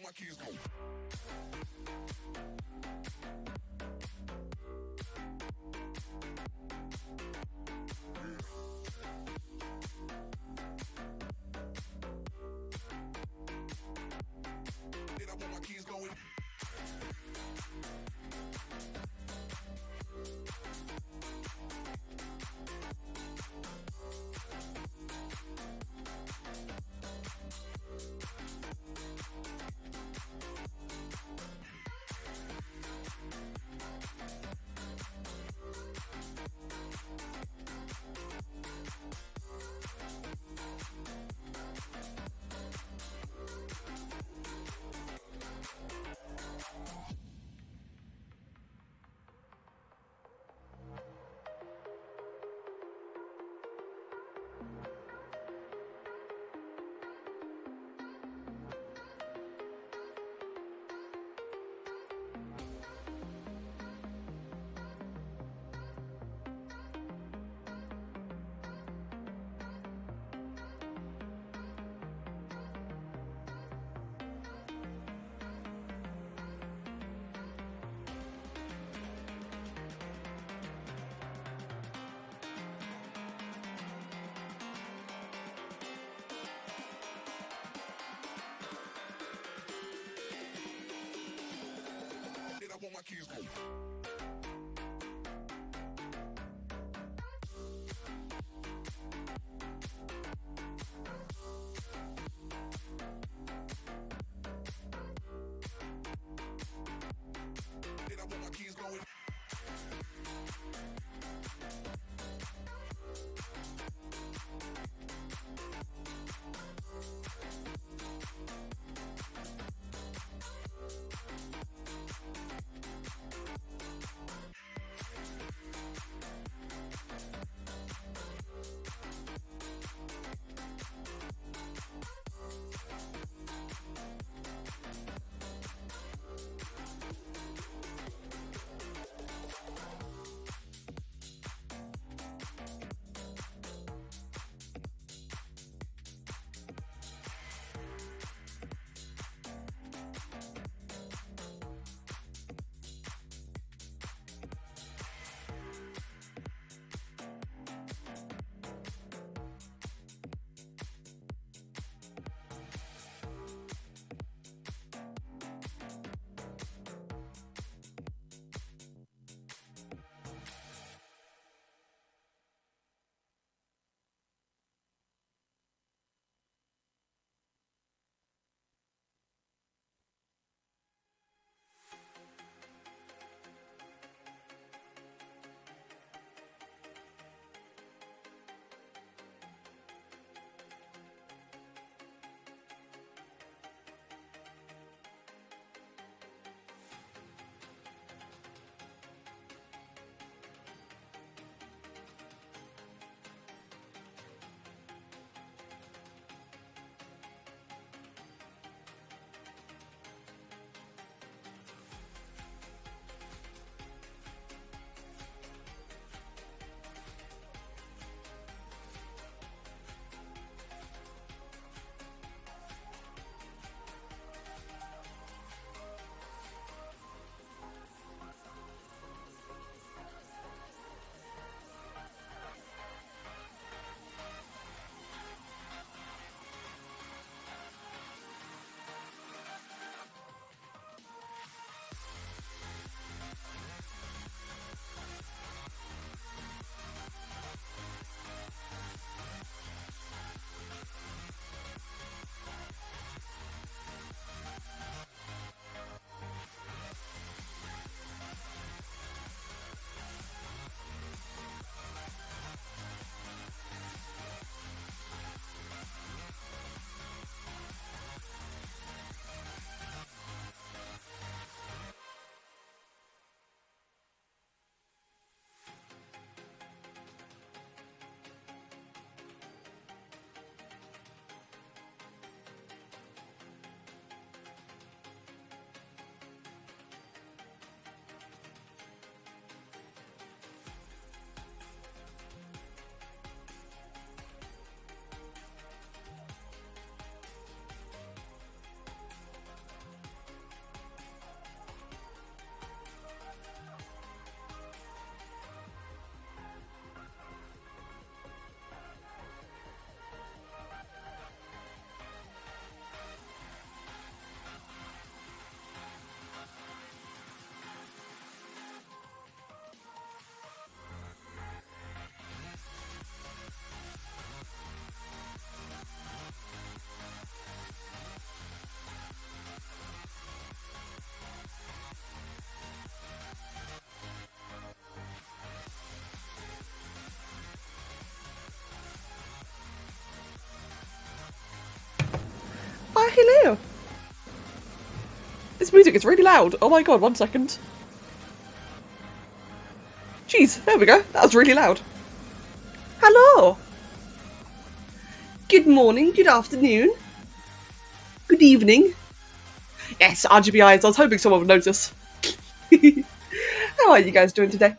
my keys go. Then I want my keys going. I want my keys go. Then I want my keys going. hello. This music is really loud. Oh my god, 1 second. Jeez, there we go. That was really loud. Hello. Good morning, good afternoon. Good evening. Yes, RGB eyes. I was hoping someone would notice. How are you guys doing today?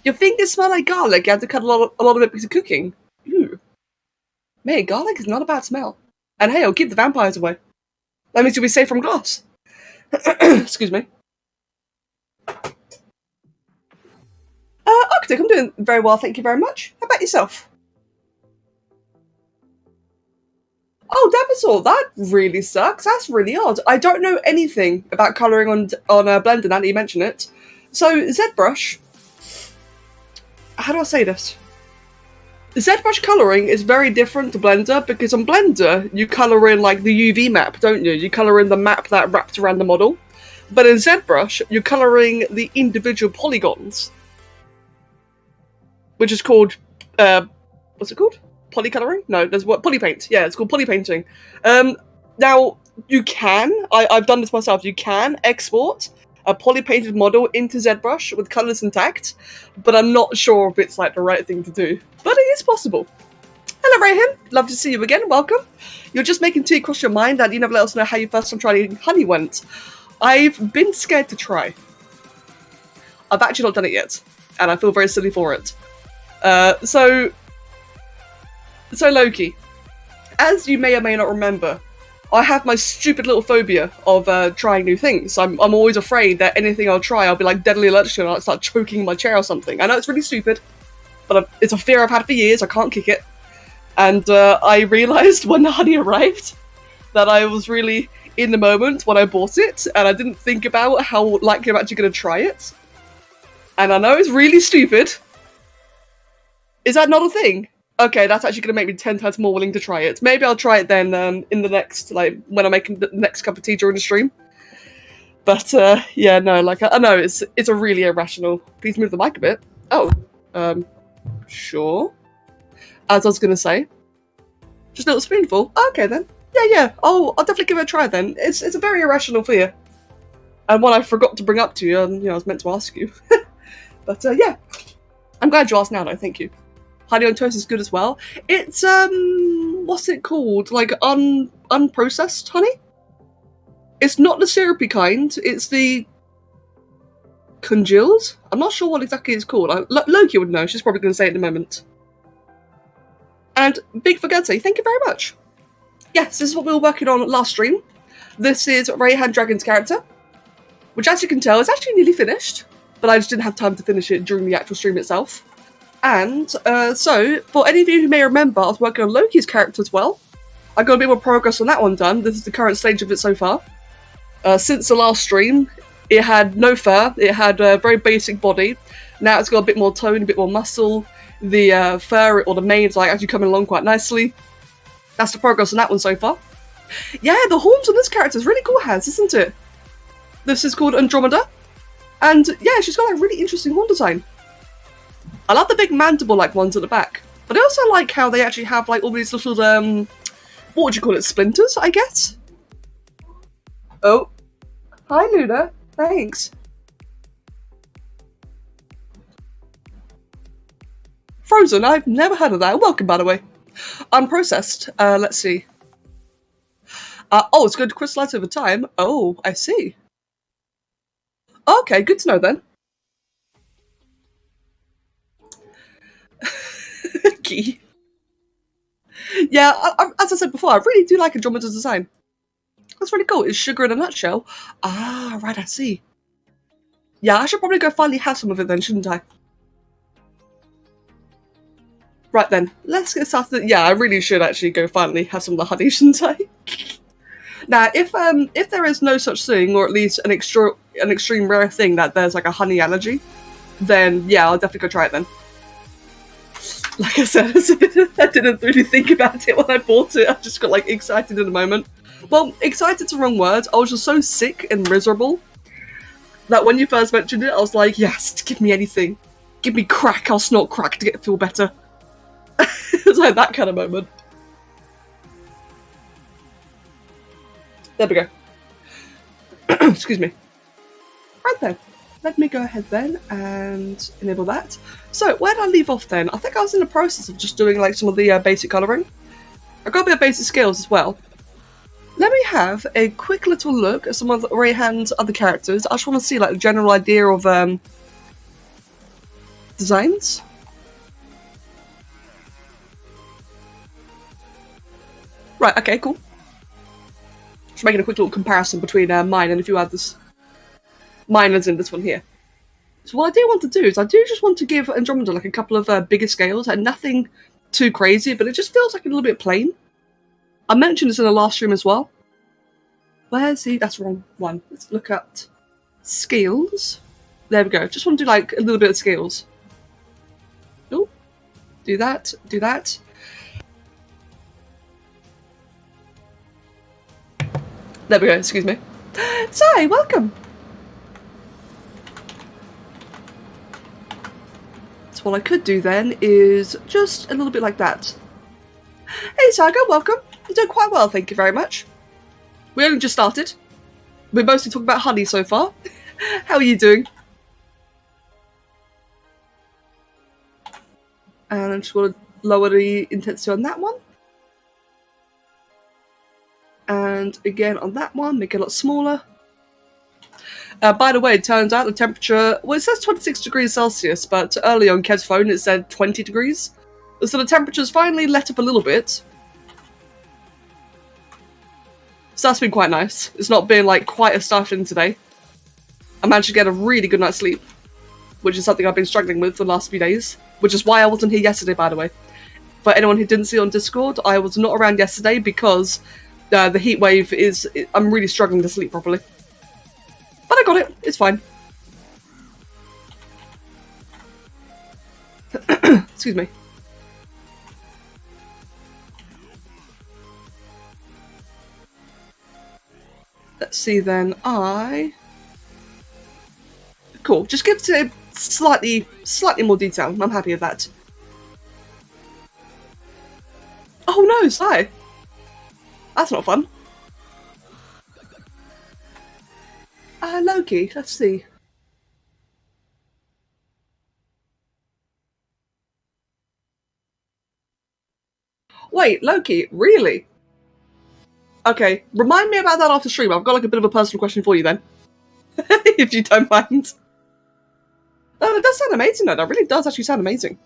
Your fingers smell like garlic. You had to cut a lot of it because of cooking. Ooh. Man, garlic is not a bad smell. And hey, it'll keep the vampires away. That means you'll be safe from glass. Excuse me. Arctic, I'm doing very well, thank you very much. How about yourself? Oh, Dapper, that really sucks. That's really odd. I don't know anything about colouring on Blender now that you mention it. So, ZBrush... How do I say this? ZBrush colouring is very different to Blender because on Blender, you colour in like the UV map, don't you? You colour in the map that wrapped around the model. But in ZBrush, you're colouring the individual polygons. Which is called, what's it called? Polycolouring? No, there's what? Polypaint. Yeah, it's called polypainting. Now, you can, I've done this myself, you can export a polypainted model into ZBrush with colours intact, but I'm not sure if it's like the right thing to do. But it is possible. Hello, Rayhan. Love to see you again. Welcome. You're just making tea across your mind that you never let us know how your first time trying honey went. I've been scared to try. I've actually not done it yet, and I feel very silly for it. So Loki, as you may or may not remember, I have my stupid little phobia of trying new things. I'm always afraid that anything I'll try, I'll be like deadly allergic to, and I'll start choking my chair or something. I know it's really stupid, but it's a fear I've had for years. I can't kick it. And I realised when the honey arrived that I was really in the moment when I bought it, and I didn't think about how likely I'm actually going to try it. And I know it's really stupid. Is that not a thing? Okay, that's actually going to make me 10 times more willing to try it. Maybe I'll try it then in the next, like, when I'm making the next cup of tea during the stream. But, yeah, no, like, I know, it's a really irrational... Please move the mic a bit. Oh, sure. As I was going to say. Just a little spoonful. Okay, then. Yeah, I'll definitely give it a try then. It's a very irrational fear. And one I forgot to bring up to you, and, I was meant to ask you. But, yeah. I'm glad you asked now, though, thank you. Honey on toast is good as well. It's, what's it called? Like, unprocessed honey? It's not the syrupy kind, it's the congealed? I'm not sure what exactly it's called. Loki would know, she's probably going to say it in a moment. And Big Forgetti, thank you very much. Yes, this is what we were working on last stream. This is Rayhan Dragon's character, which as you can tell is actually nearly finished, but I just didn't have time to finish it during the actual stream itself. And, so, for any of you who may remember, I was working on Loki's character as well. I got a bit more progress on that one done. This is the current stage of it so far. Since the last stream, it had no fur, it had a very basic body. Now it's got a bit more tone, a bit more muscle. The fur, or the mane, is like actually coming along quite nicely. That's the progress on that one so far. Yeah, the horns on this character is really cool, Hans, isn't it? This is called Andromeda. And, yeah, she's got a really interesting horn design. I love the big mandible-like ones at the back. But I also like how they actually have, like, all these little, what would you call it, splinters, I guess? Oh. Hi, Luna. Thanks. Frozen, I've never heard of that. Welcome, by the way. Unprocessed. Let's see. Oh, it's going to crystallize over time. Oh, I see. Okay, good to know then. Key. Yeah, as I said before, I really do like Andromeda's design. That's really cool. It's sugar in a nutshell. Ah, right, I see. Yeah, I should probably go finally have some of it then, shouldn't I? Right then, let's get started. Yeah, I really should actually go finally have some of the honey, shouldn't I? Now, if there is no such thing, or at least an extreme rare thing that there's like a honey allergy, then yeah, I'll definitely go try it then. Like I said, I didn't really think about it when I bought it. I just got like excited in the moment. Well, excited's the wrong word. I was just so sick and miserable that when you first mentioned it, I was like, yes, give me anything. Give me crack, I'll snort crack to feel better. It was like that kind of moment. There we go. Excuse me. Right then. Let me go ahead then and enable that. So, where did I leave off then? I think I was in the process of just doing like some of the basic colouring. I got a bit of basic skills as well. Let me have a quick little look at some of Rayhan's other characters. I just want to see like the general idea of designs. Right, okay, cool. Just making a quick little comparison between mine and a few others. Mine is in this one here. So what I do want to do is I do just want to give Andromeda like a couple of bigger scales and nothing too crazy, but it just feels like a little bit plain. I mentioned this in the last stream as well. Where's the... that's the wrong one. Let's look at scales. There we go. Just want to do like a little bit of scales. Oh, do that, do that. There we go, excuse me. Sai, welcome! So what I could do then is just a little bit like that. Hey Saga, welcome. You're doing quite well, thank you very much. We only just started. We're mostly talking about honey so far. How are you doing? And I'm just going to lower the intensity on that one. And again on that one, make it a lot smaller. By the way, it turns out the temperature, well, it says 26 degrees Celsius, but earlier on Kev's phone it said 20 degrees. So the temperature's finally let up a little bit. So that's been quite nice. It's not been like quite a stifling today. I managed to get a really good night's sleep, which is something I've been struggling with for the last few days, which is why I wasn't here yesterday, by the way. For anyone who didn't see on Discord, I was not around yesterday because the heat wave is... I'm really struggling to sleep properly. But I got it. It's fine. Excuse me. Let's see then. Cool. Just give it slightly more detail. I'm happy with that. Oh no, Sai. That's not fun. Loki, let's see. Wait, Loki, really? Okay, remind me about that after stream. I've got like a bit of a personal question for you then. If you don't mind. No, it does sound amazing though. That really does actually sound amazing.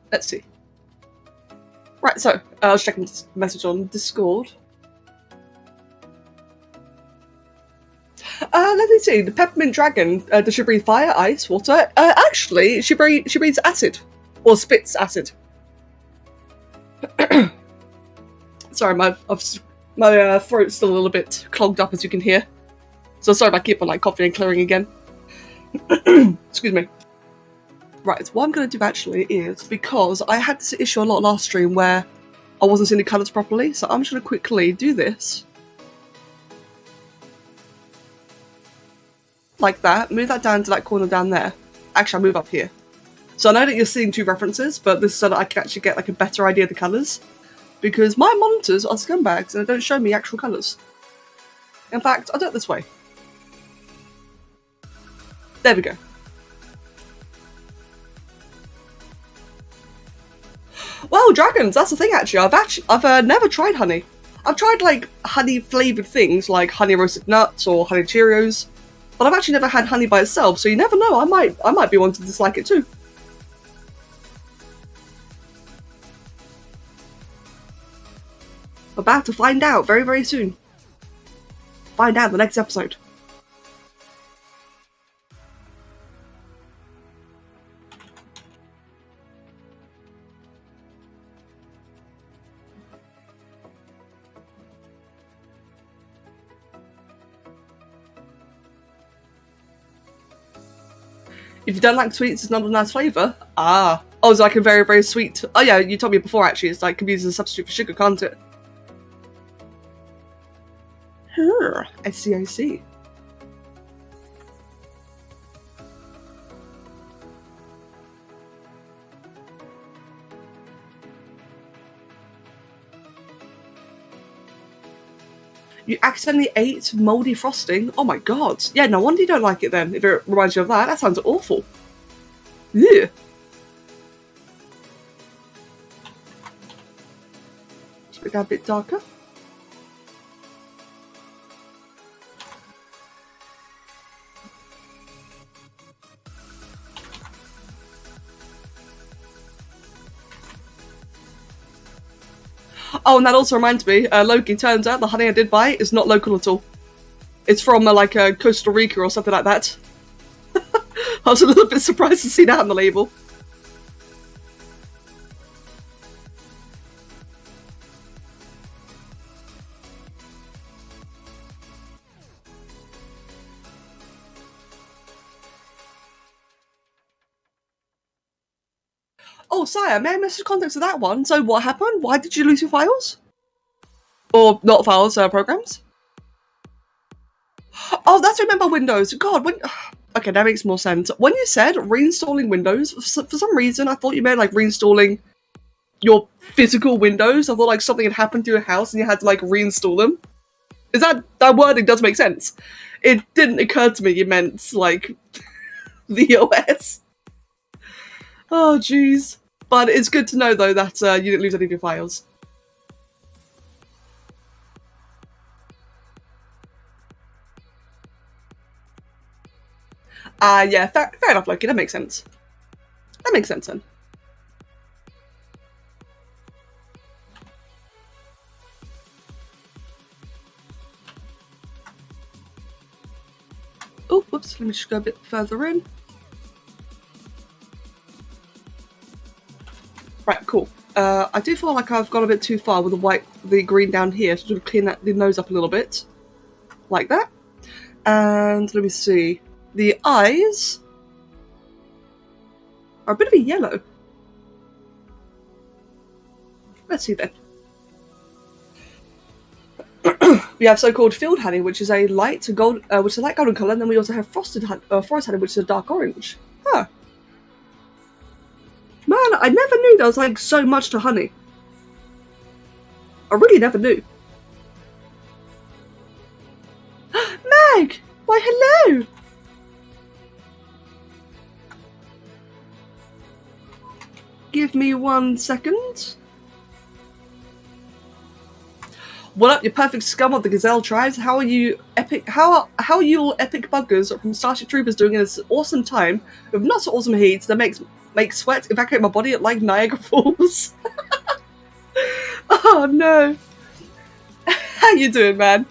Let's see. Right, so I was checking this message on Discord. Let me see. The peppermint dragon, does she breathe fire, ice, water? Actually, she breathes acid. Or spits acid. Sorry, my throat's still a little bit clogged up, as you can hear. So sorry if I keep on like coughing and clearing again. Excuse me. Right, so what I'm going to do actually is, because I had this issue a lot last stream where I wasn't seeing the colours properly, so I'm just going to quickly do this. Like that, move that down to that corner down there. Actually, I'll move up here. So I know that you're seeing two references, but this is so that I can actually get like a better idea of the colours. Because my monitors are scumbags and they don't show me actual colours. In fact, I'll do it this way. There we go. Well, dragons, that's the thing actually. I've never tried honey. I've tried like honey flavoured things like honey roasted nuts or honey Cheerios, but I've actually never had honey by itself, so you never know, I might be one to dislike it too. About to find out very, very soon. Find out in the next episode. If you don't like sweets, it's not a nice flavour. Ah. Oh, it's like a very, very sweet... Oh yeah, you told me before actually, it's like can be used as a substitute for sugar, can't it? I see, I see. You accidentally ate mouldy frosting? Oh my god. Yeah, no wonder you don't like it then, if it reminds you of that. That sounds awful. Yeah. Let's make that a bit darker. Oh, and that also reminds me, Loki, turns out the honey I did buy is not local at all. It's from like Costa Rica or something like that. I was a little bit surprised to see that on the label. Oh, sire, may I miss the context of that one? So what happened? Why did you lose your files? Or not files, programs? Oh, that's Remember Windows. God, when... Okay, that makes more sense. When you said reinstalling Windows, for some reason I thought you meant like reinstalling your physical Windows. I thought like something had happened to your house and you had to like reinstall them. Is that wording does make sense? It didn't occur to me you meant like the OS. Oh, jeez. But it's good to know, though, that you didn't lose any of your files. Yeah, fair enough, Loki. That makes sense. That makes sense, then. Oh, whoops. Let me just go a bit further in. Right, cool. I do feel like I've gone a bit too far with the green down here, so to clean the nose up a little bit. Like that. And let me see. The eyes are a bit of a yellow. Let's see then. We have so-called field honey, which is a light golden colour, and then we also have forest honey, which is a dark orange. Huh. Man, I never knew there was like so much to honey. I really never knew. Meg! Why, hello! Give me 1 second. What up, you perfect scum of the Gazelle tribes? How are you epic? How are you all epic buggers from Starship Troopers doing in this awesome time with not so awesome heat that makes sweat evacuate my body like Niagara Falls? Oh no! How you doing, man?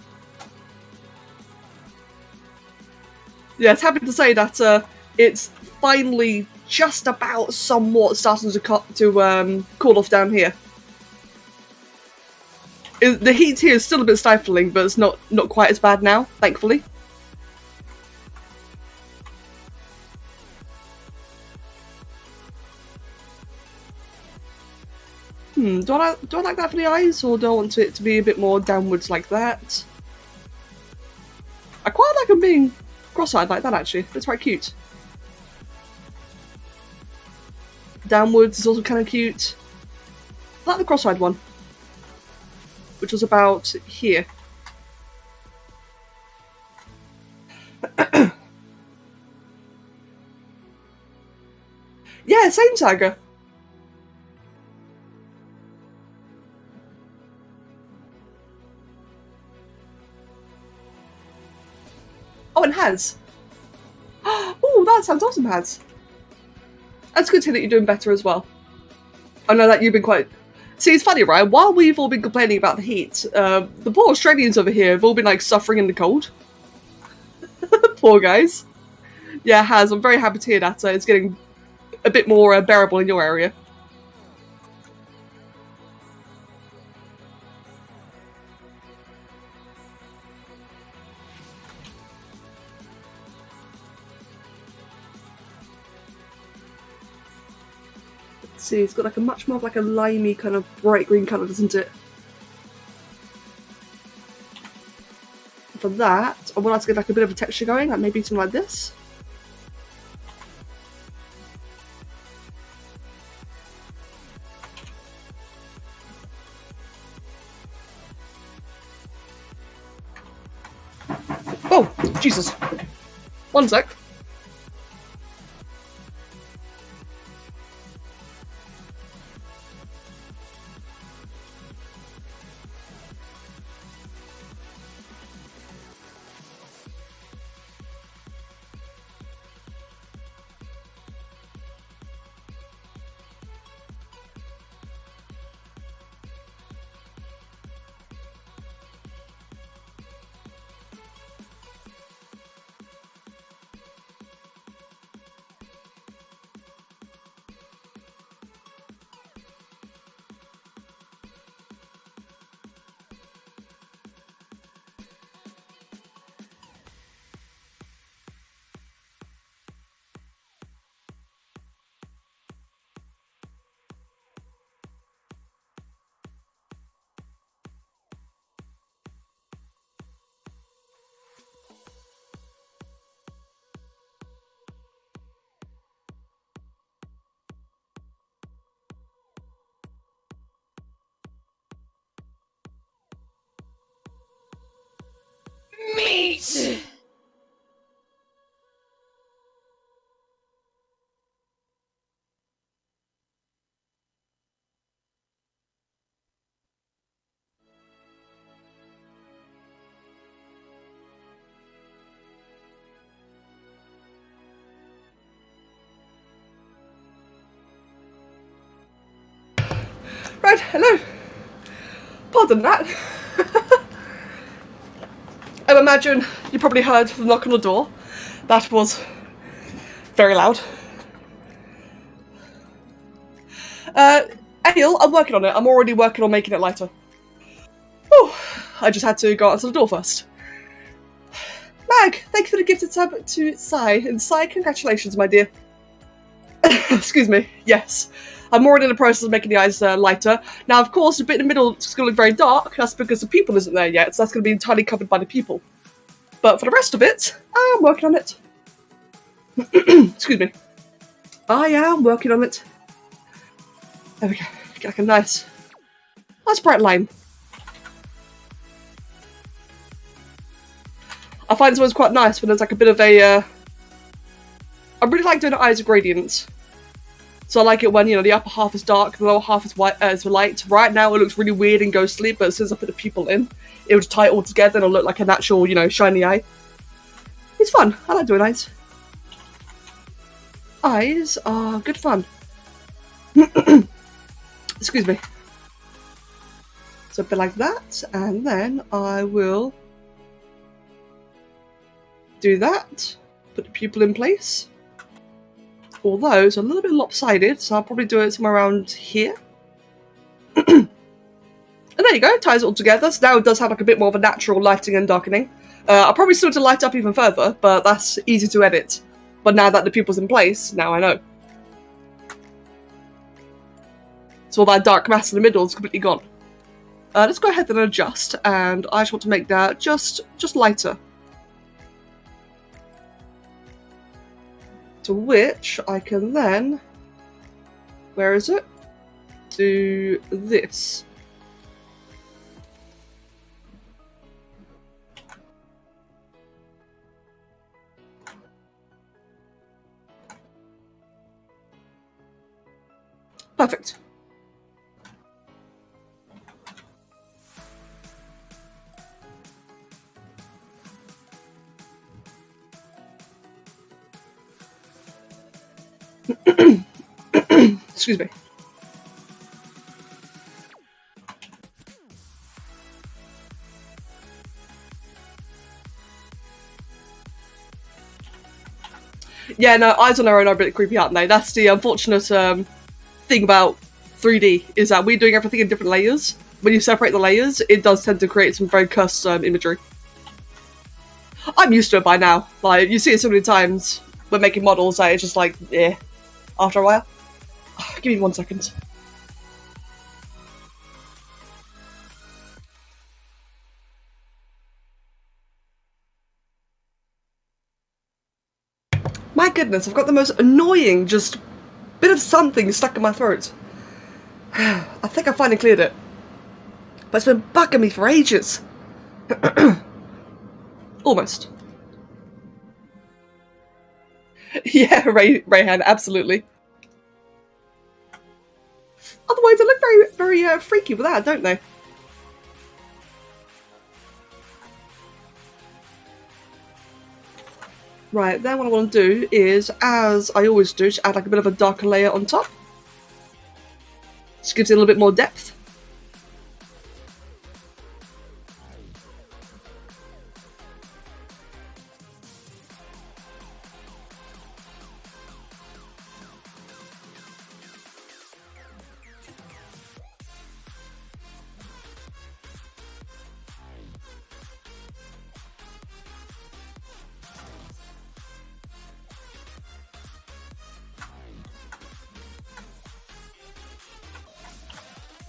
Yes, happy to say that it's finally just about somewhat starting to cool off down here. The heat here is still a bit stifling, but it's not quite as bad now, thankfully. Do I like that for the eyes, or do I want it to be a bit more downwards like that? I quite like them being cross-eyed like that, actually. It's quite cute. Downwards is also kind of cute. I like the cross-eyed one, which was about here. Yeah, same Saga. Oh, and Has. Oh, that sounds awesome, Has. That's good to hear that you're doing better as well. I know that you've been quite... See, it's funny, right? While we've all been complaining about the heat, the poor Australians over here have all been, like, suffering in the cold. Poor guys. Yeah, Has. I'm very happy to hear that it's getting a bit more bearable in your area. Let's see, it's got like a much more of like a limey kind of bright green colour, doesn't it? For that, I want to get like a bit of a texture going, like maybe something like this. Jesus. One sec. Meat! Right, hello. Pardon that. I imagine you probably heard the knock on the door. That was very loud. Anil, I'm working on it. I'm already working on making it lighter. Oh, I just had to go out to the door first. Mag, thank you for the gifted sub to Sai. And Sai, congratulations, my dear. Excuse me. Yes. I'm already in the process of making the eyes lighter. Now, of course, the bit in the middle is going to look very dark. That's because the pupil isn't there yet, so that's going to be entirely covered by the pupil. But for the rest of it, I'm working on it. Excuse me. I am working on it. There we go. Get like a nice bright line. I find this one's quite nice when there's like a bit of a... I really like doing the eyes of gradients. So I like it when, you know, the upper half is dark, the lower half is white, is light. Right now it looks really weird and ghostly, but as soon as I put the pupil in, it would tie it all together and it'll look like an actual, you know, shiny eye. It's fun. I like doing eyes. Eyes are good fun. Excuse me. So a bit like that, and then I will do that. Put the pupil in place. Although it's a little bit lopsided, so I'll probably do it somewhere around here. And there you go, ties it all together. So now it does have like a bit more of a natural lighting and darkening. I'll probably still have to light up even further, but that's easy to edit. But now that the pupil's in place, now I know. So all that dark mass in the middle is completely gone. Let's go ahead and adjust, and I just want to make that just lighter. To which I can then, where is it? Do this. Perfect. Excuse me. Yeah, no, eyes on their own are a bit creepy, aren't they? That's the unfortunate thing about 3D, is that we're doing everything in different layers. When you separate the layers, it does tend to create some very cursed imagery. I'm used to it by now. Like, you see it so many times when making models that it's just like, yeah, after a while. Give me 1 second. My goodness, I've got the most annoying just bit of something stuck in my throat. I think I finally cleared it. But it's been bugging me for ages. Almost. Yeah, Rayhan, absolutely. Otherwise, they look very, very freaky with that, don't they? Right, then what I want to do is, as I always do, just add like a bit of a darker layer on top. Just gives it a little bit more depth.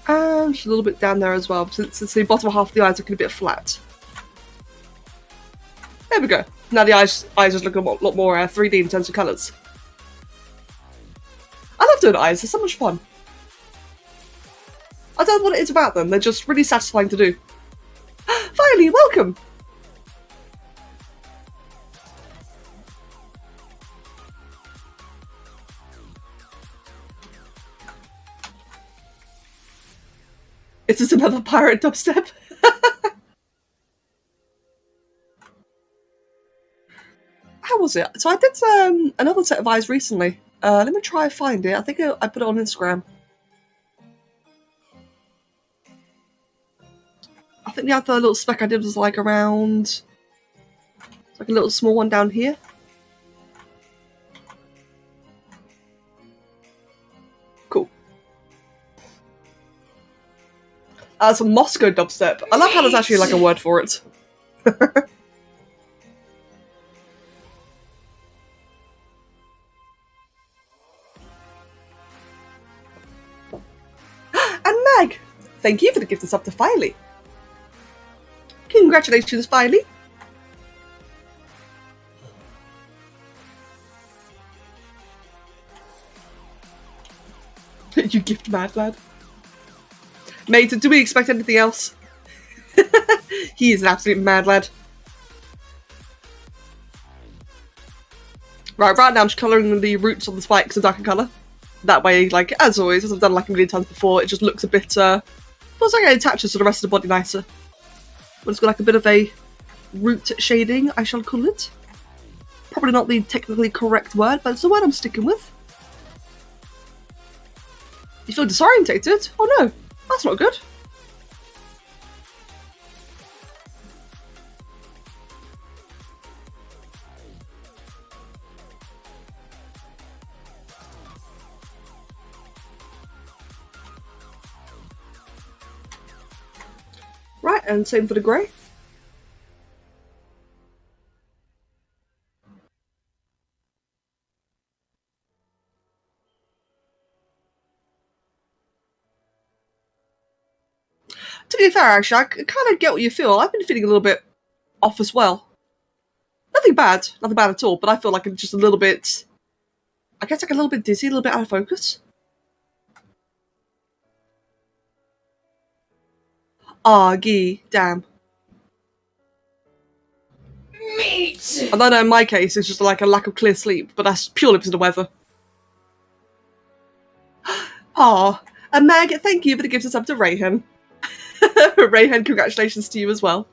And just a little bit down there as well, since the bottom half of the eyes are looking a bit flat. There we go. Now the eyes just look a lot more 3D in terms of colours. I love doing eyes, they're so much fun. I don't know what it is about them, they're just really satisfying to do. Finally, welcome! Is this another pirate dubstep? How was it? So I did another set of eyes recently. Let me try and find it. I think I put it on Instagram. I think the other little speck I did was like around... like a little small one down here. Cool. It's a Moscow dubstep. I love how there's actually like a word for it. And Mag! Thank you for the gift of sub to Filey. Congratulations, Filey. You gift mad lad. Mate, do we expect anything else? He is an absolute mad lad. Right now I'm just colouring the roots on the spikes a darker colour. That way, like, as always, as I've done like a million times before, it just looks a bit, feels like it attaches to the rest of the body nicer. But it's got like a bit of a root shading, I shall call it. Probably not the technically correct word, but it's the word I'm sticking with. You feel disorientated? Oh no, that's not good. Right, and same for the grey. To be fair, actually, I kind of get what you feel. I've been feeling a little bit off as well. Nothing bad at all, but I feel like I'm just a little bit, I guess like a little bit dizzy, a little bit out of focus. Ah, gee, damn. Meat! I don't know, in my case, it's just like a lack of clear sleep, but that's purely because of the weather. Ah, and Meg, thank you for the gift of sub to Rayhan. Rayhan, congratulations to you as well.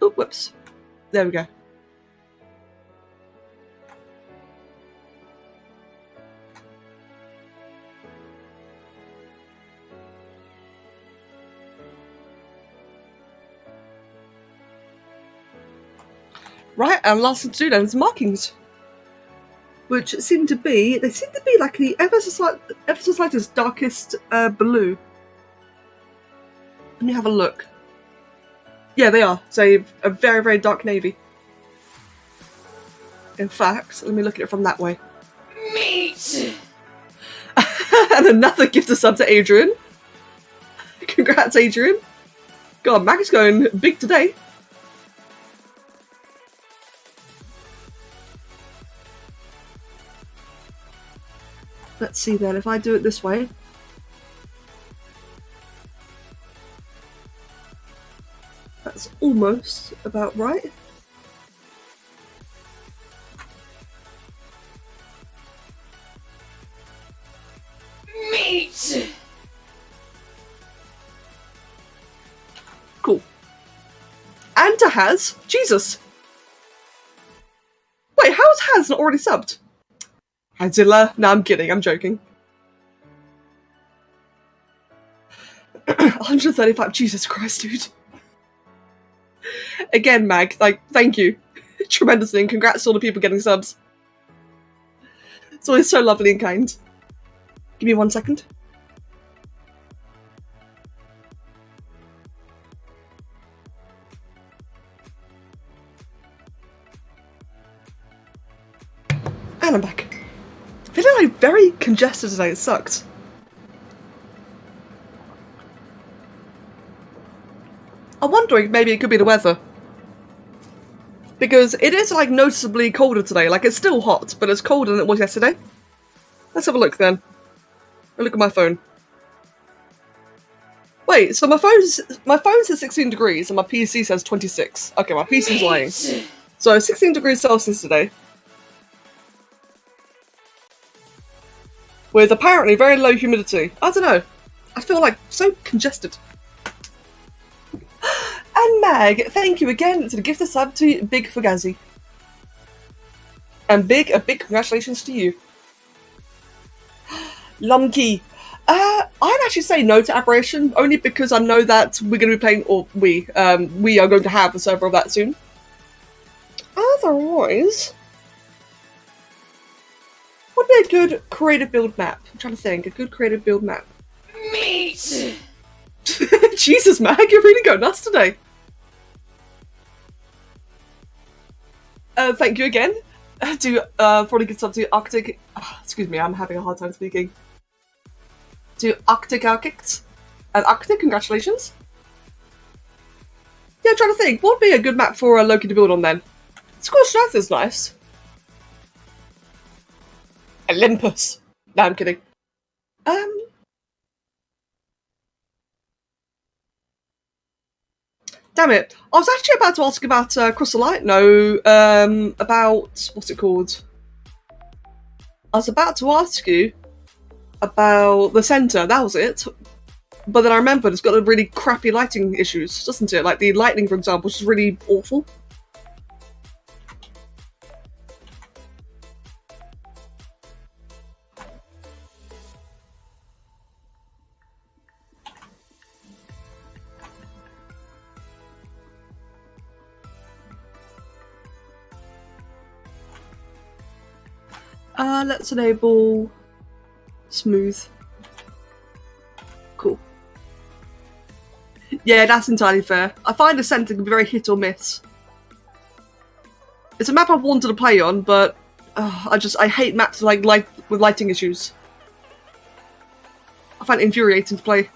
Oh, whoops. There we go. Right, and last thing to do then is markings. Which seem to be, they seem to be like the ever so slightest darkest blue. Let me have a look. Yeah, they are. So a very, very dark navy. In fact, let me look at it from that way. Meat! And another gift of sub to Adrian. Congrats, Adrian. God, Mac is going big today. Let's see then, if I do it this way. That's almost about right. Haz. Jesus. Wait, how is Haz not already subbed? Hazilla? No, I'm kidding. I'm joking. 135. Jesus Christ, dude. Again, Mag, like, thank you. Tremendously, and congrats to all the people getting subs. It's always so lovely and kind. Give me 1 second. And I'm back. I feel like I'm very congested today, it sucks. I'm wondering maybe it could be the weather. Because it is like noticeably colder today. Like it's still hot, but it's colder than it was yesterday. Let's have a look then. I'll look at my phone. Wait, so my phone says 16 degrees and my PC says 26. Okay, my PC's lying. So 16 degrees Celsius today. With apparently very low humidity. I don't know. I feel like so congested. And Mag, thank you again to the gift of sub to Big Fugazi. And a big congratulations to you. Lumkey. I'd actually say no to Aberration, only because I know that we're going to be playing, or we are going to have a server of that soon. Otherwise, what would be a good creative build map? I'm trying to think, a good creative build map. Meat! Jesus, Mag, you're really going nuts today. Thank you again to for the good sub to Arctic. Excuse me, I'm having a hard time speaking. To Arctic Architects and Arctic, congratulations. Yeah, I'm trying to think. What would be a good map for Loki to build on then? Scorched Earth is nice. Olympus. No, I'm kidding. Damn it. I was actually about to ask about Crystal Light. No, about, what's it called? I was about to ask you about the centre, that was it. But then I remembered it's got a really crappy lighting issues, doesn't it? Like the lighting, for example, is really awful. Let's enable smooth. Cool. Yeah, that's entirely fair. I find the centre can be very hit or miss. It's a map I've wanted to play on, but I hate maps with lighting issues. I find it infuriating to play.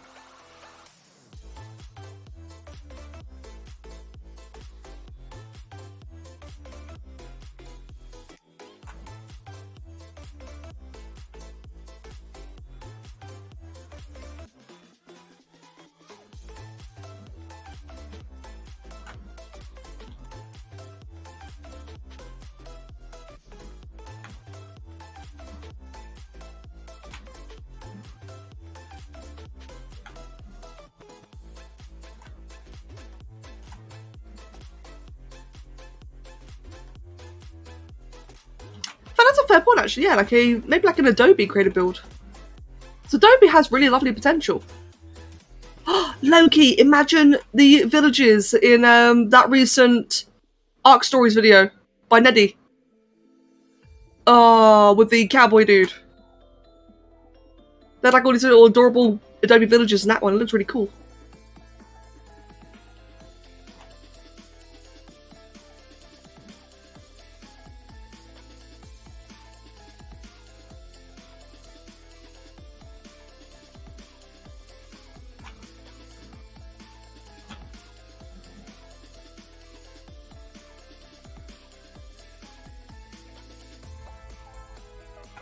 That's a fair point, actually. Yeah, maybe like an Adobe creative build. So Adobe has really lovely potential. Loki, imagine the villages in that recent Arc Stories video by Neddy. Oh, with the cowboy dude. They're like all these little adorable Adobe villages in that one. It looks really cool.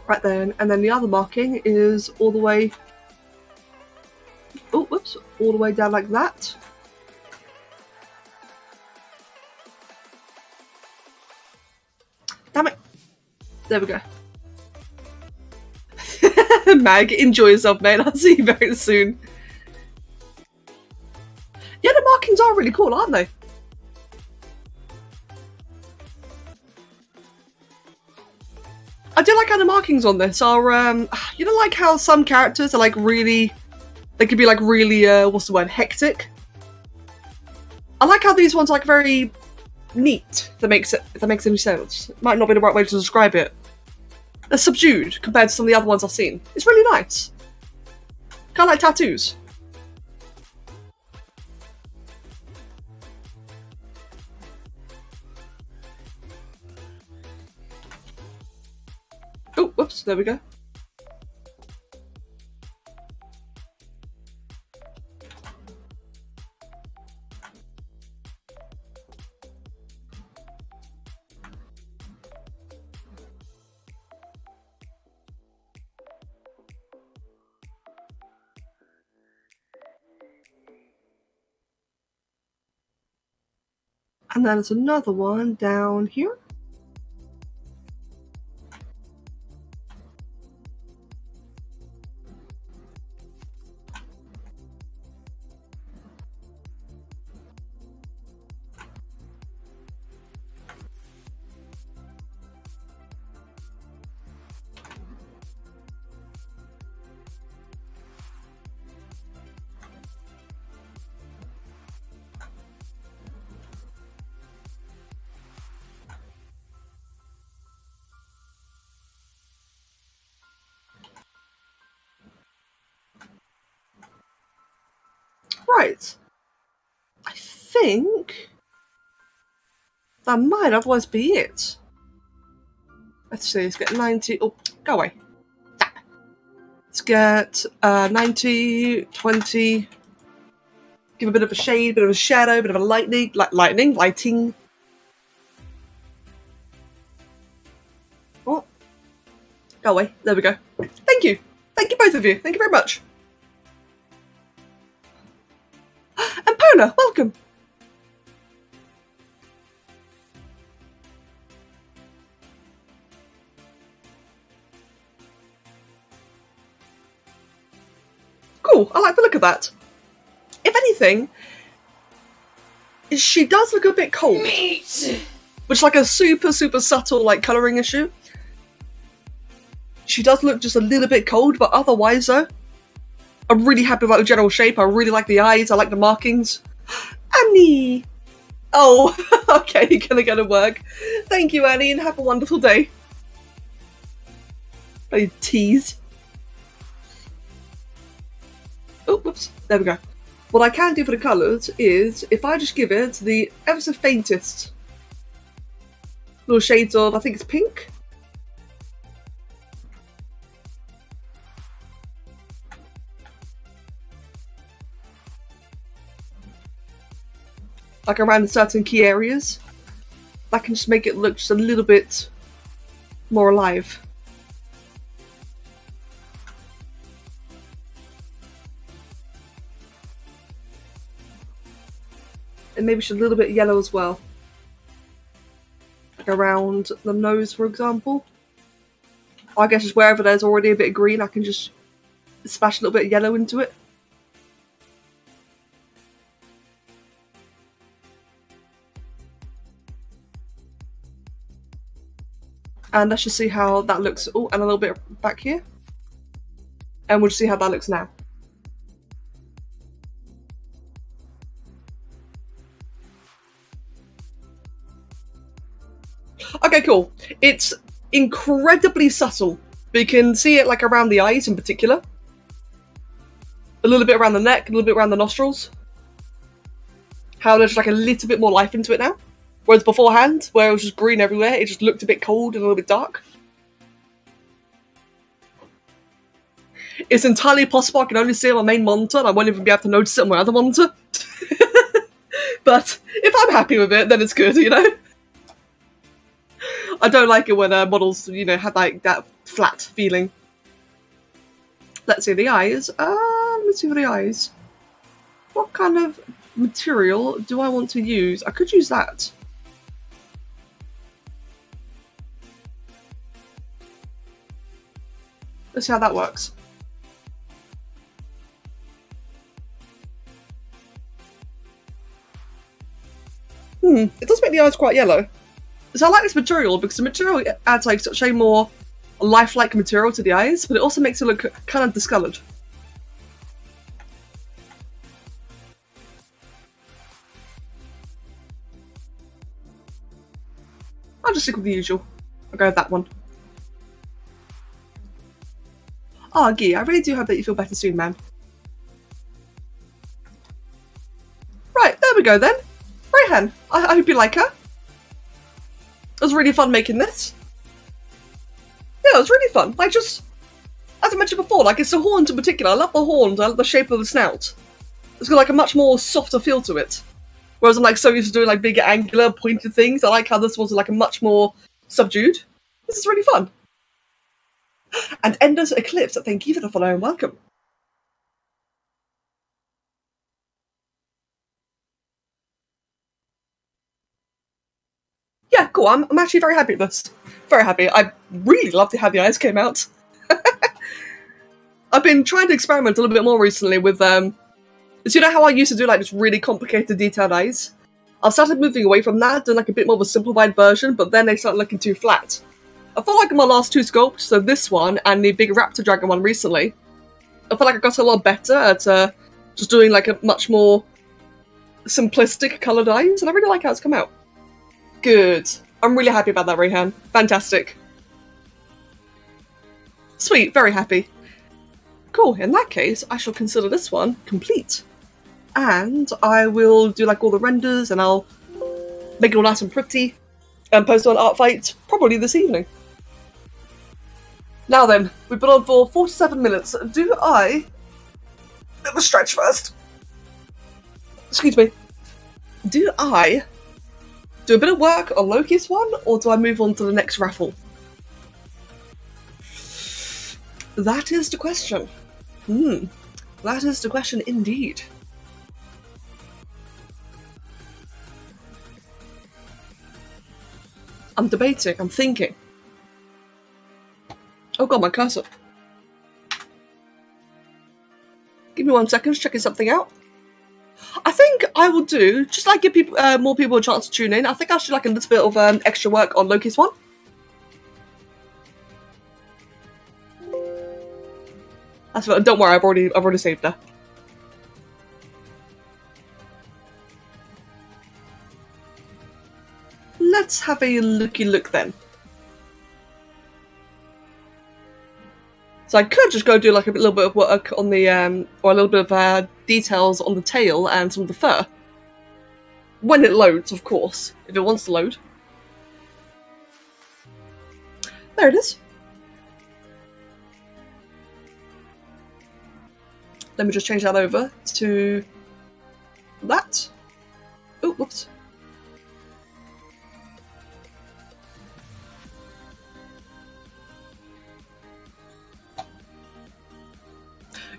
Right then, and then the other marking is all the way. Oh, whoops! All the way down like that. Damn it! There we go. Mag, enjoy yourself, mate. I'll see you very soon. Yeah, the markings are really cool, aren't they? I do like how the markings on this are, you know, like how some characters are like really, they could be like really, what's the word, hectic? I like how these ones are like very neat, if that makes any sense. It might not be the right way to describe it. They're subdued compared to some of the other ones I've seen. It's really nice. Kind of like tattoos. Oh, whoops, there we go. And then there's another one down here. Right. I think that might otherwise be it. Let's see, let's get 90. Oh, go away. Damn. Let's get 90, 20. Give a bit of a shade, a bit of a shadow, a bit of a lighting. Oh. Go away. There we go. Thank you. Thank you, both of you. Thank you very much. And Pona, welcome. Cool, I like the look of that. If anything, she does look a bit cold. Meat. Which is like a super, super subtle like colouring issue. She does look just a little bit cold, but otherwise though, I'm really happy about the general shape. I really like the eyes, I like the markings. Annie! Oh, okay, you're gonna go to work. Thank you, Annie, and have a wonderful day. I tease. Oh, whoops, there we go. What I can do for the colours is, if I just give it the ever so faintest little shades of, I think it's pink. Like around certain key areas. That can just make it look just a little bit more alive. And maybe just a little bit yellow as well. Like around the nose, for example. Or I guess just wherever there's already a bit of green, I can just splash a little bit of yellow into it. And let's just see how that looks. Oh, and a little bit back here. And we'll just see how that looks now. Okay, cool. It's incredibly subtle. But you can see it like around the eyes in particular. A little bit around the neck, a little bit around the nostrils. How there's like a little bit more life into it now. Whereas beforehand, where it was just green everywhere, it just looked a bit cold and a little bit dark. It's entirely possible I can only see it on my main monitor and I won't even be able to notice it on my other monitor. But if I'm happy with it, then it's good, you know? I don't like it when models, you know, have like that flat feeling. Let's see the eyes. Let me see for the eyes. What kind of material do I want to use? I could use that. Let's see how that works. It does make the eyes quite yellow. So I like this material because the material adds like such a more lifelike material to the eyes, but it also makes it look kind of discoloured. I'll just stick with the usual. I'll go with that one. Oh, Guy, I really do hope that you feel better soon, man. Right, there we go then. Rayhan, I hope you like her. It was really fun making this. Yeah, it was really fun. Like, just, as I mentioned before, like, it's the horns in particular. I love the horns, I love the shape of the snout. It's got, like, a much more softer feel to it. Whereas I'm, like, so used to doing, like, big, angular, pointed things. I like how this one's, like, a much more subdued. This is really fun. And Ender's Eclipse, thank you for the follow and welcome. Yeah, cool. I'm actually very happy with this. Very happy. I really loved how the eyes came out. I've been trying to experiment a little bit more recently with, so you know how I used to do like this really complicated detailed eyes? I've started moving away from that, doing like a bit more of a simplified version, but then they start looking too flat. I felt like in my last two sculpts, so this one and the big raptor dragon one recently, I felt like I got a lot better at just doing like a much more simplistic coloured eyes, and I really like how it's come out. Good. I'm really happy about that, Rayhan. Fantastic. Sweet, very happy. Cool, in that case, I shall consider this one complete. And I will do like all the renders and I'll make it all nice and pretty and post it on ArtFight probably this evening. Now then, we've been on for 47 minutes. Do I... Bit of a stretch first. Excuse me. Do I do a bit of work on Loki's one, or do I move on to the next raffle? That is the question. That is the question indeed. I'm debating, I'm thinking. Oh god, my cursor. Give me 1 second, checking something out. I think I will do, just like give people, more people a chance to tune in, I think I'll do like a little bit of extra work on Loki's one. That's what, don't worry, I've already saved her. Let's have a looky look then. So I could just go do like a little bit of work on the, or a little bit of details on the tail and some of the fur. When it loads, of course, if it wants to load. There it is. Let me just change that over to that. Oh, whoops.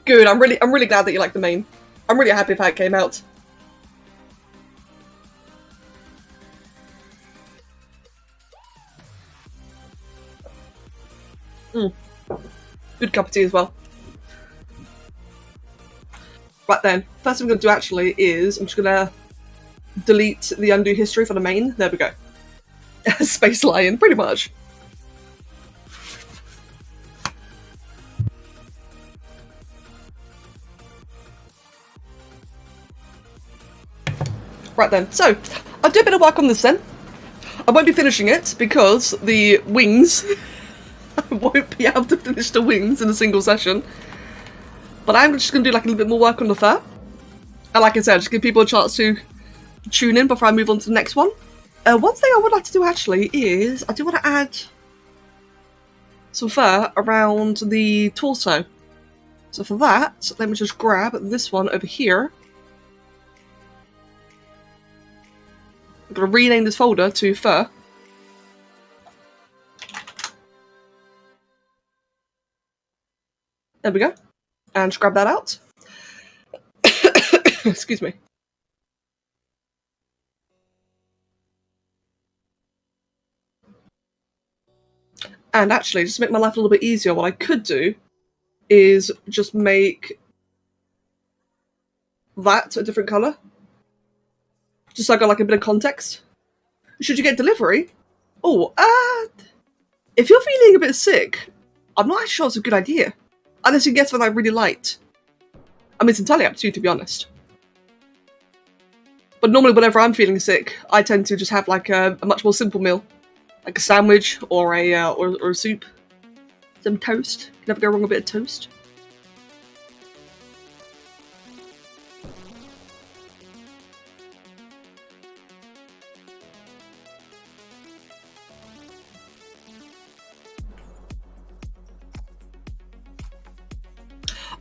Good, I'm really glad that you like the mane. I'm really happy with how it came out. Good cup of tea as well. Right then, first thing I'm going to do actually is I'm just going to delete the undo history for the mane. There we go. Space Lion, pretty much. Right then, so I'll do a bit of work on this then. I won't be finishing it because the wings, I won't be able to finish the wings in a single session. But I'm just going to do like a little bit more work on the fur. And like I said, just give people a chance to tune in before I move on to the next one. One thing I would like to do actually is, I do want to add some fur around the torso. So for that, let me just grab this one over here. I'm going to rename this folder to fur. There we go. And just grab that out. Excuse me. And actually, just to make my life a little bit easier, what I could do is just make that a different colour. Just so I got like a bit of context. Should you get delivery? Oh, if you're feeling a bit sick, I'm not actually sure it's a good idea. Unless you get something I really liked. I mean, it's entirely up to you, to be honest. But normally whenever I'm feeling sick, I tend to just have like a much more simple meal. Like a sandwich or a soup. Some toast. You never go wrong with a bit of toast.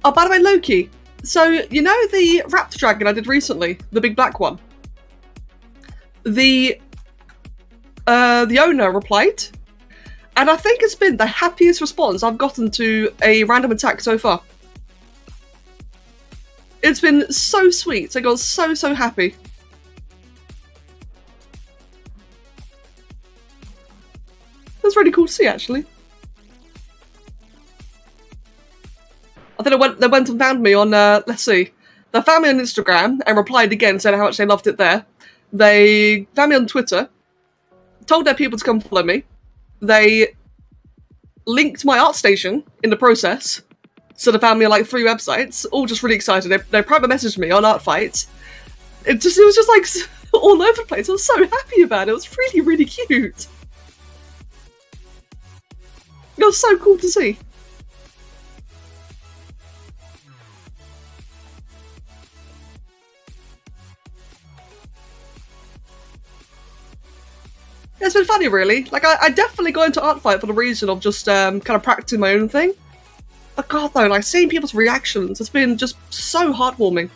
Oh, by the way, Loki. So, you know the raptor dragon I did recently? The big black one? The owner replied, and I think it's been the happiest response I've gotten to a random attack so far. It's been so sweet. I got so happy. That's really cool to see, actually. I think they went and found me on, let's see. They found me on Instagram and replied again saying how much they loved it there. They found me on Twitter, told their people to come follow me. They linked my art station in the process. So they found me on like 3 websites, all just really excited. They private messaged me on ArtFight. It was just like all over the place. I was so happy about it. It was really, really cute. It was so cool to see. It's been funny, really. Like, I definitely got into ArtFight for the reason of just kind of practicing my own thing. But God, though, like, seeing people's reactions has been just so heartwarming.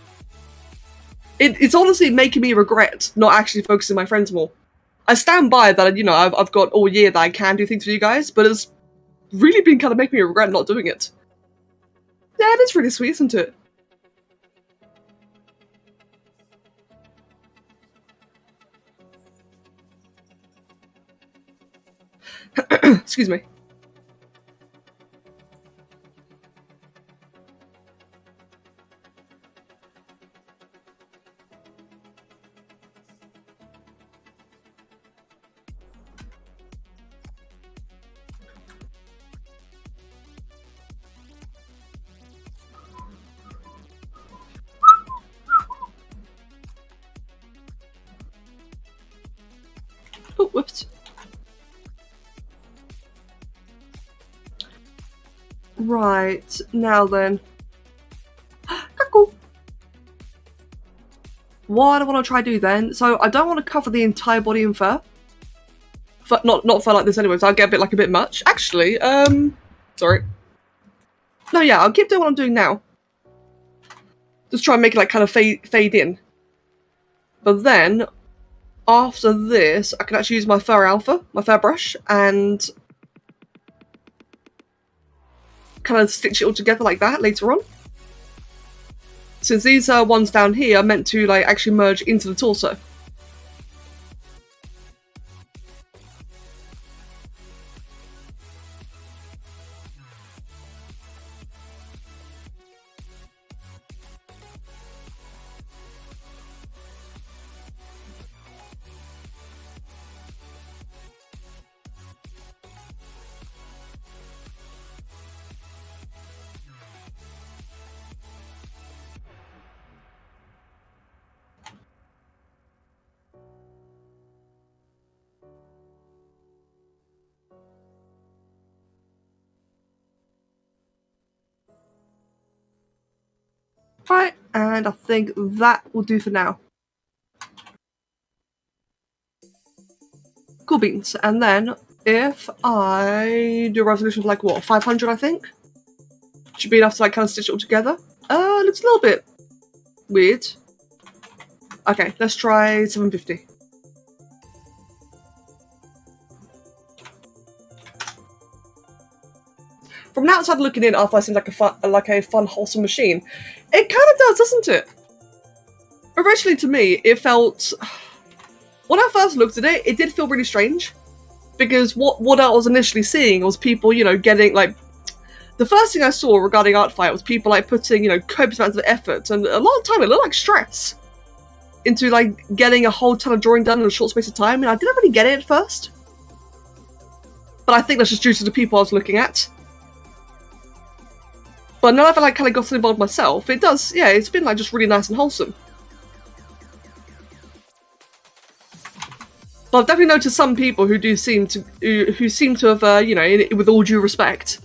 It's honestly making me regret not actually focusing on my friends more. I stand by that, you know, I've got all year that I can do things for you guys, but it's really been kind of making me regret not doing it. Yeah, it is really sweet, isn't it? Excuse me. Oh, whoops. Right, now then. Cool. What I want to try to do then, so I don't want to cover the entire body in fur. Not fur like this anyway, so I'll get a bit much. Actually, sorry. No, yeah, I'll keep doing what I'm doing now. Just try and make it like kind of fade in. But then, after this, I can actually use my fur alpha, my fur brush, and kind of stitch it all together like that later on. Since these ones down here are meant to like actually merge into the torso. Right, and I think that will do for now. Cool beans. And then if I do a resolution of like what, 500 I think? Should be enough to like kind of stitch it all together. Looks a little bit weird. Okay, let's try 750. From the outside looking in, ArtFight seems like a fun, wholesome machine. It kind of does, doesn't it? Originally, to me, it felt... When I first looked at it, it did feel really strange. Because what I was initially seeing was people, you know, getting, like... The first thing I saw regarding ArtFight was people, like, putting, you know, copious amounts of effort, and a lot of time, it looked like stress, into, like, getting a whole ton of drawing done in a short space of time, and I didn't really get it at first. But I think that's just due to the people I was looking at. But now I've like kind of gotten involved myself, it does, yeah, it's been like just really nice and wholesome. But I've definitely noticed some people who do seem to have, you know, with all due respect,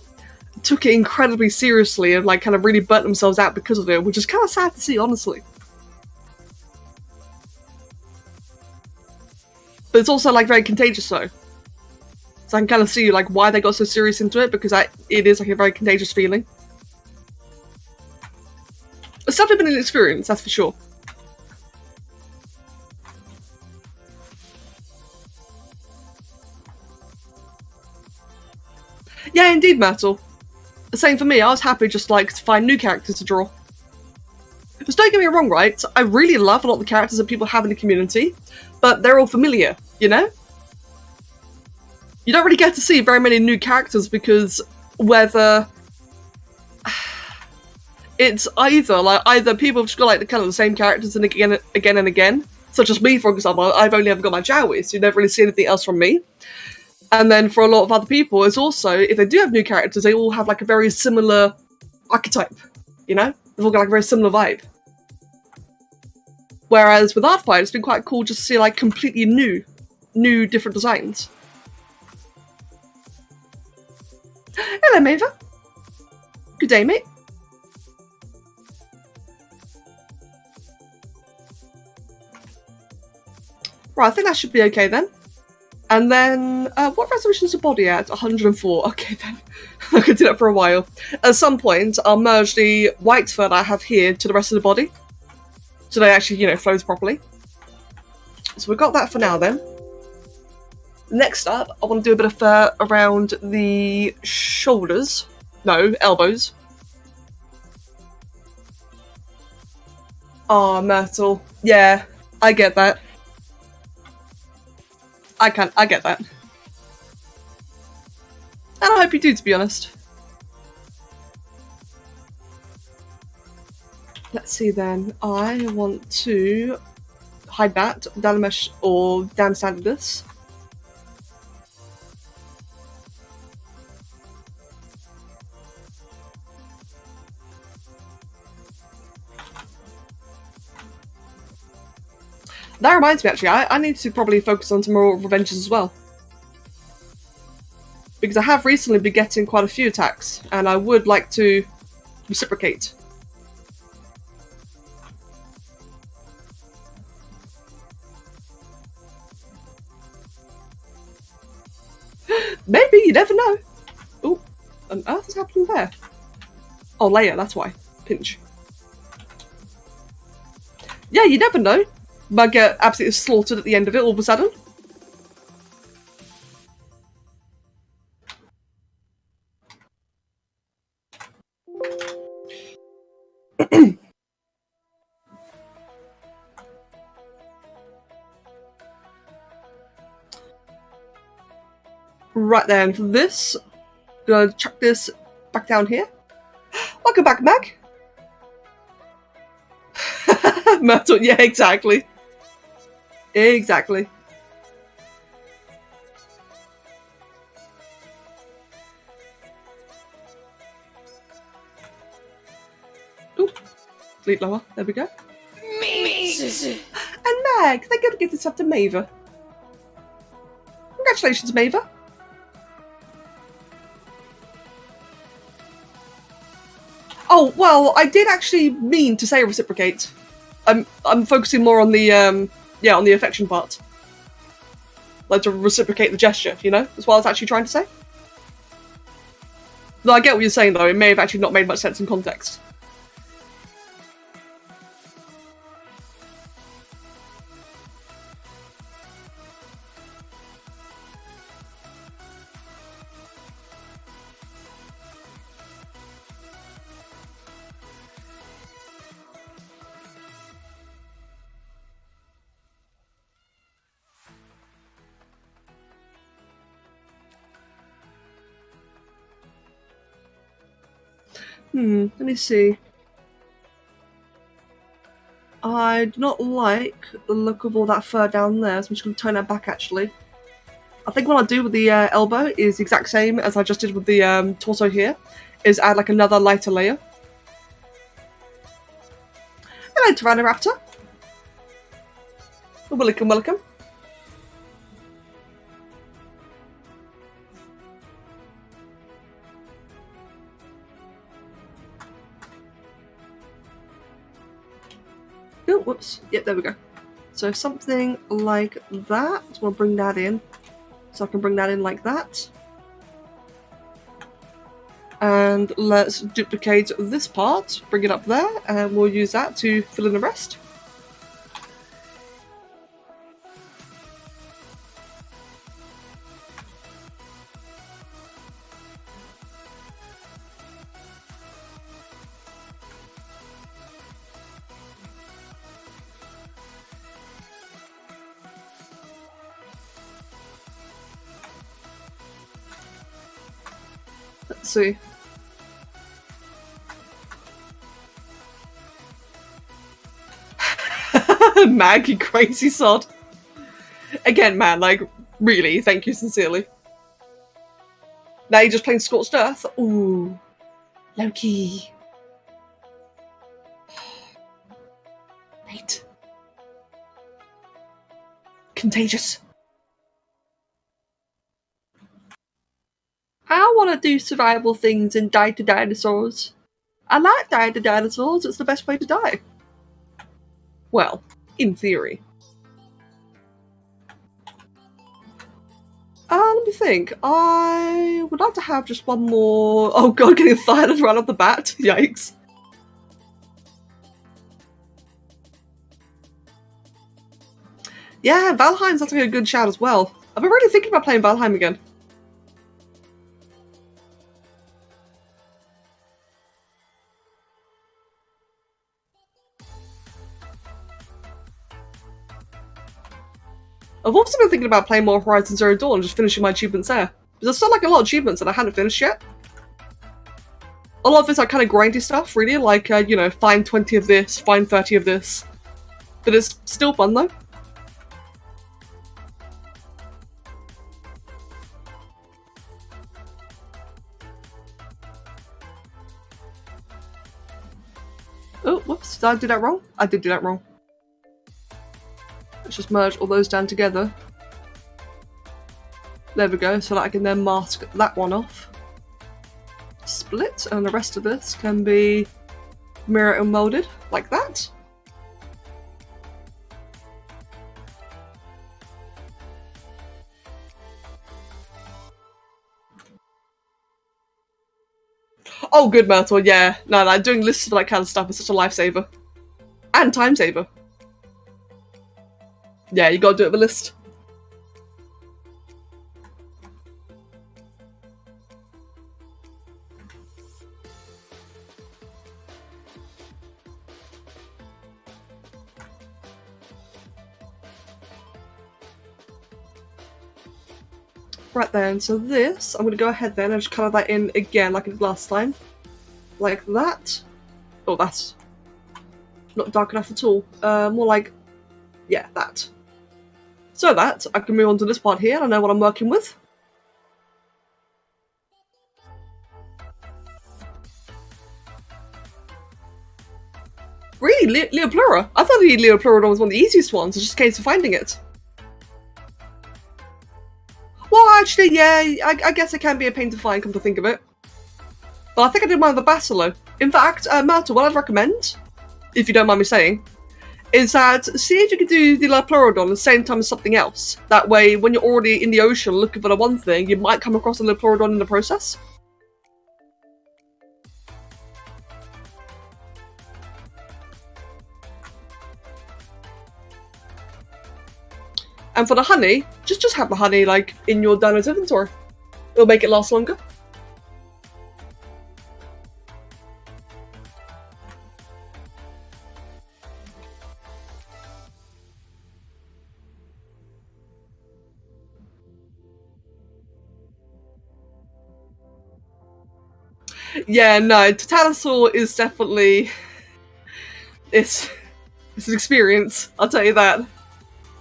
took it incredibly seriously and like kind of really burnt themselves out because of it, which is kind of sad to see, honestly. But it's also like very contagious though. So I can kind of see like why they got so serious into it, because it is like a very contagious feeling. It's definitely been an experience, that's for sure. Yeah, indeed, Myrtle. The same for me, I was happy just like to find new characters to draw. Just don't get me wrong, right? I really love a lot of the characters that people have in the community, but they're all familiar, you know? You don't really get to see very many new characters because whether it's either people have just got like the kind of the same characters and again and again, such as me, for example. I've only ever got my Jowies, so you never really see anything else from me. And then for a lot of other people, it's also, if they do have new characters, they all have like a very similar archetype, you know? They've all got like a very similar vibe. Whereas with ArtFight, it's been quite cool just to see like completely new different designs. Hello, Maeva. Good day, mate. Right, I think that should be okay then. And then, what resolution is the body at? 104. Okay then. I could do that for a while. At some point, I'll merge the white fur that I have here to the rest of the body, so that it actually, you know, flows properly. So we've got that for now then. Next up, I want to do a bit of fur around the shoulders. No, elbows. Oh, Myrtle. Yeah, I get that. I get that. And I hope you do, to be honest. Let's see then. I want to hide that, down mesh or down standard this. That reminds me, actually, I need to probably focus on some more revenges as well. Because I have recently been getting quite a few attacks, and I would like to reciprocate. Maybe, you never know. Oh, on earth is happening there? Oh, Leia, that's why. Pinch. Yeah, you never know. Might get absolutely slaughtered at the end of it all of a sudden. Right then, for this, I'm gonna chuck this back down here. Welcome back, Mag. Myrtle, yeah, exactly. Exactly. Ooh, sleep lower. There we go. Me. And Mag, they're gonna give this up to Maeva. Congratulations, Maeva. Oh well, I did actually mean to say reciprocate. I'm focusing more on the yeah, on the affection part. Like to reciprocate the gesture, you know? That's what I was actually trying to say. No, I get what you're saying though, it may have actually not made much sense in context. Let me see. I do not like the look of all that fur down there, so I'm just going to turn that back actually. I think what I'll do with the elbow is the exact same as I just did with the torso here, is add like another lighter layer. Hello, Tyrannoraptor. Welcome, welcome. Oh, whoops. Yep, there we go. So something like that. We'll bring that in. So I can bring that in like that. And let's duplicate this part, bring it up there, and we'll use that to fill in the rest. Let's see. Maggie, crazy sod. Again, man, like, really, thank you sincerely. Now you're just playing Scorched Earth? Ooh. Loki. Mate. Contagious. I want to do survival things and die to dinosaurs. I like dying to dinosaurs, it's the best way to die. Well, in theory. Let me think. I would like to have just one more... Oh god, getting fired right off the bat. Yikes. Yeah, Valheim's actually a good shout as well. I've been really thinking about playing Valheim again. I've also been thinking about playing more Horizon Zero Dawn and just finishing my achievements there. Because there's still like a lot of achievements that I hadn't finished yet. A lot of it's like kind of grindy stuff, really, like, you know, find 20 of this, find 30 of this. But it's still fun though. Oh, whoops, did I do that wrong? I did do that wrong. Let's just merge all those down together. There we go, so that I can then mask that one off. Split, and the rest of this can be mirror and molded, like that. Oh, good, Myrtle, yeah. No, like, doing lists for that kind of stuff is such a lifesaver. And time saver. Yeah, you gotta do it with a list. Right then, so this, I'm going to go ahead then and just colour that in again like I did last time. Like that. Oh, that's not dark enough at all. More like, yeah, that. So that, I can move on to this part here and I know what I'm working with. Really? Leoplura? I thought the Leopleurodon was one of the easiest ones, it's just a case of finding it. Well, actually, yeah, I guess it can be a pain to find, come to think of it. But I think I did mine with the Basilo. In fact, Myrtle, what I'd recommend, if you don't mind me saying, is that see if you can do the Leopleurodon at the same time as something else. That way, when you're already in the ocean looking for the one thing, you might come across a Leopleurodon in the process. And for the honey, just have the honey like in your dino's inventory. It'll make it last longer. Yeah, no, Totalosaur is definitely it's an experience, I'll tell you that.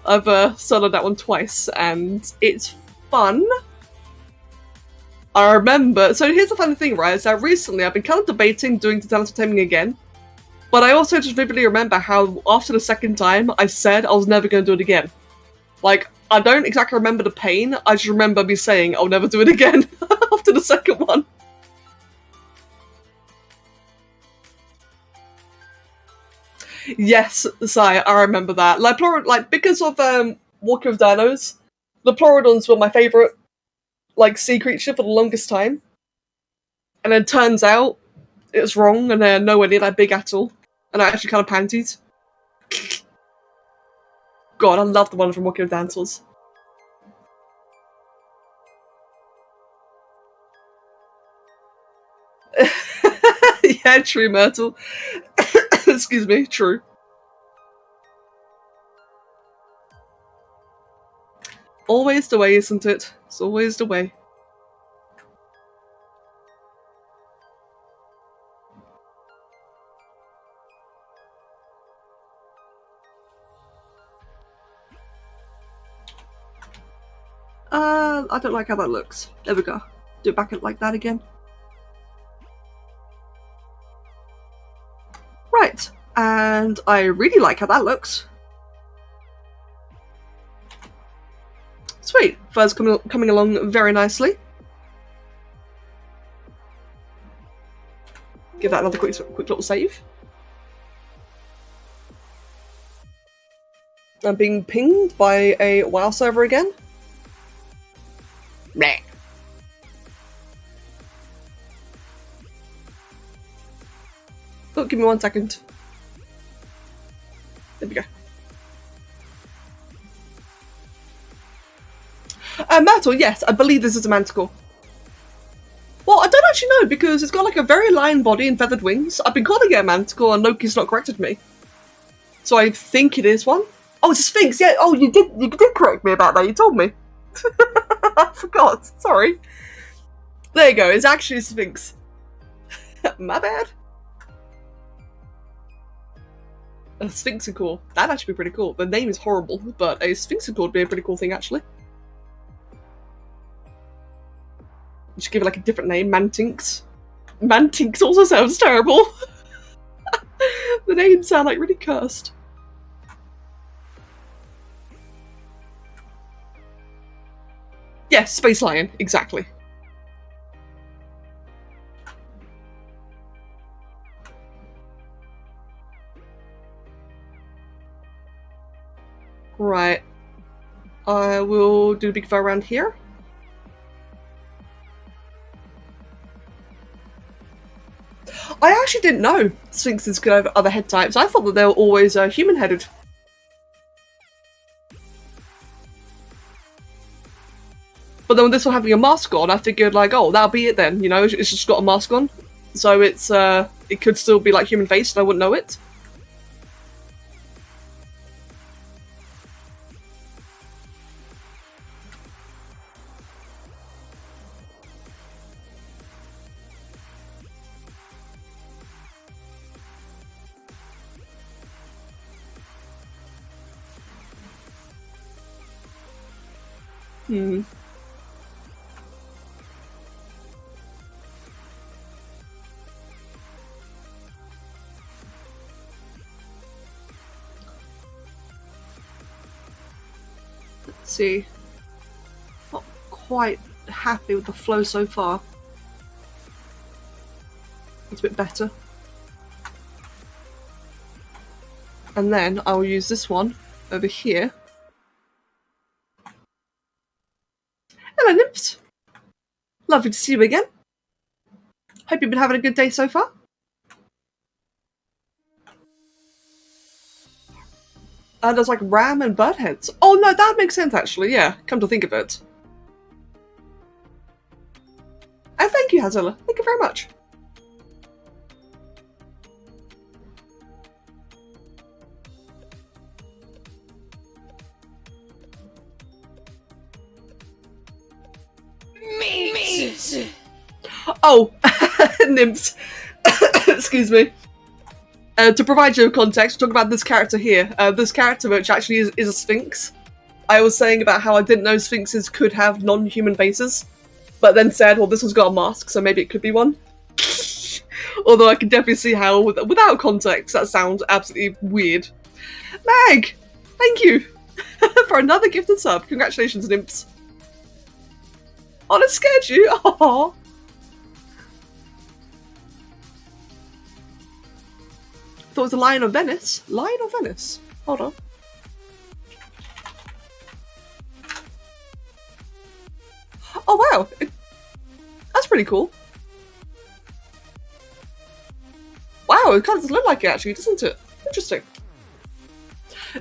I've soloed that one twice, and it's fun. I remember, so here's the funny thing, right, is that recently I've been kind of debating doing Totalosaur taming again, But I also just vividly remember how after the second time I said I was never going to do it again. Like, I don't exactly remember the pain, I just remember me saying I'll never do it again after the second one. Yes, Sai, I remember that. Like, because of Walking with Dinos, the Pleurodons were my favourite, like, sea creature for the longest time. And then it turns out it was wrong, and they're nowhere near that big at all. And I actually kind of panties. God, I love the one from Walking with Dinosaurs. Yeah, true, Myrtle. Excuse me, true. Always the way, isn't it? It's always the way. I don't like how that looks. There we go. Do it back like that again. Right, and I really like how that looks. Sweet, fur's coming along very nicely. Give that another quick little save. I'm being pinged by a WoW server again. Meh. Oh, give me 1 second. There we go. Myrtle, yes, I believe this is a manticore. Well, I don't actually know, because it's got like a very lion body and feathered wings. I've been calling it a manticore and Loki's not corrected me. So I think it is one. Oh, it's a sphinx, yeah. Oh, you did correct me about that, you told me. I forgot, sorry. There you go, it's actually a sphinx. My bad. A sphinxicore. That'd actually be pretty cool. The name is horrible, but a sphinxicore would be a pretty cool thing, actually. Just give it like a different name, Mantinx. Mantinx also sounds terrible. The names sound like really cursed. Yes, Space Lion, exactly. Right. I will do a big fur around here. I actually didn't know sphinxes could have other head types. I thought that they were always human-headed. But then with this one having a mask on, I figured like, oh, that'll be it then. You know, it's just got a mask on, so it's it could still be like human faced, and I wouldn't know it. Hmm. Let's see. Not quite happy with the flow so far. It's a bit better. And then I'll use this one over here. Hello, Nymphs. Lovely to see you again. Hope you've been having a good day so far. There's like ram and bird heads. Oh no, that makes sense actually, yeah, come to think of it. And thank you, Hazela. Thank you very much. Oh, Nymphs. Excuse me. To provide you context, we're talking about this character here. This character, which actually is a sphinx. I was saying about how I didn't know sphinxes could have non-human faces, but then said, well, this one's got a mask, so maybe it could be one. Although I can definitely see how, without context, that sounds absolutely weird. Meg! Thank you for another gifted sub. Congratulations, nymphs. Oh, that scared you? Aww. Thought it was a Lion of Venice. Lion of Venice? Hold on. Oh, wow. That's pretty cool. Wow, it kind of does look like it actually, doesn't it? Interesting.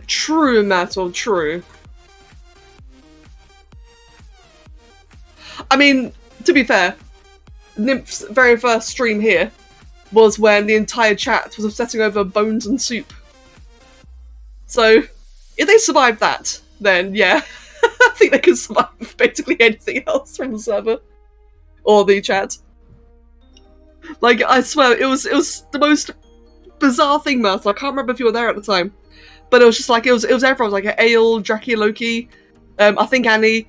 True, Metal, true. I mean, to be fair, Nymph's very first stream here was when the entire chat was obsessing over bones and soup. So, if they survived that, then yeah, I think they could survive basically anything else from the server. Or the chat. Like, I swear, it was the most bizarre thing, Myrtle. I can't remember if you were there at the time. But it was just like, it was everyone. Like, Ale, Jackie, Loki, I think Annie,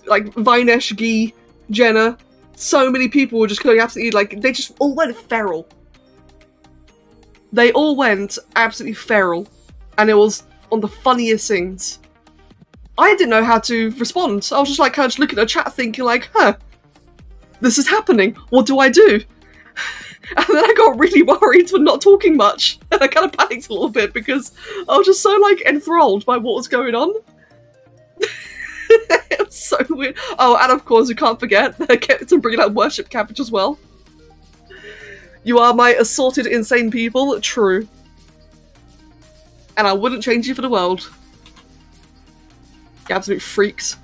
like, Vinesh, Guy, Jenna. So many people were just going absolutely, like, they just all went feral. They all went absolutely feral. And it was one of the funniest things. I didn't know how to respond. I was just like, kind of just looking at the chat thinking like, huh, this is happening. What do I do? And then I got really worried for not talking much. And I kind of panicked a little bit because I was just so, like, enthralled by what was going on. It's so weird. Oh, and of course, we can't forget, I kept on bringing out worship cabbage as well. You are my assorted insane people. True. And I wouldn't change you for the world. You absolute freaks.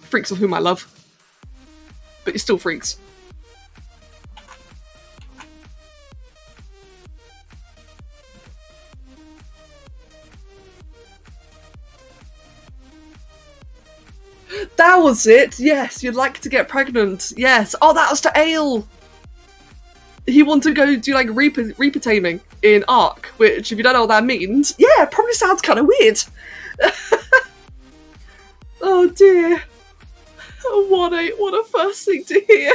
Freaks of whom I love. But you're still freaks. That was it! Yes, you'd like to get pregnant. Yes. Oh, that was to Ale! He wanted to go do, like, reaper taming in Ark, which, if you don't know what that means, yeah, probably sounds kind of weird. Oh dear. What a first thing to hear.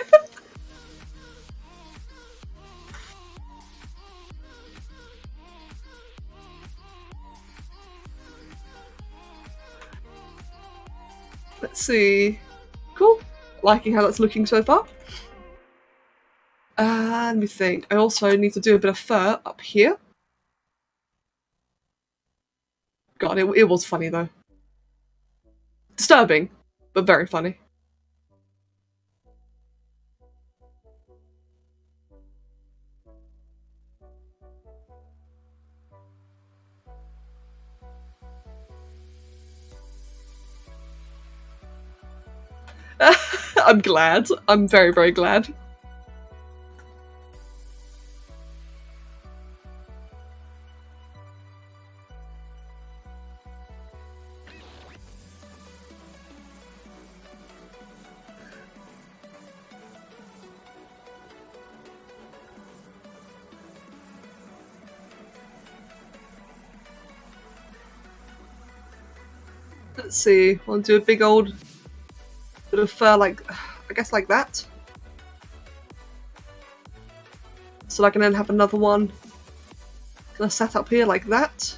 Let's see. Cool. Liking how that's looking so far. Let me think. I also need to do a bit of fur up here. God, it was funny though. Disturbing, but very funny. I'm glad. I'm very, very glad. Let's see. I'll do a big old bit of fur, like, I guess like that. So I can then have another one kind of set up here like that.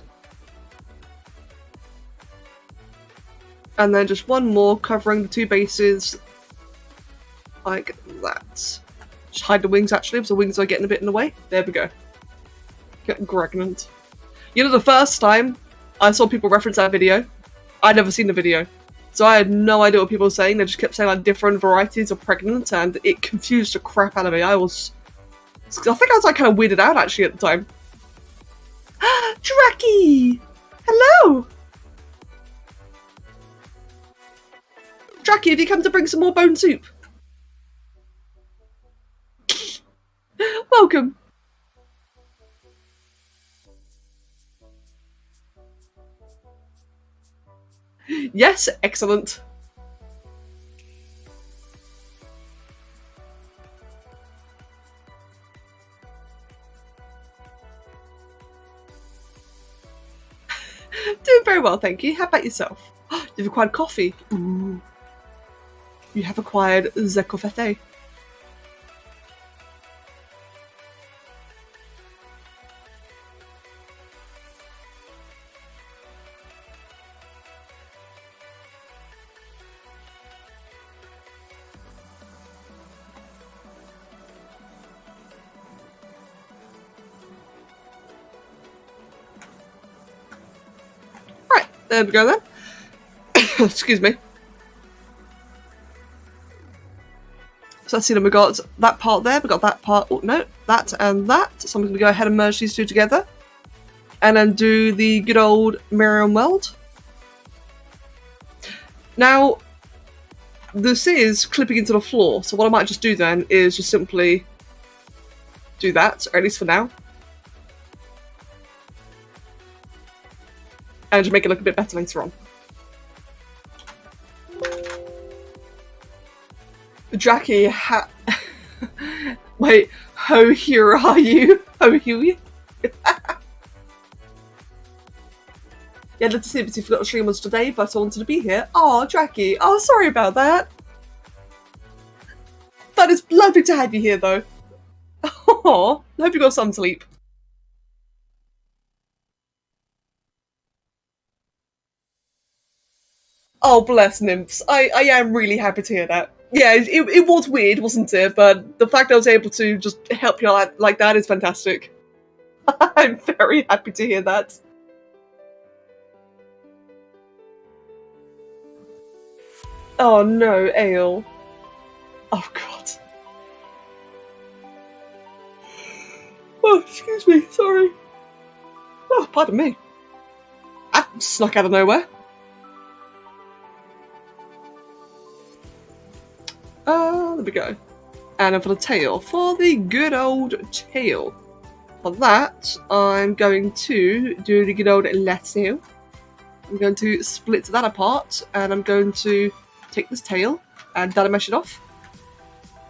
And then just one more covering the two bases like that. Just hide the wings actually, because the wings are getting a bit in the way. There we go. Get pregnant. You know, the first time I saw people reference that video, I'd never seen the video. So I had no idea what people were saying. They just kept saying like different varieties of pregnant, and it confused the crap out of me. I think I was like kind of weirded out actually at the time. Dracky! Hello! Dracky, have you come to bring some more bone soup? Welcome. Yes, excellent. Doing very well, thank you. How about yourself? You've acquired coffee. Ooh. You have acquired the coffee. There we go then. Excuse me. So let's see, then we got that part there, we got that part, oh no, that and that. So I'm going to go ahead and merge these two together. And then do the good old mirror and weld. Now, this is clipping into the floor, so what I might just do then is just simply do that, or at least for now. And just make it look a bit better later on. Jackie, wait, ho, here are you? Ho, Huey? Yeah, let's see if you forgot the stream was today, but I wanted to be here. Oh, Jackie. Oh, sorry about that. But it's lovely to have you here, though. Oh, I hope you got some sleep. Oh, bless nymphs. I am really happy to hear that. Yeah, it was weird, wasn't it? But the fact I was able to just help you out like that is fantastic. I'm very happy to hear that. Oh no, Ale. Oh god. Oh, excuse me, sorry. Oh, pardon me. I snuck out of nowhere. There we go. And then for the tail, for the good old tail. For that, I'm going to do the good old lasso. I'm going to split that apart, and I'm going to take this tail and data mesh it off.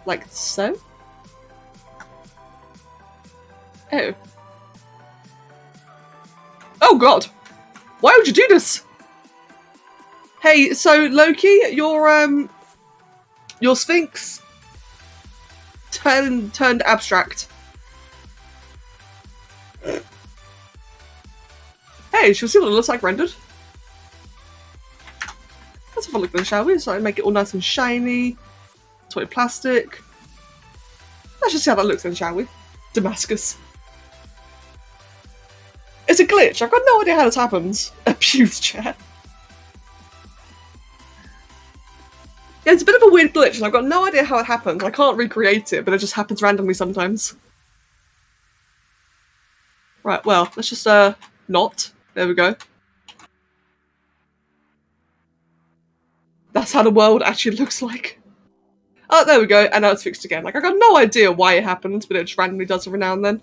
Like so. Oh. Oh god! Why would you do this? Hey, so Loki, your Sphinx turned abstract. Hey, shall we see what it looks like rendered? Let's have a look then, shall we? So I make it all nice and shiny. Toy plastic. Let's just see how that looks then, shall we? Damascus. It's a glitch. I've got no idea how this happens. Abused chair. Yeah, it's a bit of a weird glitch, and I've got no idea how it happens. I can't recreate it, but it just happens randomly sometimes. Right, well, let's just, not. There we go. That's how the world actually looks like. Oh, there we go, and now it's fixed again. Like, I've got no idea why it happens, but it just randomly does every now and then.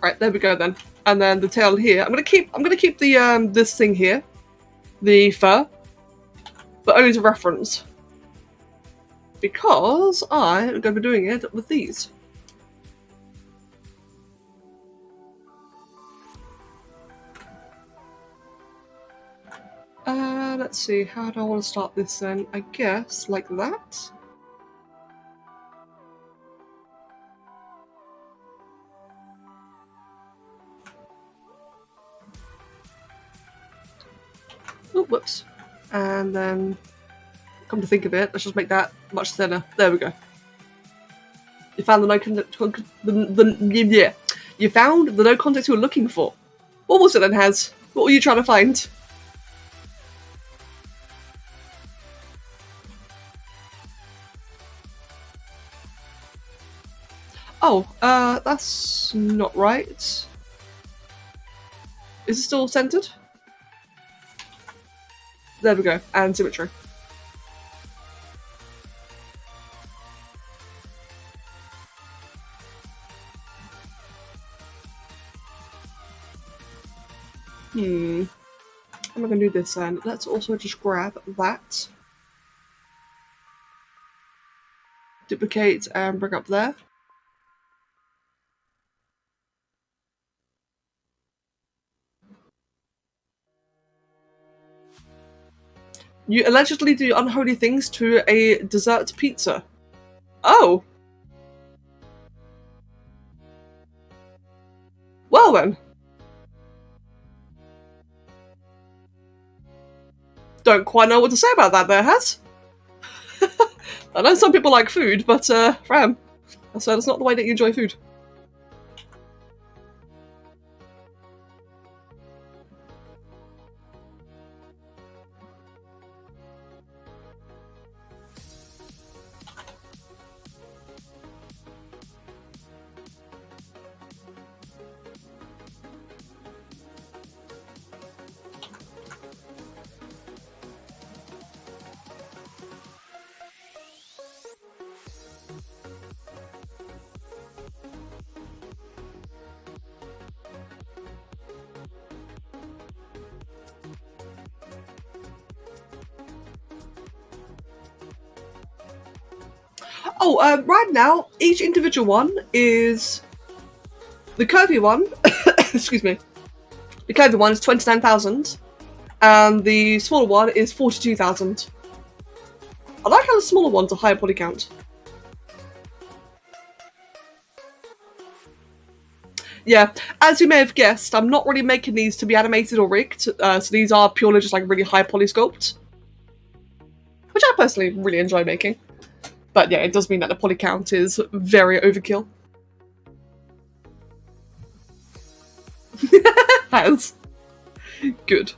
Right, there we go then. And then the tail here. I'm gonna keep the this thing here. The fur. But only to reference. Because I'm gonna be doing it with these. Let's see, how do I want to start this then? I guess like that. Oh, whoops. And then, come to think of it, let's just make that much thinner. There we go. You found the You found the no context you were looking for. What was it then, Haz? What were you trying to find? Oh, that's not right. Is it still centered? There we go, and symmetry. How am I going to do this then? Let's also just grab that. Duplicate and bring up there. You allegedly do unholy things to a dessert pizza. Oh! Well then. Don't quite know what to say about that there, Has. I know some people like food, but Ram, that's not the way that you enjoy food. Oh, right now, each individual one is... The curvy one, excuse me, the curvy one is 29,000, and the smaller one is 42,000. I like how the smaller one's a higher body count. Yeah, as you may have guessed, I'm not really making these to be animated or rigged, so these are purely just like really high poly sculpt, which I personally really enjoy making. But yeah, it does mean that the poly count is very overkill. Has. Good.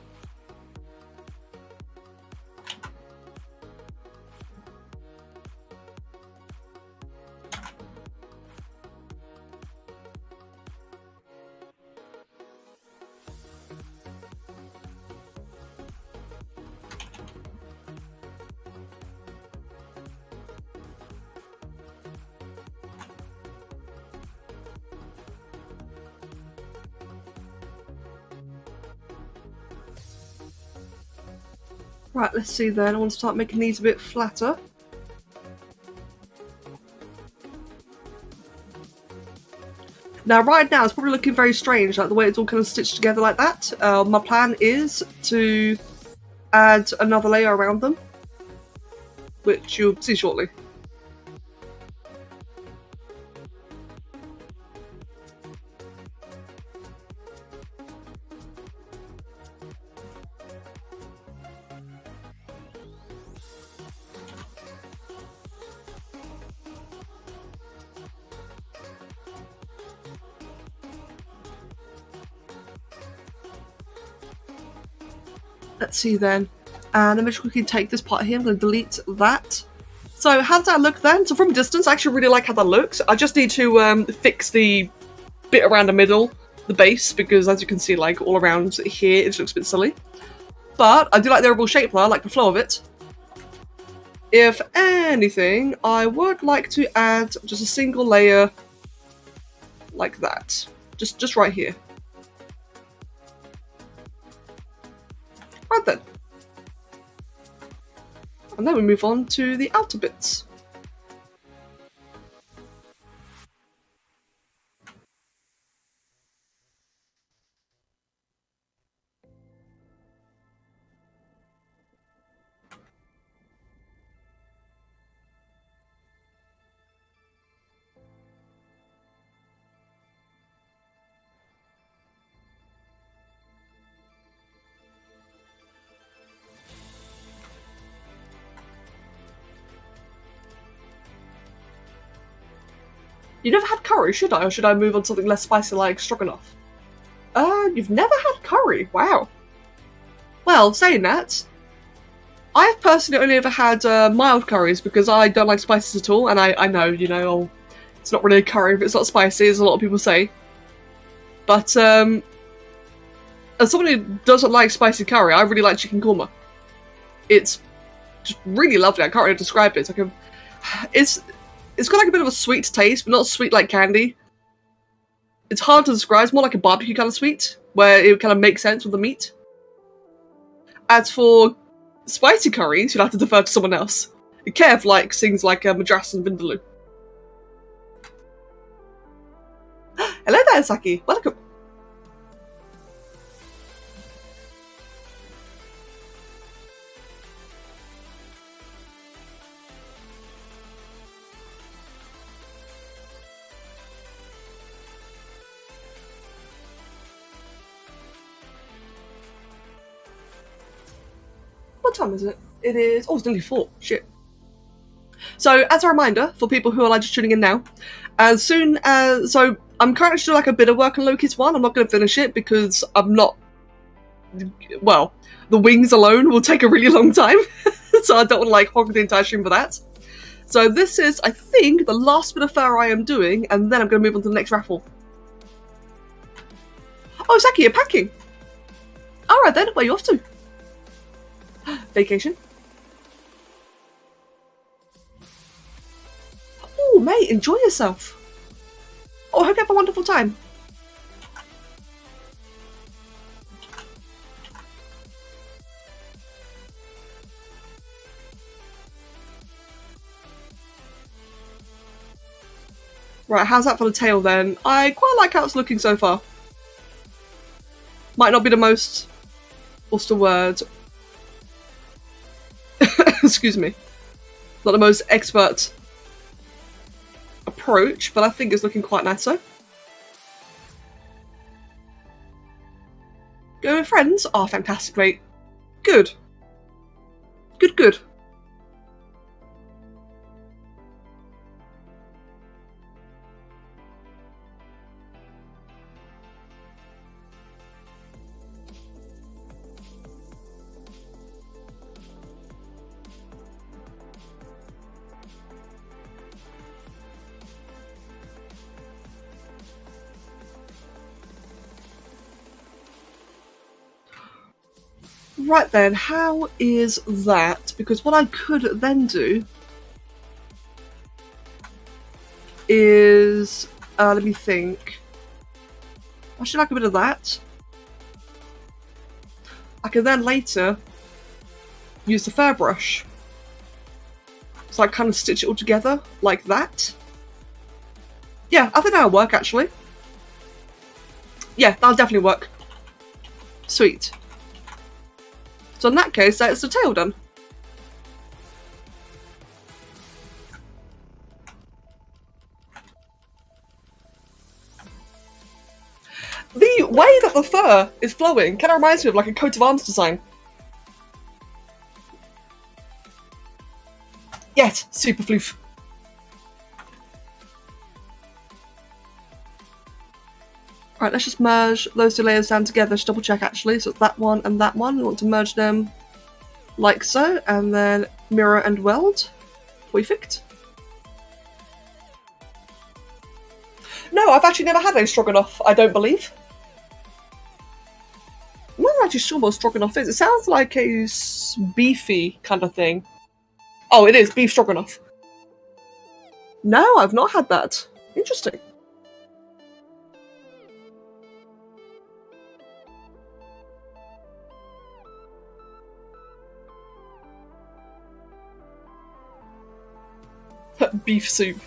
Right, let's see then. I want to start making these a bit flatter. Now, right now, it's probably looking very strange, like the way it's all kind of stitched together like that. My plan is to add another layer around them, which you'll see shortly. Let's see then. And let me just quickly take this part here. I'm going to delete that. So how does that look then? So from a distance, I actually really like how that looks. I just need to fix the bit around the middle, the base, because as you can see, like all around here, it looks a bit silly. But I do like the overall shape though. I like the flow of it. If anything, I would like to add just a single layer like that. Just right here. Right then. And then we move on to the outer bits. You never had curry, should I? Or should I move on to something less spicy like stroganoff? You've never had curry? Wow. Well, saying that, I've personally only ever had mild curries because I don't like spices at all, and I know, you know, oh, it's not really a curry if it's not spicy, as a lot of people say. But, as someone who doesn't like spicy curry, I really like chicken korma. It's just really lovely. I can't really describe it. It's got like a bit of a sweet taste, but not sweet like candy. It's hard to describe. It's more like a barbecue kind of sweet, where it kind of makes sense with the meat. As for spicy curries, you'll have to defer to someone else. Kev likes things like Madras and Vindaloo. Hello there, Saki. Welcome. What time is it? It is... Oh, it's nearly 4. Shit. So, as a reminder, for people who are just tuning in now, as soon as... So, I'm currently still like a bit of work on Loki's one. I'm not going to finish it because I'm not... Well, the wings alone will take a really long time. So I don't want to like hog the entire stream for that. So this is, I think, the last bit of fur I am doing, and then I'm going to move on to the next raffle. Oh, Saki, you're packing. Alright then, where are you off to? Vacation. Oh, mate, enjoy yourself. Oh, I hope you have a wonderful time. Right, how's that for the tail then? I quite like how it's looking so far. Might not be the most... What's the word? Excuse me. Not the most expert approach, but I think it's looking quite nice so. Go with friends? Oh, fantastic, mate. Good. Good, good. Right then, how is that? Because what I could then do is, let me think. I should like a bit of that. I can then later use the fur brush. So I kind of stitch it all together like that. Yeah, I think that'll work actually. Yeah, that'll definitely work. Sweet. So in that case, that's the tail done. The way that the fur is flowing kind of reminds me of like a coat of arms design. Yes, super floof. Right, let's just merge those two layers down together. Just double check actually. So it's that one and that one. We want to merge them like so, and then mirror and weld. Perfect. No, I've actually never had a stroganoff, I don't believe. I'm not actually sure what stroganoff is. It sounds like a beefy kind of thing. Oh, it is beef stroganoff. No, I've not had that. Interesting. Beef soup.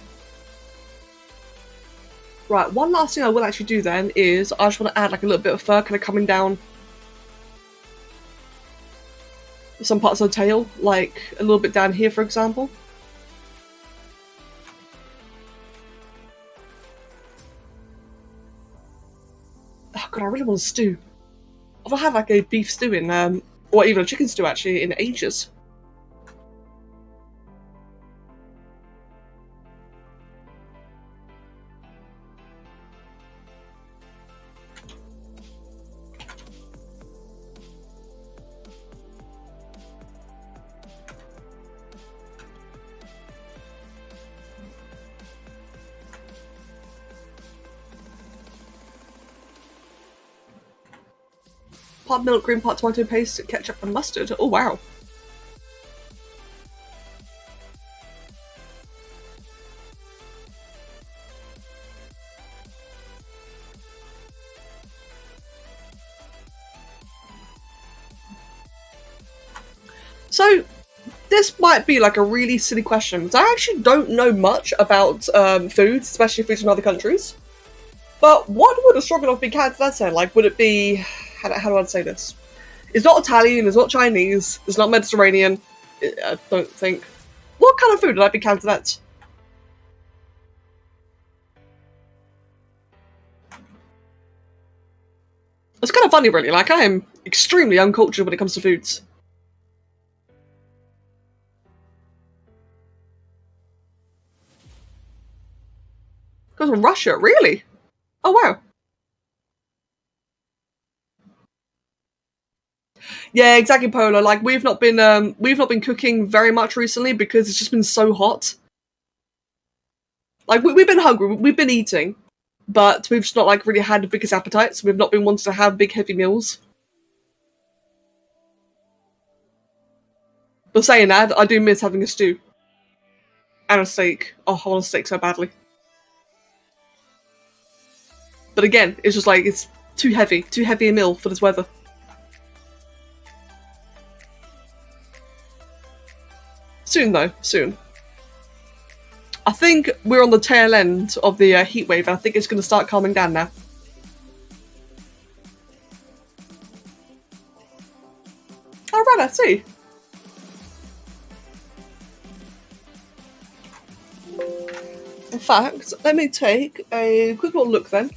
Right, one last thing I will actually do then is I just want to add like a little bit of fur kind of coming down some parts of the tail, like a little bit down here for example. Oh god, I really want a stew. I've not had like a beef stew in, or even a chicken stew actually, in ages. Part milk, green part tomato paste, ketchup and mustard. Oh wow. So, this might be like a really silly question, because I actually don't know much about foods, especially foods from other countries. But what would a stroganoff be characterized as? Like, would it be... How do I say this? It's not Italian, it's not Chinese, it's not Mediterranean, I don't think. What kind of food would I be counted as? It's kind of funny really, like I am extremely uncultured when it comes to foods. Goes from Russia, really? Oh wow. Yeah, exactly, Polo. Like we've not been cooking very much recently because it's just been so hot. Like we've been hungry, we've been eating, but we've just not like really had the biggest appetites. We've not been wanting to have big heavy meals. But saying that, I do miss having a stew and a steak. Oh, I want a steak so badly. But again, it's just like it's too heavy a meal for this weather. Soon though, soon. I think we're on the tail end of the heat wave, and I think it's going to start calming down now. Oh, right, I see. In fact, let me take a quick little look then.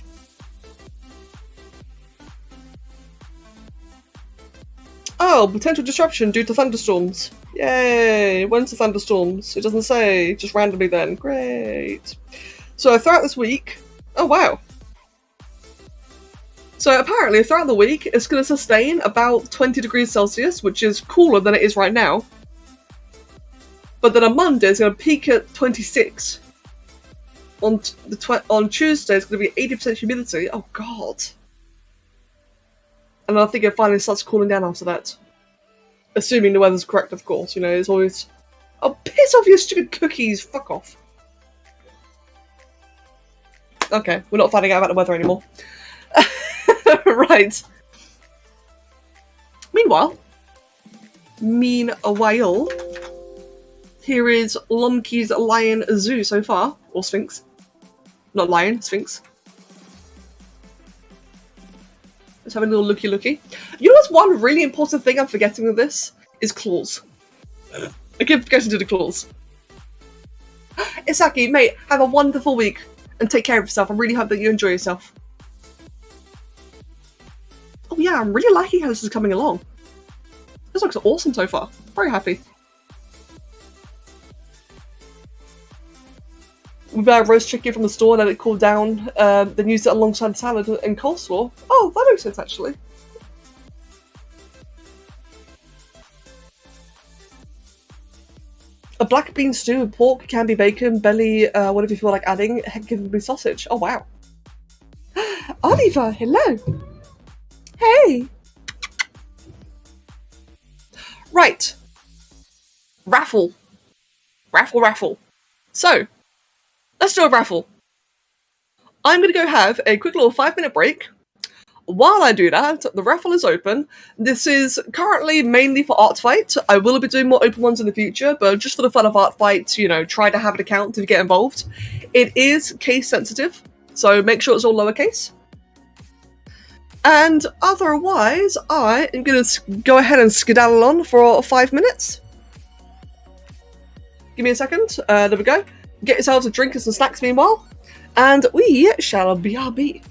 Oh, potential disruption due to thunderstorms. Yay! When's the thunderstorms? It doesn't say, just randomly then. Great. So throughout this week... Oh, wow. So apparently throughout the week, it's going to sustain about 20 degrees Celsius, which is cooler than it is right now. But then on Monday, it's going to peak at 26. On Tuesday, it's going to be 80% humidity. Oh, God. And I think it finally starts cooling down after that. Assuming the weather's correct, of course. You know, it's always... Oh, piss off your stupid cookies! Fuck off. Okay, we're not finding out about the weather anymore. Right. Meanwhile, here is Lomkey's Lion Zoo so far. Or Sphinx. Not lion, Sphinx. Let's have a little looky. You know what's one really important thing I'm forgetting with this? Is claws. I keep forgetting to do the claws. Isaki, mate, have a wonderful week and take care of yourself. I really hope that you enjoy yourself. Oh yeah, I'm really liking how this is coming along. This looks awesome so far. Very happy. We buy a roast chicken from the store, let it cool down, then use it alongside salad and coleslaw. Oh, that makes sense actually. A black bean stew with pork, candy bacon, belly, whatever you feel like adding, heck give me sausage. Oh wow. Oliver, hello. Hey. Right. Raffle. So, let's do a raffle. I'm going to go have a quick little 5-minute break. While I do that, the raffle is open. This is currently mainly for ArtFight. I will be doing more open ones in the future, but just for the fun of ArtFight, you know, try to have an account to get involved. It is case sensitive, so make sure it's all lowercase. And otherwise, I am going to go ahead and skedaddle on for 5 minutes. Give me a second. There we go. Get yourselves a drink and some snacks meanwhile. And we shall BRB.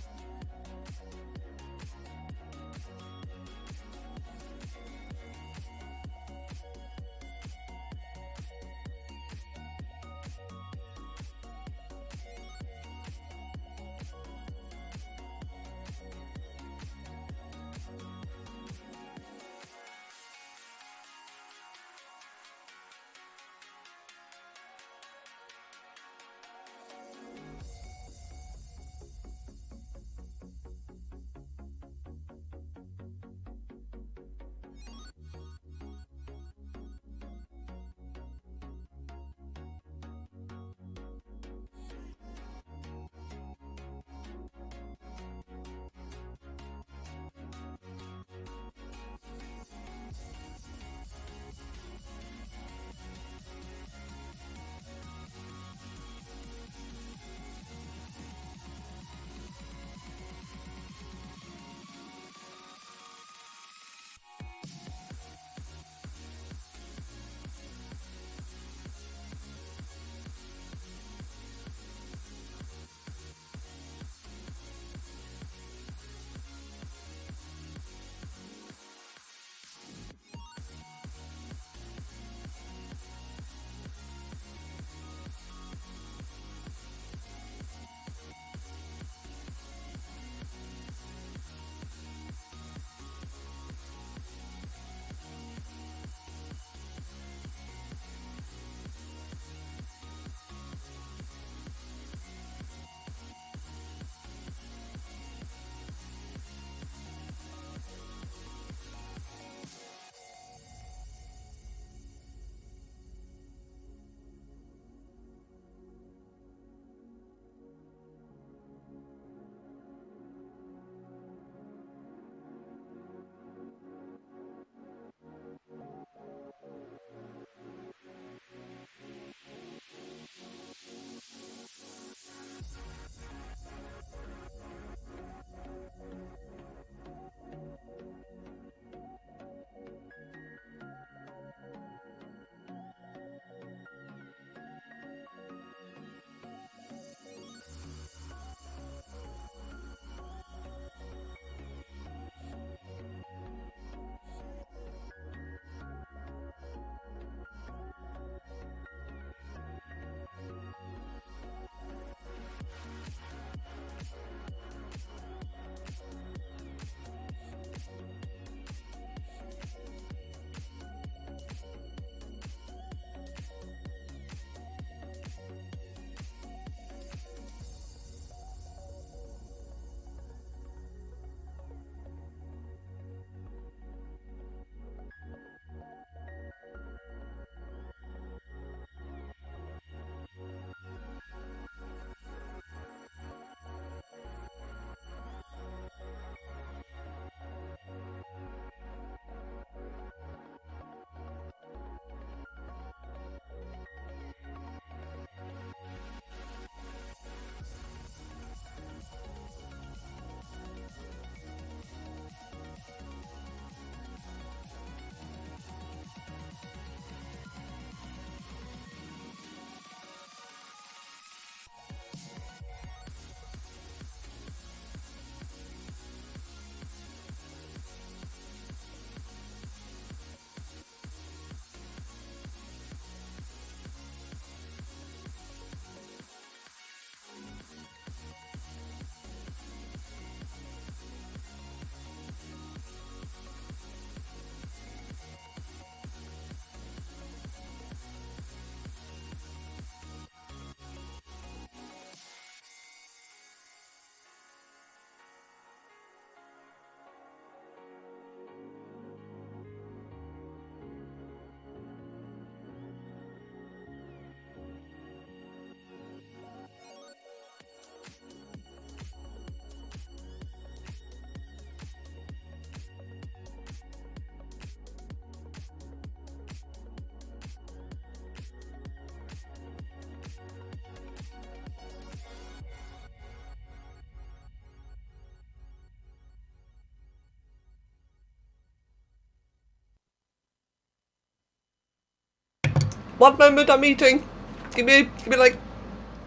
One moment, I'm eating. Give me like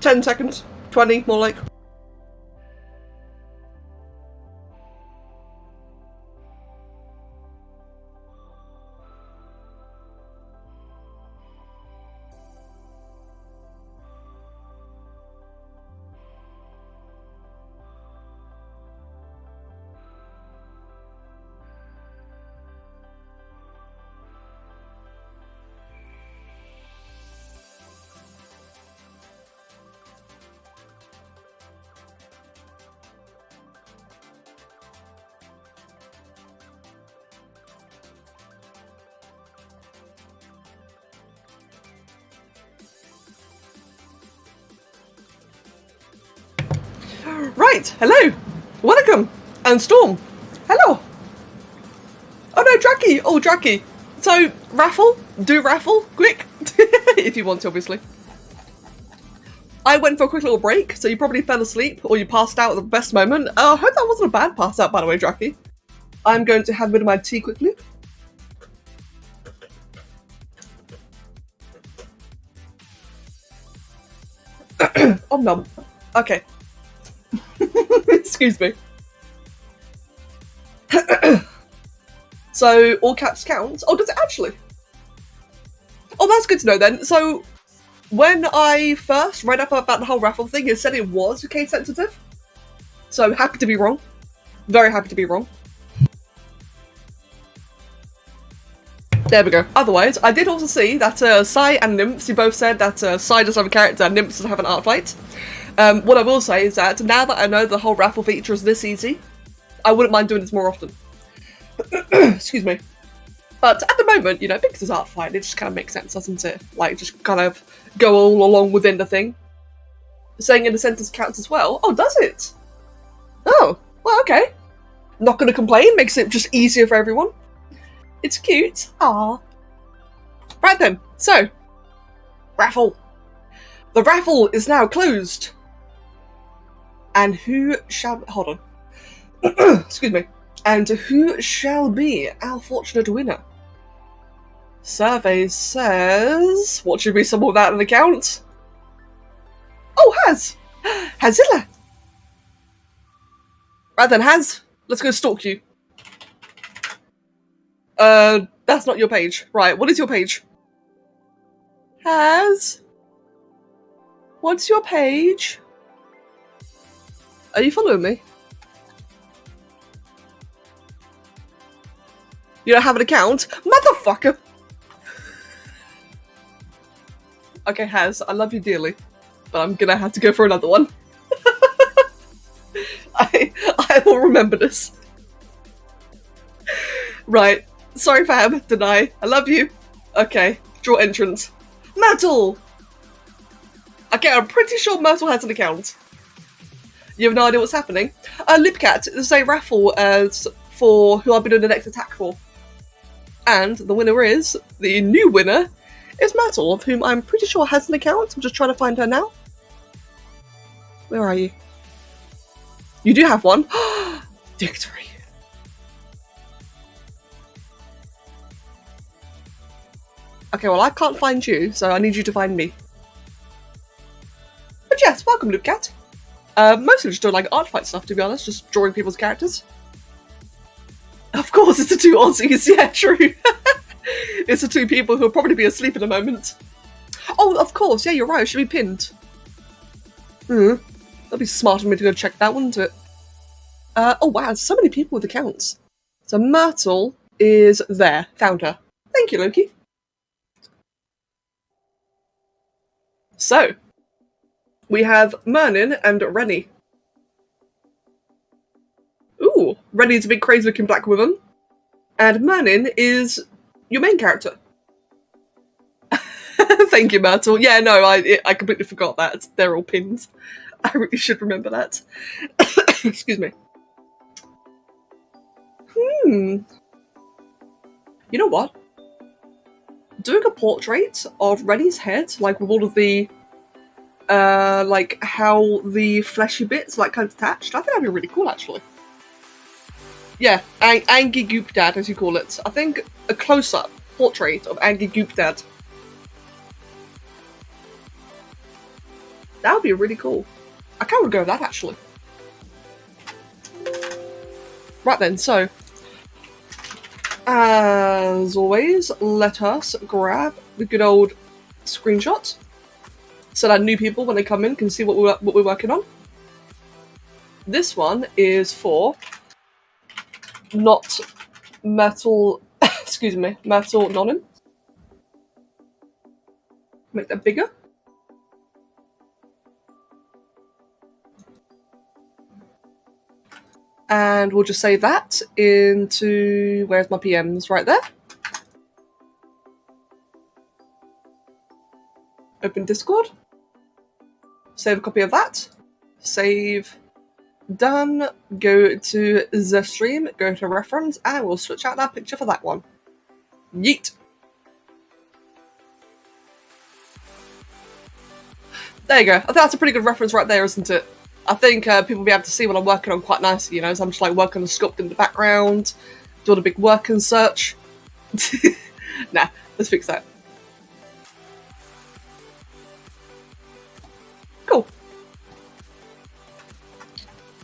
10 seconds. 20, more like. Right, hello, welcome, and Storm, hello. Oh no, Draki, oh Draki. So, raffle, do raffle, quick, if you want to, obviously. I went for a quick little break, so you probably fell asleep, or you passed out at the best moment. I hope that wasn't a bad pass out, by the way, Draki. I'm going to have a bit of my tea quickly. Oh no, okay. Excuse me. So, all caps count? Oh, does it actually? Oh, that's good to know then. So, when I first read up about the whole raffle thing, it said it was case sensitive. So, happy to be wrong. Very happy to be wrong. There we go. Otherwise, I did also see that Sai and Nymphs, you both said that Sai does have a character and Nymphs does have an art fight. What I will say is that now that I know the whole raffle feature is this easy, I wouldn't mind doing this more often. Excuse me. But at the moment, you know, because it's ArtFight, it just kind of makes sense, doesn't it? Like, just kind of go all along within the thing. Saying in the sentence counts as well. Oh, does it? Oh, well, okay. Not going to complain, makes it just easier for everyone. It's cute. Aww. Right then, so, raffle. The raffle is now closed. And who shall... Hold on. Excuse me. And who shall be our fortunate winner? Survey says... What should be some of that an account? Oh, Haz! Hazilla! Right then, Haz, let's go stalk you. That's not your page. Right, what is your page? Haz? What's your page? Are you following me? You don't have an account? Motherfucker! Okay, Haz, I love you dearly, but I'm gonna have to go for another one. I will remember this. Right. Sorry, fam. Deny. I love you. Okay. Draw entrance. Myrtle! Okay, I'm pretty sure Myrtle has an account. You have no idea what's happening? Lipcat, there's a raffle for who I'll be doing the next attack for. And the winner is, the new winner, is Myrtle, of whom I'm pretty sure has an account. I'm just trying to find her now. Where are you? You do have one. Victory. Okay, well, I can't find you, so I need you to find me. But yes, welcome, Lipcat. Mostly just doing like ArtFight stuff, to be honest, just drawing people's characters. Of course, it's the two Aussies, yeah, true. It's the two people who'll probably be asleep in a moment. Oh, of course, yeah, you're right, it should be pinned. That'd be smart of me to go check that, wouldn't it? Oh wow, so many people with accounts. So Myrtle is there, found her. Thank you, Loki. So, we have Mernin and Renni. Ooh, Renni's a big crazy looking black woman. And Mernin is your main character. Thank you, Myrtle. Yeah, no, I completely forgot that. They're all pinned. I really should remember that. Excuse me. You know what? Doing a portrait of Renni's head, like with all of the, like how the fleshy bits like kind of attached, I think that'd be really cool, actually. Yeah, Angie Goopdad, as you call it. I think a close-up portrait of Angie Goopdad That would be really cool. I kind of would go with that, actually. Right then, so as always, let us grab the good old screenshot so that new people, when they come in, can see what we're working on. This one is for not metal, excuse me, metal nonin. Make that bigger. And we'll just save that into, where's my PMs? Right there. Open Discord. Save a copy of that. Save. Done. Go to the stream, go to reference, and we'll switch out that picture for that one. Yeet. There you go. I think that's a pretty good reference right there, isn't it? I think people will be able to see what I'm working on quite nicely, you know, so I'm just like working on the sculpt in the background, doing a big working search. Nah, let's fix that. Cool.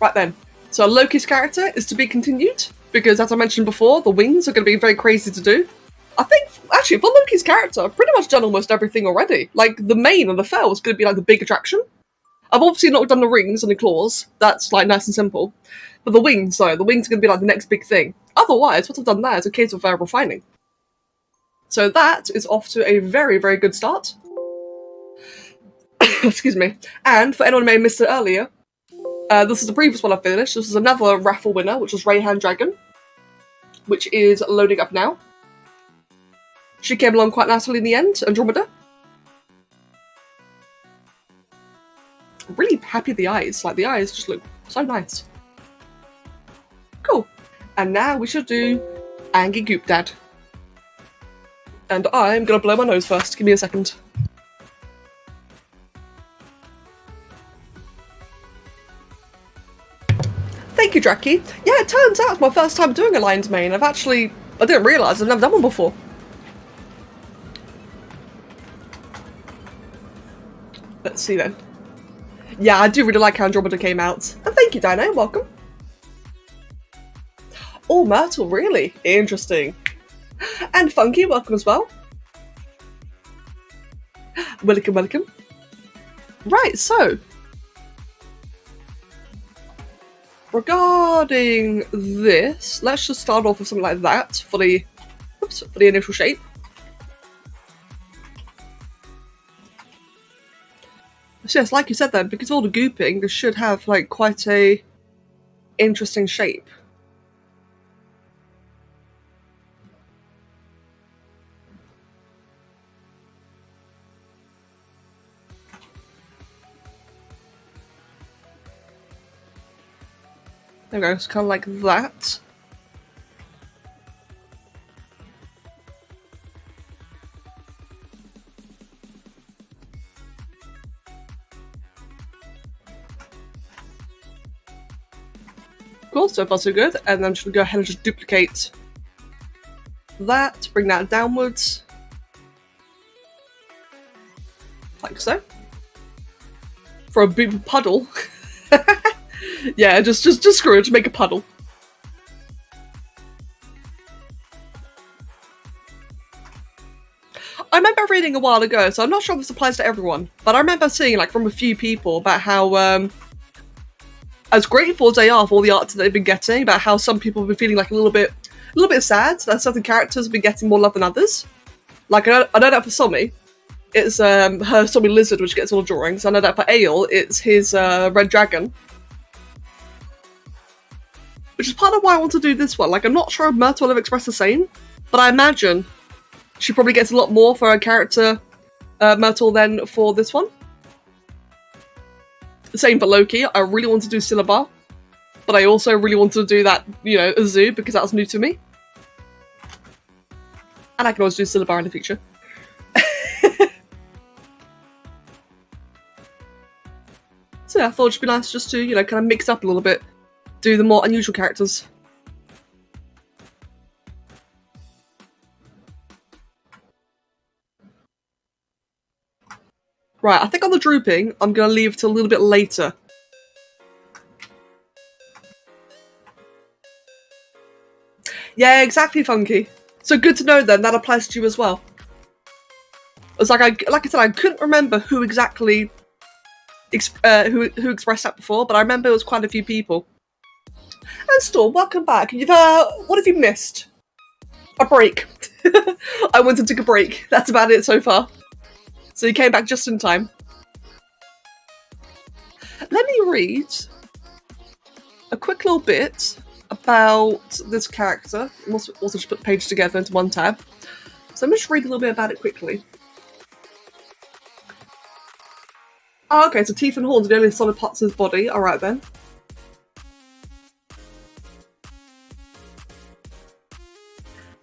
Right then, so Loki's character is to be continued, because as I mentioned before, the wings are going to be very crazy to do. I think, actually, for Loki's character, I've pretty much done almost everything already. Like, the mane and the fur is going to be like the big attraction. I've obviously not done the rings and the claws, that's like nice and simple. But the wings, though, the wings are going to be like the next big thing. Otherwise, what I've done there is a case of refining. So that is off to a very, very good start. Excuse me. And for anyone who may have missed it earlier, this is the previous one I finished. This is another raffle winner, which was Rayhan Dragon, which is loading up now. She came along quite nicely in the end, Andromeda. Really happy with the eyes. Like, the eyes just look so nice. Cool. And now we should do Angie Goop Dad. And I'm gonna blow my nose first. Give me a second. Thank you, Draki. Yeah, it turns out it's my first time doing a lion's mane. I didn't realise I've never done one before. Let's see then. Yeah, I do really like how Andromeda came out. And thank you, Dino. Welcome. Oh, Myrtle, really? Interesting. And Funky, welcome as well. Welcome, welcome. Right, so regarding this, let's just start off with something like that for the initial shape. So yes, like you said then, because of all the gooping, this should have like quite a interesting shape. There we go, it's kind of like that. Cool, so far so good. And then I'm just going to go ahead and just duplicate that, bring that downwards. Like so. For a big puddle. Yeah, just screw it, just make a puddle. I remember reading a while ago, so I'm not sure if this applies to everyone, but I remember seeing like from a few people about how as grateful as they are for all the art that they've been getting, about how some people have been feeling like a little bit sad that certain characters have been getting more love than others. Like I know that for Somi, it's her Somi Lizard which gets all the drawings. I know that for Ale, it's his Red Dragon. Which is part of why I want to do this one. Like, I'm not sure if Myrtle will have expressed the same, but I imagine she probably gets a lot more for her character, Myrtle, than for this one. Same for Loki. I really want to do Syllabar, but I also really want to do that, you know, Azu, because that was new to me. And I can always do Syllabar in the future. So yeah, I thought it'd just be nice just to, you know, kind of mix up a little bit. Do the more unusual characters. Right, I think on the drooping, I'm going to leave till a little bit later. Yeah, exactly, Funky. So good to know then, that applies to you as well. It's like I said, I couldn't remember who exactly who expressed that before, but I remember it was quite a few people. And Storm, welcome back. You've what have you missed? A break. I went and took a break. That's about it so far. So you came back just in time. Let me read a quick little bit about this character. I also just put the page together into one tab. So I'm just read a little bit about it quickly. Oh, okay, so teeth and horns are the only solid parts of his body. Alright then.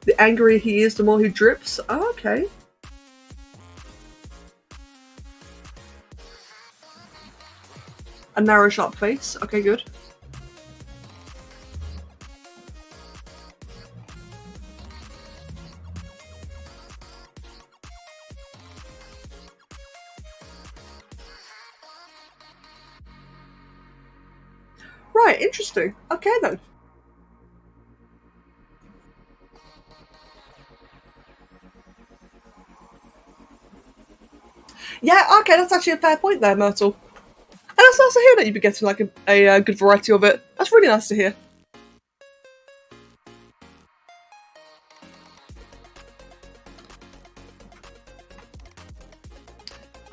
The angrier he is, the more he drips. Oh, okay. A narrow, sharp face. Okay, good. Right, interesting. Okay then. Yeah, okay, that's actually a fair point there, Myrtle. And it's nice to hear that you've been getting like a good variety of it. That's really nice to hear.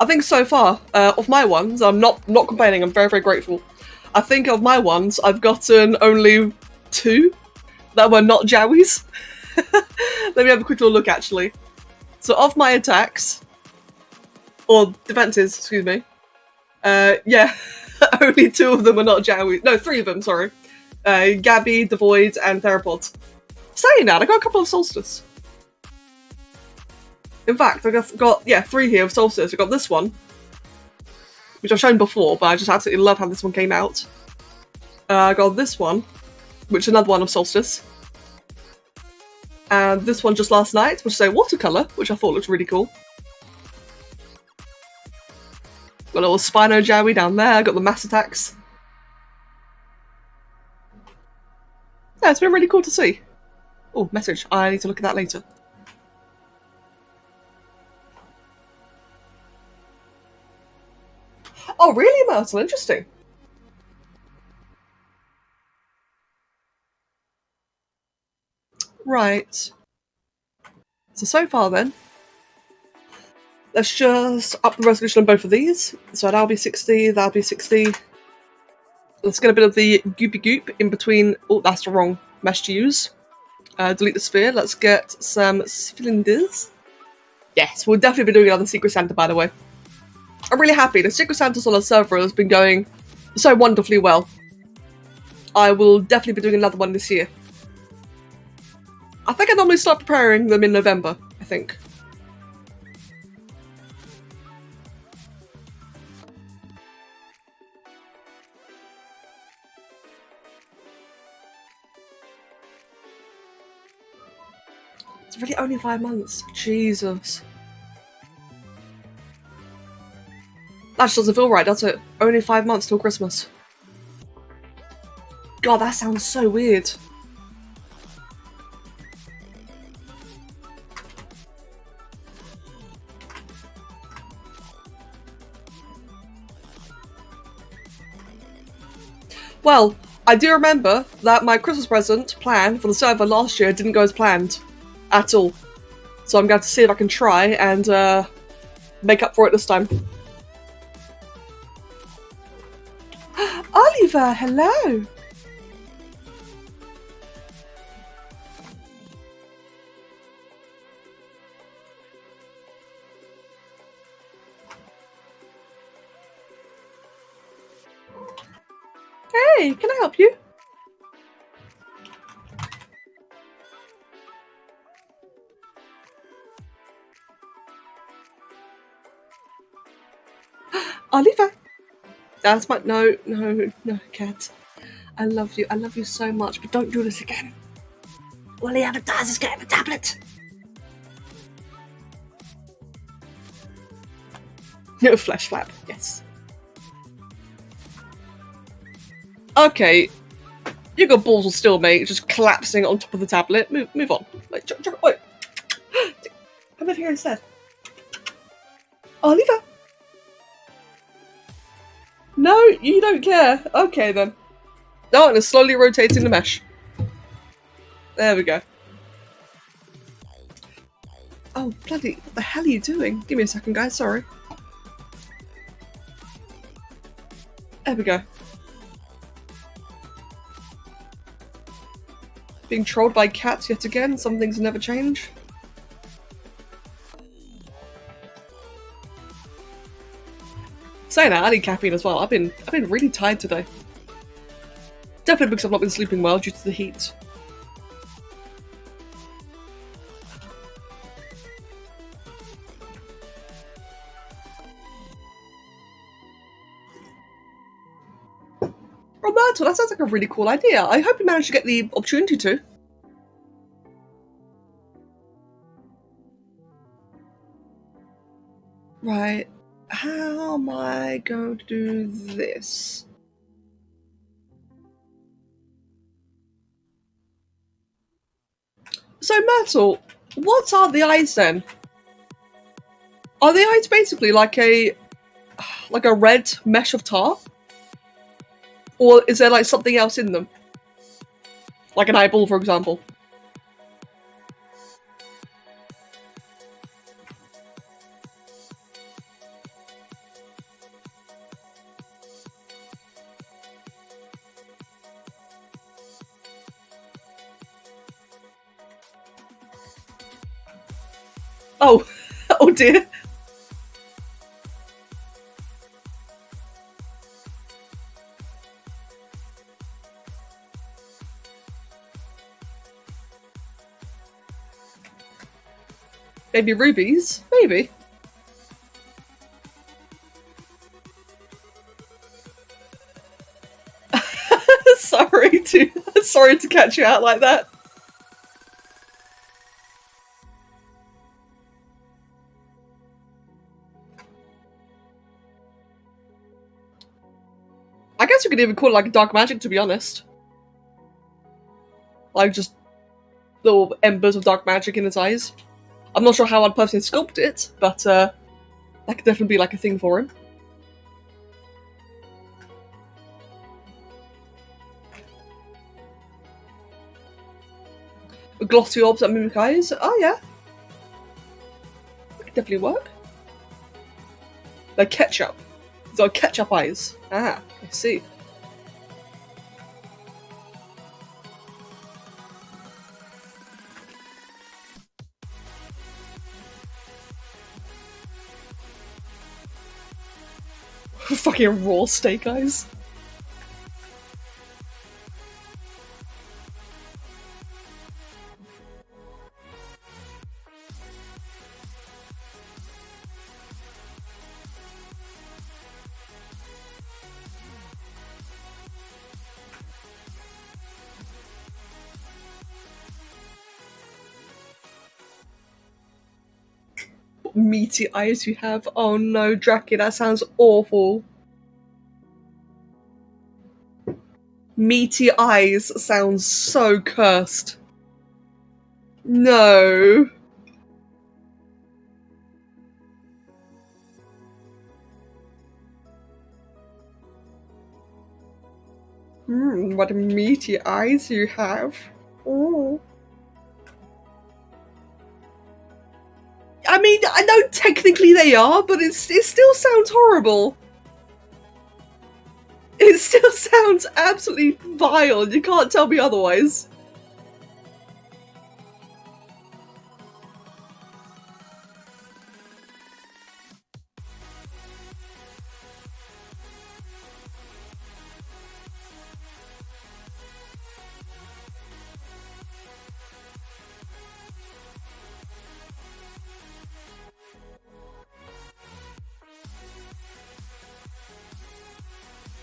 I think so far, of my ones, I'm not complaining, I'm very, very grateful. I think of my ones, I've gotten only 2 that were not Jowies. Let me have a quick little look actually. So of my attacks, or defenses, excuse me, yeah, only 2 of them are not Jowies. No, 3 of them, sorry. Gabby, Devoid, and Theropods. Saying that, I got a couple of Solstice. In fact, I got 3 here of Solstice. I got this one, which I've shown before, but I just absolutely love how this one came out. I got this one, which is another one of Solstice. And this one just last night, which is a watercolour, which I thought looked really cool. Got a little Spino Jowie down there, got the mass attacks. Yeah, it's been really cool to see. Oh, message. I need to look at that later. Oh, really, Myrtle? Interesting. Right. So far then, let's just up the resolution on both of these. So that'll be 60, that'll be 60. Let's get a bit of the goopy goop in between. Oh, that's the wrong mesh to use. Delete the sphere. Let's get some cylinders. Yes, we'll definitely be doing another Secret Santa, by the way. I'm really happy. The Secret Santa's on the server has been going so wonderfully well. I will definitely be doing another one this year. I think I normally start preparing them in November, I think. It's really only 5 months. Jesus. That just doesn't feel right, does it? Only 5 months till Christmas. God, that sounds so weird. Well, I do remember that my Christmas present plan for the server last year didn't go as planned. At all. So I'm going to see if I can try and make up for it this time. Oliver, hello! Hey, can I help you? Oliver! That's my... No, cat. I love you so much, but don't do this again. All he ever does is get him a tablet. Flesh flap, yes. Okay, you got balls of steel, mate. Just collapsing on top of the tablet. Move on. Wait, wait. Come over here instead. Oliver. No, you don't care. Okay then. Oh, and it's slowly rotating the mesh. There we go. Oh, bloody, what the hell are you doing? Give me a second, guys, sorry. There we go. Being trolled by cats yet again. Some things never change. Saying that, I need caffeine as well. I've been really tired today. Definitely because I've not been sleeping well due to the heat. Roberto, that sounds like a really cool idea. I hope you managed to get the opportunity to. Right. How am I going to do this? So, Myrtle, what are the eyes then? Are the eyes basically like a red mesh of tar? Or is there like something else in them? Like an eyeball, for example. Oh, oh dear. Maybe rubies? Maybe. Sorry to catch you out like that. I guess you could even call it like dark magic, to be honest. Like just little embers of dark magic in its eyes. I'm not sure how I'd personally sculpt it, but that could definitely be like a thing for him. Glossy orbs that mimic eyes. Oh yeah. That could definitely work. They're ketchup. These are ketchup eyes. Ah, I see. Fucking raw steak eyes. What meaty eyes you have. Oh no, Draki, that sounds awful. Meaty eyes sounds so cursed. No. What meaty eyes you have. Oh. I mean, I know technically they are, but it still sounds horrible. It still sounds absolutely vile. You can't tell me otherwise.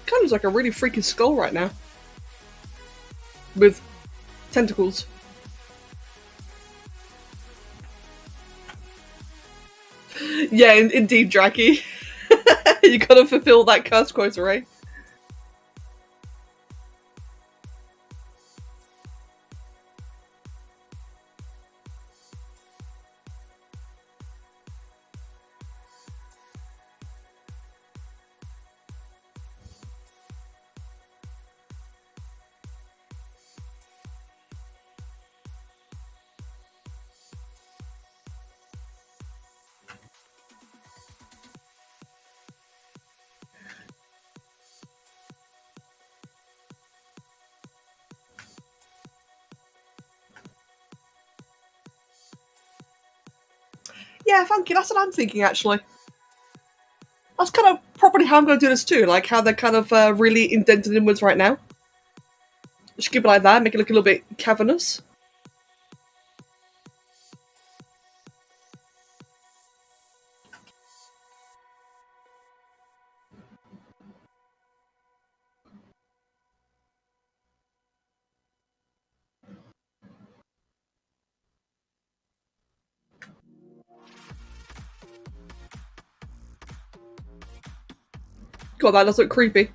Kind of like a really freaky skull right now. With tentacles. Yeah, indeed, Draki. You gotta fulfill that curse quota, right? Yeah, thank you. That's what I'm thinking, actually. That's kind of probably how I'm going to do this too, like how they're kind of really indented inwards right now. Just keep it like that, make it look a little bit cavernous. God, that does look creepy.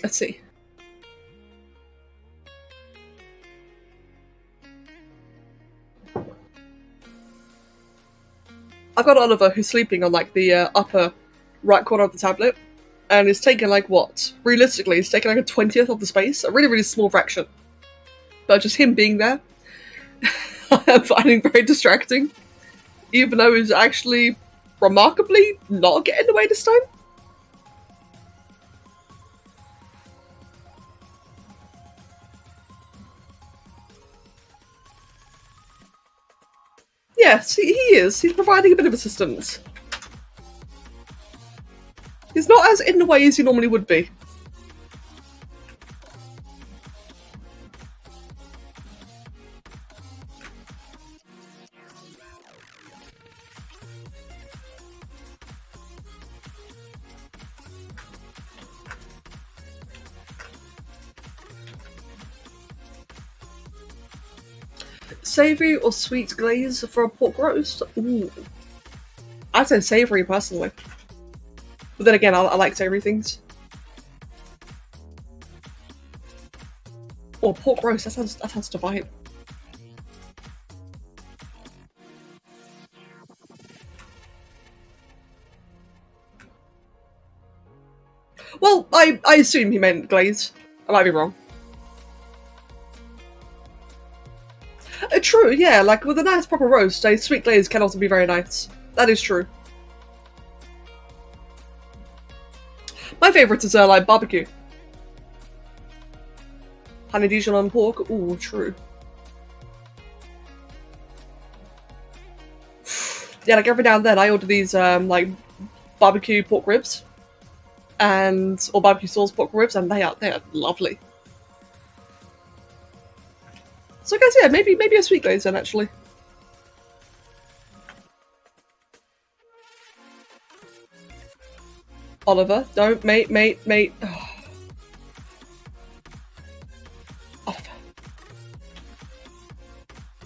Let's see. I've got Oliver who's sleeping on like the upper right corner of the tablet, and it's taken like what? Realistically, it's taken like a 20th of the space, a really, really small fraction. But just him being there, I'm finding very distracting, even though he's actually remarkably not getting away this time. Yes, he is. He's providing a bit of assistance. He's not as in the way as he normally would be. Savoury or sweet glaze for a pork roast? Ooh. I'd say savoury personally. But then again, I like savoury things. Or pork roast, that sounds divine. Well, I assume he meant glaze. I might be wrong. True, yeah, like with a nice proper roast, a sweet glaze can also be very nice. That is true. My favourite is like barbecue. Honey Dijon on pork, ooh, true. Yeah, like every now and then I order these like barbecue pork ribs, or barbecue sauce pork ribs, and they are lovely. So I guess yeah, maybe a sweet glaze then actually. Oliver, don't mate. Oh. Oliver.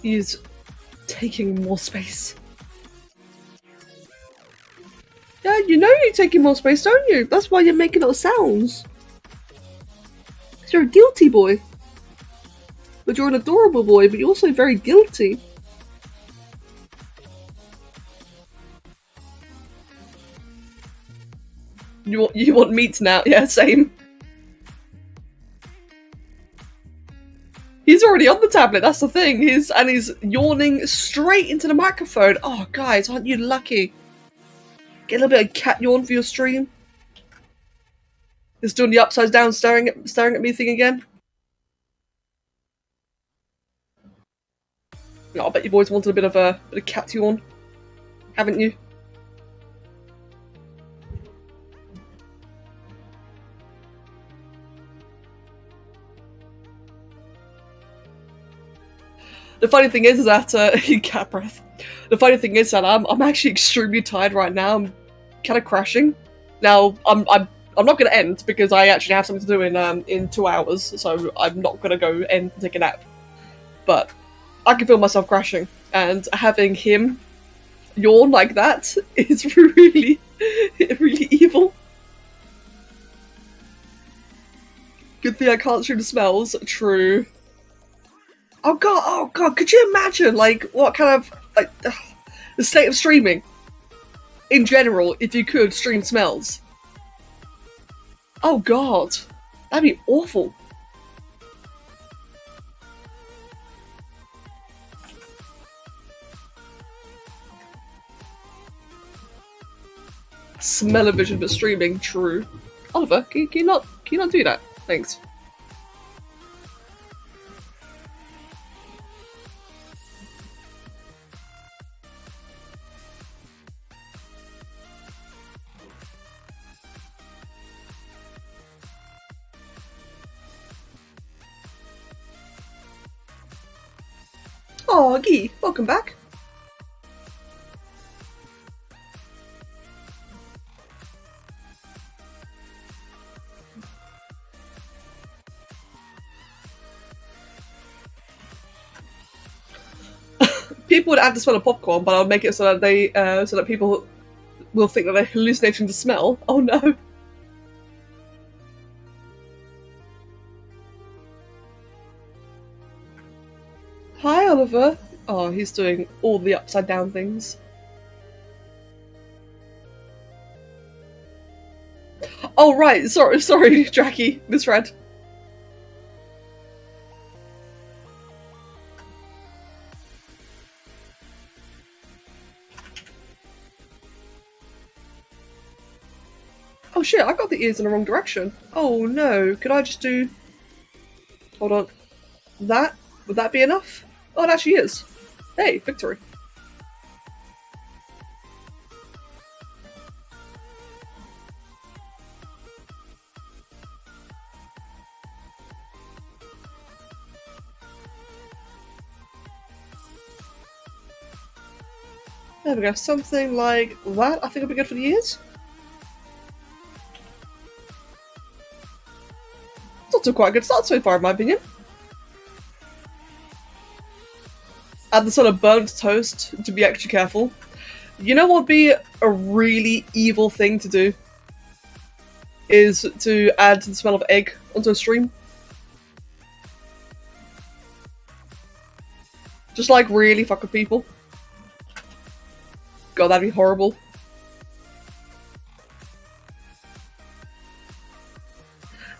He's taking more space. Yeah, you know you're taking more space, don't you? That's why you're making little sounds. Because you're a guilty boy. But you're an adorable boy, but you're also very guilty. You want meat now? Yeah, same. He's already on the tablet, that's the thing. He's yawning straight into the microphone. Oh, guys, aren't you lucky? Get a little bit of cat yawn for your stream. He's doing the upside down staring at me thing again. Oh, I bet you've always wanted a bit of cat yawn, haven't you? The funny thing is that cat breath. The funny thing is that I'm actually extremely tired right now. I'm kind of crashing. Now I'm not going to end because I actually have something to do in 2 hours, so I'm not going to go end and take a nap. But I can feel myself crashing, and having him yawn like that is really, really evil. Good thing I can't stream the smells. True. Oh god, could you imagine, like, what kind of, like, the state of streaming in general if you could stream smells? Oh god, that'd be awful. Smell-o-vision but streaming, true. Oliver, can you not do that? Thanks. Oh, Guy, welcome back. People would add the smell of popcorn, but I'll make it so that they, so that people will think that they're hallucinating the smell. Oh no. Hi, Oliver. Oh, he's doing all the upside down things. Oh right, sorry, Jackie, misread. Oh shit, I got the ears in the wrong direction. Oh no, could I just do... Hold on. That? Would that be enough? Oh, it actually is. Hey, victory. There we go, something like that. I think it'll be good for the ears. It's not quite a good start so far, in my opinion. Add the sort of burnt toast to be extra careful. You know what would be a really evil thing to do? Is to add the smell of egg onto a stream. Just like really fuck with people. God, that'd be horrible.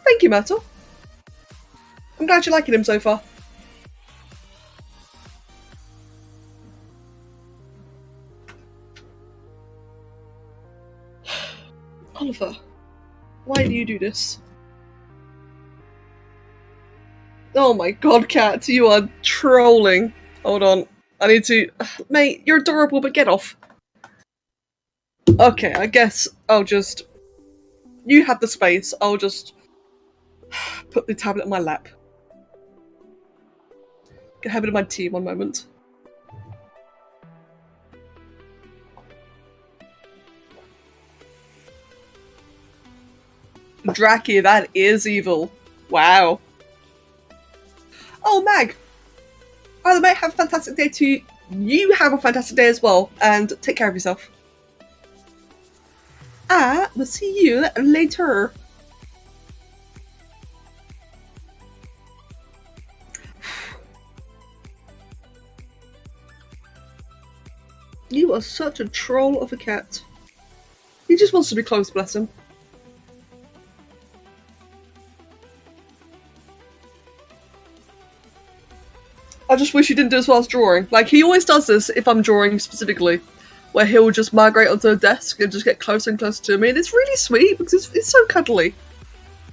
Thank you, Metal. I'm glad you're liking him so far. Oliver, why do you do this? Oh my god, Cat, you are trolling. Hold on, I need to... Mate, you're adorable, but get off. Okay, I guess I'll just... You have the space, I'll just put the tablet in my lap. Get a bit of my tea 1 moment. Draki, that is evil. Wow. Oh, Mag! Either way, have a fantastic day too. You have a fantastic day as well, and take care of yourself. I will see you later. You are such a troll of a cat. He just wants to be close, bless him. I just wish he didn't do this while I was drawing. Like, he always does this if I'm drawing specifically, where he'll just migrate onto the desk and just get closer and closer to me, and it's really sweet because it's so cuddly.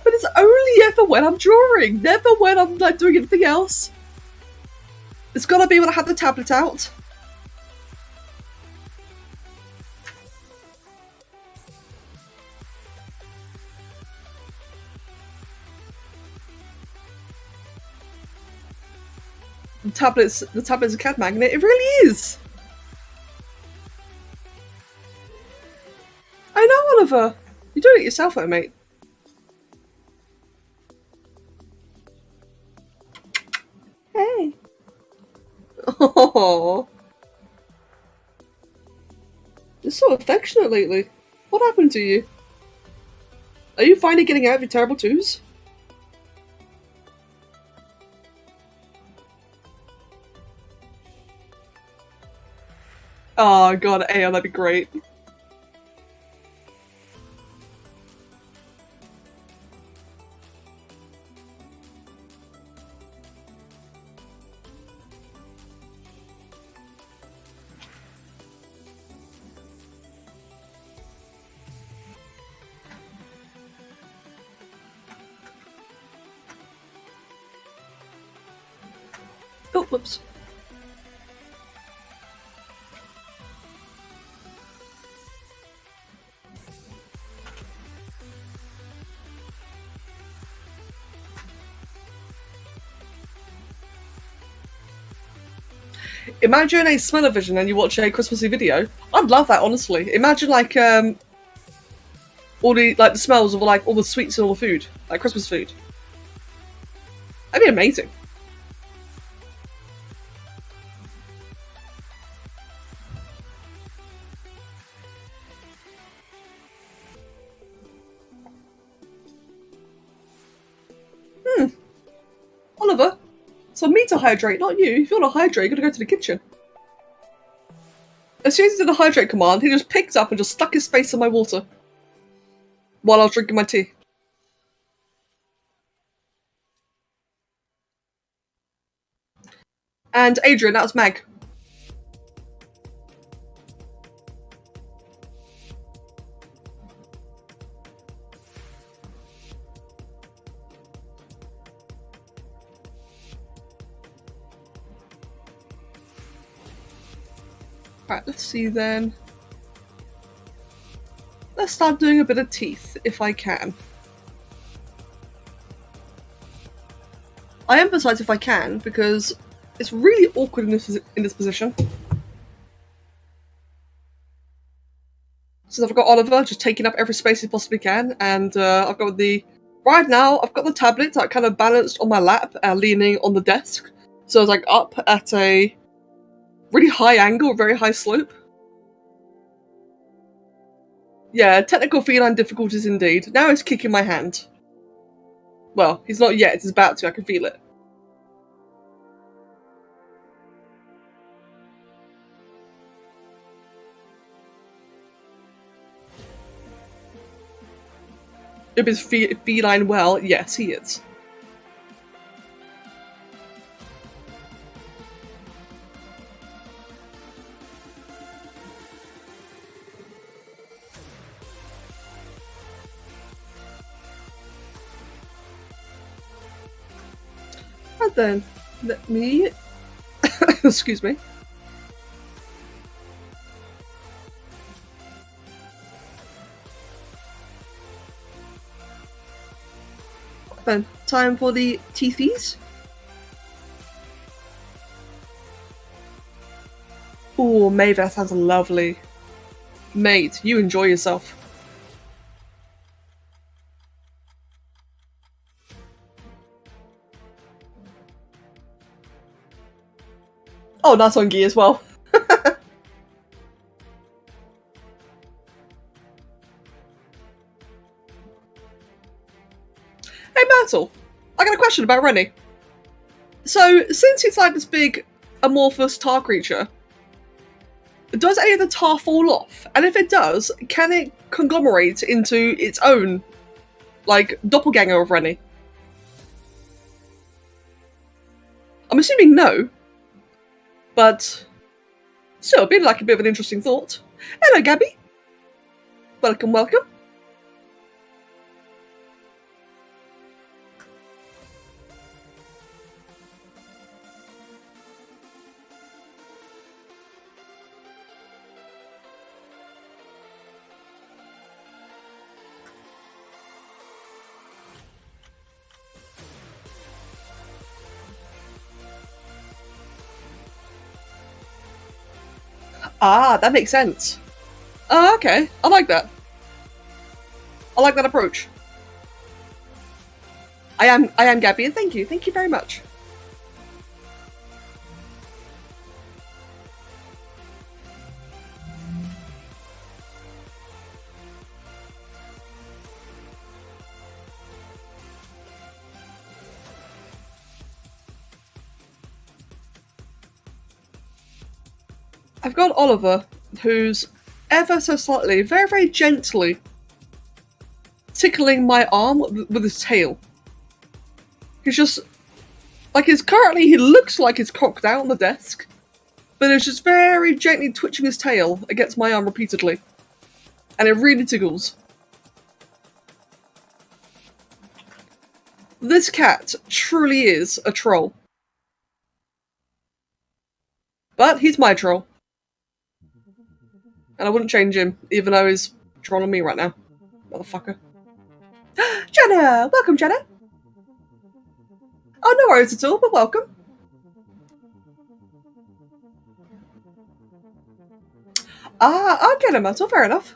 But it's only ever when I'm drawing, never when I'm like doing anything else. It's gotta be when I have the tablet out. the tablet's a cat magnet. It really is. I know, Oliver. You're doing it yourself, though, mate. Hey. Oh. You're so affectionate lately. What happened to you? Are you finally getting out of your terrible twos? Oh god, AO, that'd be great. Oh, whoops. Imagine a smell-o-vision and you watch a Christmassy video. I'd love that, honestly. Imagine like all the smells of like all the sweets and all the food, like Christmas food. That'd be amazing. Oliver, it's on me to hydrate, not you. If you want to hydrate, you're gonna go to the kitchen. As soon as he did the hydrate command, he just picked up and just stuck his face in my water while I was drinking my tea. And Adrian, that was Mag. Right, let's see then. Let's start doing a bit of teeth, if I can. I emphasize if I can, because it's really awkward in this position. Since I've got Oliver just taking up every space he possibly can, and I've got right now, I've got the tablet like kind of balanced on my lap, leaning on the desk. So it's like up at a really high angle, very high slope. Yeah, technical feline difficulties indeed. Now he's kicking my hand. Well, he's not yet, he's about to, I can feel it. If he's feline well, yes, he is. And then, let me... excuse me. Then, time for the teethies. Oh, Maeve, that sounds lovely. Mate, you enjoy yourself. Oh, that's on Guy as well. Hey, Myrtle, I got a question about Renni. So, since he's like this big amorphous tar creature, does any of the tar fall off? And if it does, can it conglomerate into its own, like, doppelganger of Renni? I'm assuming no. But still, it'd be like a bit of an interesting thought. Hello, Gabby. Welcome, welcome. Ah, that makes sense. Oh, okay. I like that. I like that approach. I am Gabby, and thank you. Thank you very much. I've got Oliver, who's ever so slightly, very, very gently tickling my arm with his tail. He's just, like, he looks like he's cocked out on the desk, but it's just very gently twitching his tail against my arm repeatedly. And it really tickles. This cat truly is a troll. But he's my troll. And I wouldn't change him, even though he's trolling me right now. Motherfucker. Jenna! Welcome, Jenna! Oh, no worries at all, but welcome. Ah, I'll get him, that's all fair enough.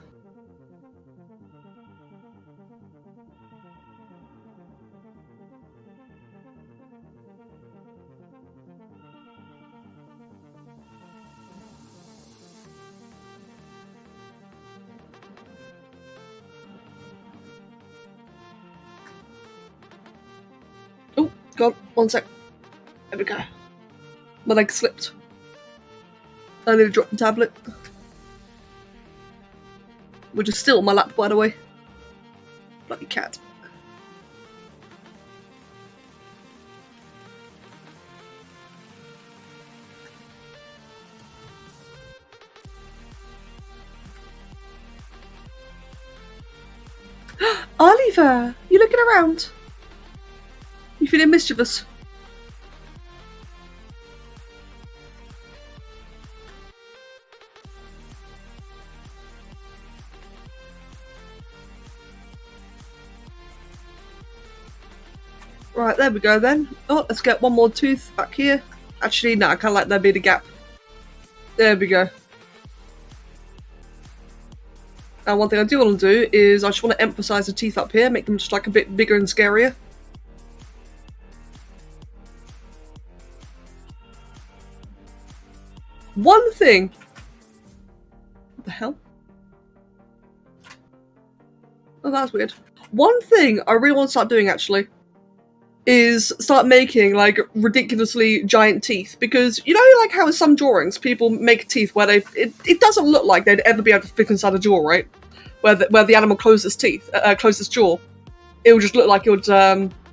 Oh, God, one sec. There we go. My leg slipped. I need to drop the tablet. Which is still on my lap, by the way. Bloody cat. Oliver, you looking around? You feeling mischievous? Right, there we go then. Oh, let's get one more tooth back here. Actually, no, I kind of like there being a gap. There we go. Now, one thing I do want to do is I just want to emphasise the teeth up here, make them just like a bit bigger and scarier. One thing. What the hell? Oh, that's weird. One thing I really want to start doing, actually, is start making, like, ridiculously giant teeth. Because, you know, like how in some drawings people make teeth where it doesn't look like they'd ever be able to fit inside a jaw, right? Where the animal closes its jaw. It would just look like it would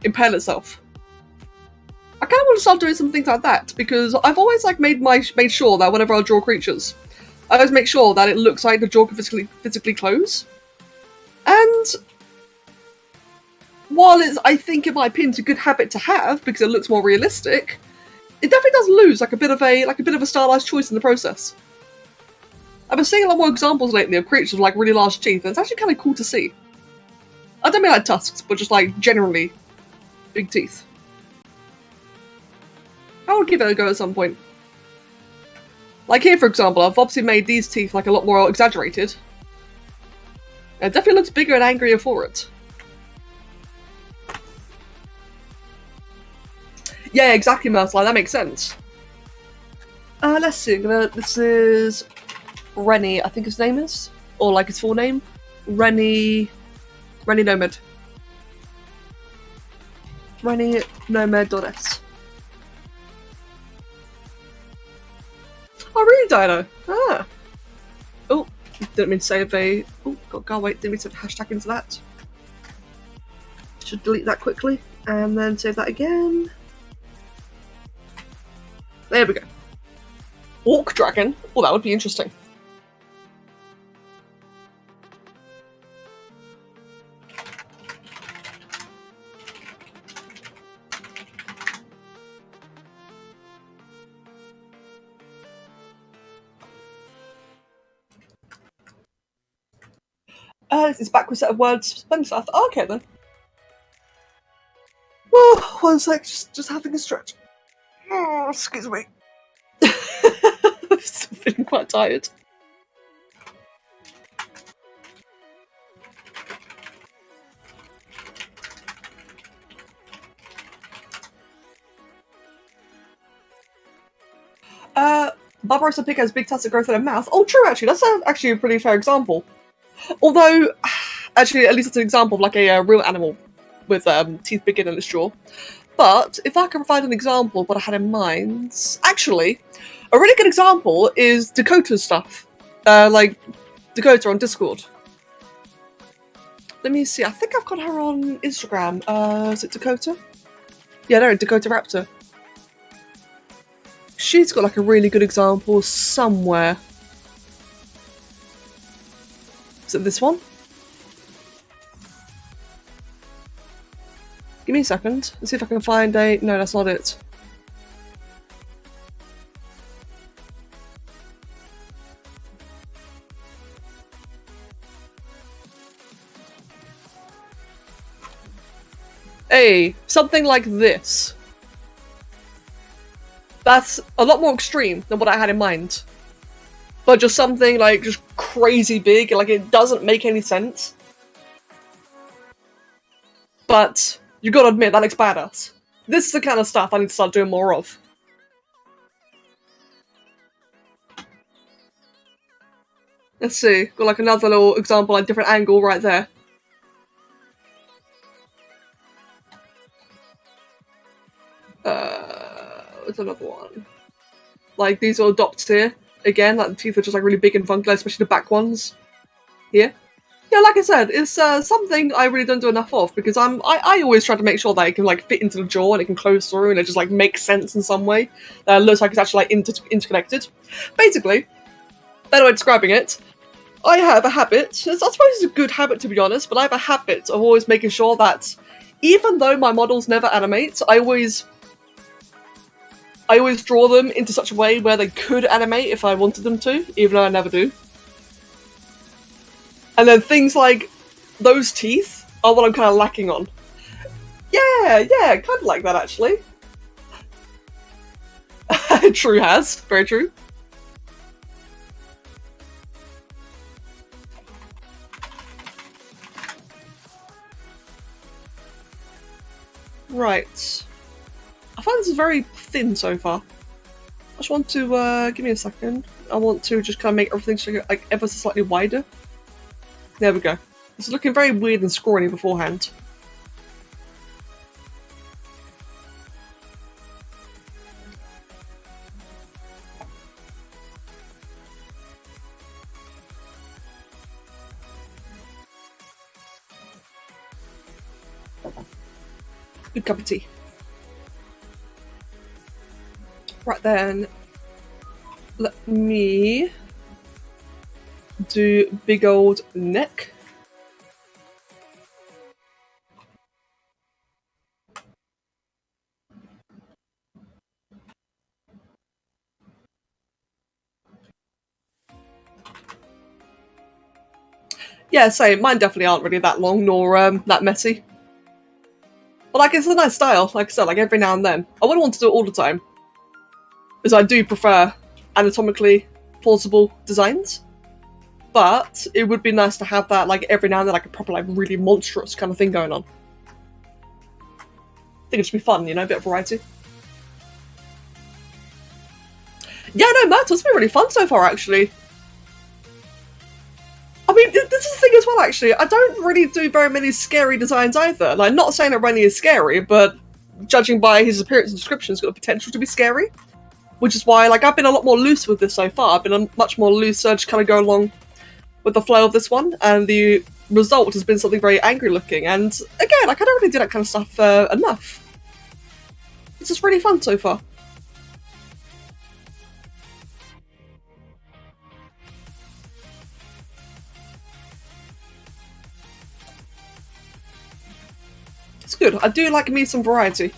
impale itself. I kind of want to start doing some things like that, because I've always like made sure that whenever I draw creatures, I always make sure that it looks like the jaw can physically close. And while it's, I think in my opinion, it's a good habit to have because it looks more realistic, it definitely does lose like a bit of a stylized choice in the process. I've been seeing a lot more examples lately of creatures with like really large teeth, and it's actually kind of cool to see. I don't mean like tusks, but just like generally big teeth. I would give it a go at some point. Like here, for example, I've obviously made these teeth like a lot more exaggerated. It definitely looks bigger and angrier for it. Yeah, exactly, Myrtle. That makes sense. Let's see. This is Renni, I think his name is, or like his full name, Renni Nomad. Renni Nomad.s. Oh, really, Dino? Ah. Oh, didn't mean to save a. Oh, God, wait, didn't mean to hashtag into that. Should delete that quickly and then save that again. There we go. Orc dragon? Well, that would be interesting. It's backwards set of words, spend stuff. Oh, okay then. Oh, one sec, just having a stretch. Oh, excuse me. I'm still feeling quite tired. Barbarossa pig has big tusks that grow through their mouth. Oh, true, actually. That's actually a pretty fair example. Although, actually, at least it's an example of like a real animal with teeth bigger than its jaw. But if I can provide an example of what I had in mind, actually, a really good example is Dakota's stuff. Like Dakota on Discord. Let me see. I think I've got her on Instagram. Is it Dakota? Yeah, no, Dakota Raptor. She's got like a really good example somewhere. Is it this one? Give me a second. Let's see if I can find a... No, that's not it. Hey, something like this. That's a lot more extreme than what I had in mind. But just something like just crazy big, like it doesn't make any sense. But you gotta admit, that looks badass. This is the kind of stuff I need to start doing more of. Let's see, got like another little example, like different angle right there. What's another one? Like these little dots here. Again, like the teeth are just like really big and funky, especially the back ones. Here. Yeah, like I said, it's something I really don't do enough of because I always try to make sure that it can like fit into the jaw and it can close through and it just like makes sense in some way. That looks like it's actually like interconnected. Basically, better way of describing it, I have a habit. I suppose it's a good habit to be honest, but I have a habit of always making sure that even though my models never animate, I always draw them into such a way where they could animate if I wanted them to, even though I never do. And then things like those teeth are what I'm kind of lacking on. Yeah, kind of like that actually. True has, very true. Right. I find this is very thin so far. I just want to, give me a second. I want to just kind of make everything like ever so slightly wider. There we go. It's looking very weird and scrawny beforehand. Good cup of tea. Right then, let me do big old neck. Yeah, same. Mine definitely aren't really that long nor that messy. But like, it's a nice style. Like I said, like every now and then. I wouldn't want to do it all the time, because I do prefer anatomically plausible designs. But it would be nice to have that, like, every now and then, like, a proper, like, really monstrous kind of thing going on. I think it'd just be fun, you know, a bit of variety. Yeah, no, Myrtle's been really fun so far, actually. I mean, this is the thing as well, actually. I don't really do very many scary designs either. Like, not saying that Renni is scary, but judging by his appearance and description, it's got the potential to be scary. Which is why, like, I've been a lot more loose with this so far. I've been a much more loose, just kind of go along with the flow of this one, and the result has been something very angry looking, and again, like, I don't really do that kind of stuff enough. It's just really fun so far. It's good. I do like me some variety.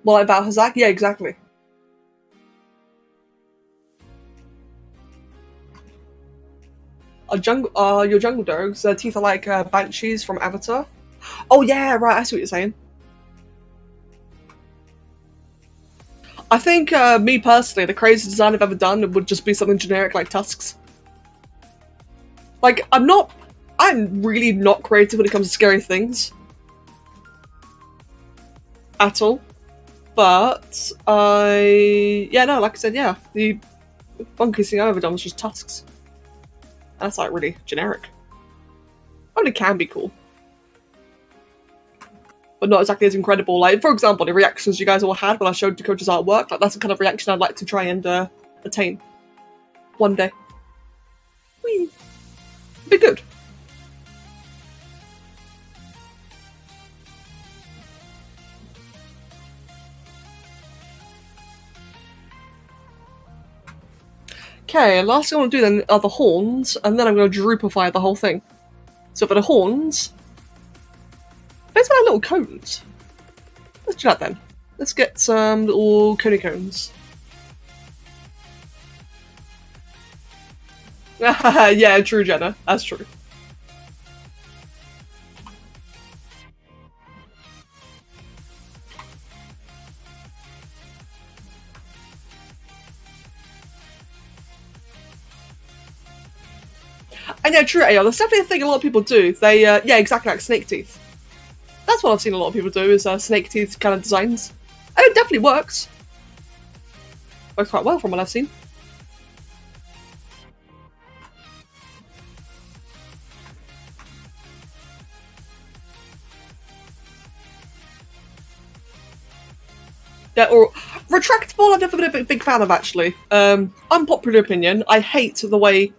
Well, like Valhazak? Yeah, exactly. Your jungle dogs, their teeth are like banshees from Avatar. Oh yeah, right, I see what you're saying. I think, me personally, the craziest design I've ever done would just be something generic like tusks. Like, I'm not I'm really not creative when it comes to scary things. At all. But yeah, no, like I said, yeah, the funkiest thing I've ever done was just tusks. That's like really generic. I mean, it can be cool, but not exactly as incredible. Like, for example, the reactions you guys all had when I showed Dakota's artwork, like that's the kind of reaction I'd like to try and attain one day. Whee! Be good. Okay, last thing I want to do then are the horns, and then I'm going to droopify the whole thing. So for the horns, basically like little cones. Let's do that then. Let's get some little coney cones. Yeah, true, Jenna. That's true. And yeah, true, AR. That's definitely a thing a lot of people do. They, yeah, exactly like snake teeth. That's what I've seen a lot of people do, is snake teeth kind of designs. And it definitely works. Works quite well from what I've seen. Yeah, or retractable I've never been a big fan of, actually. Unpopular opinion, I hate the way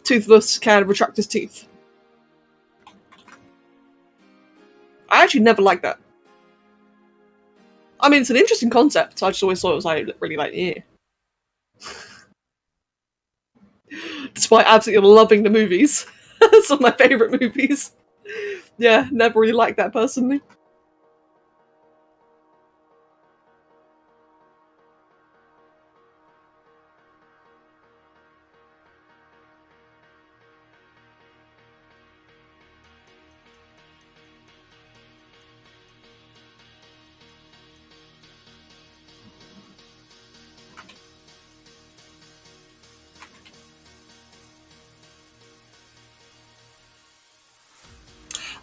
Toothless can retract his teeth. I actually never liked that. I mean, it's an interesting concept. I just always thought it was like really like, yeah. Despite absolutely loving the movies. Some of my favourite movies. Yeah, never really liked that personally.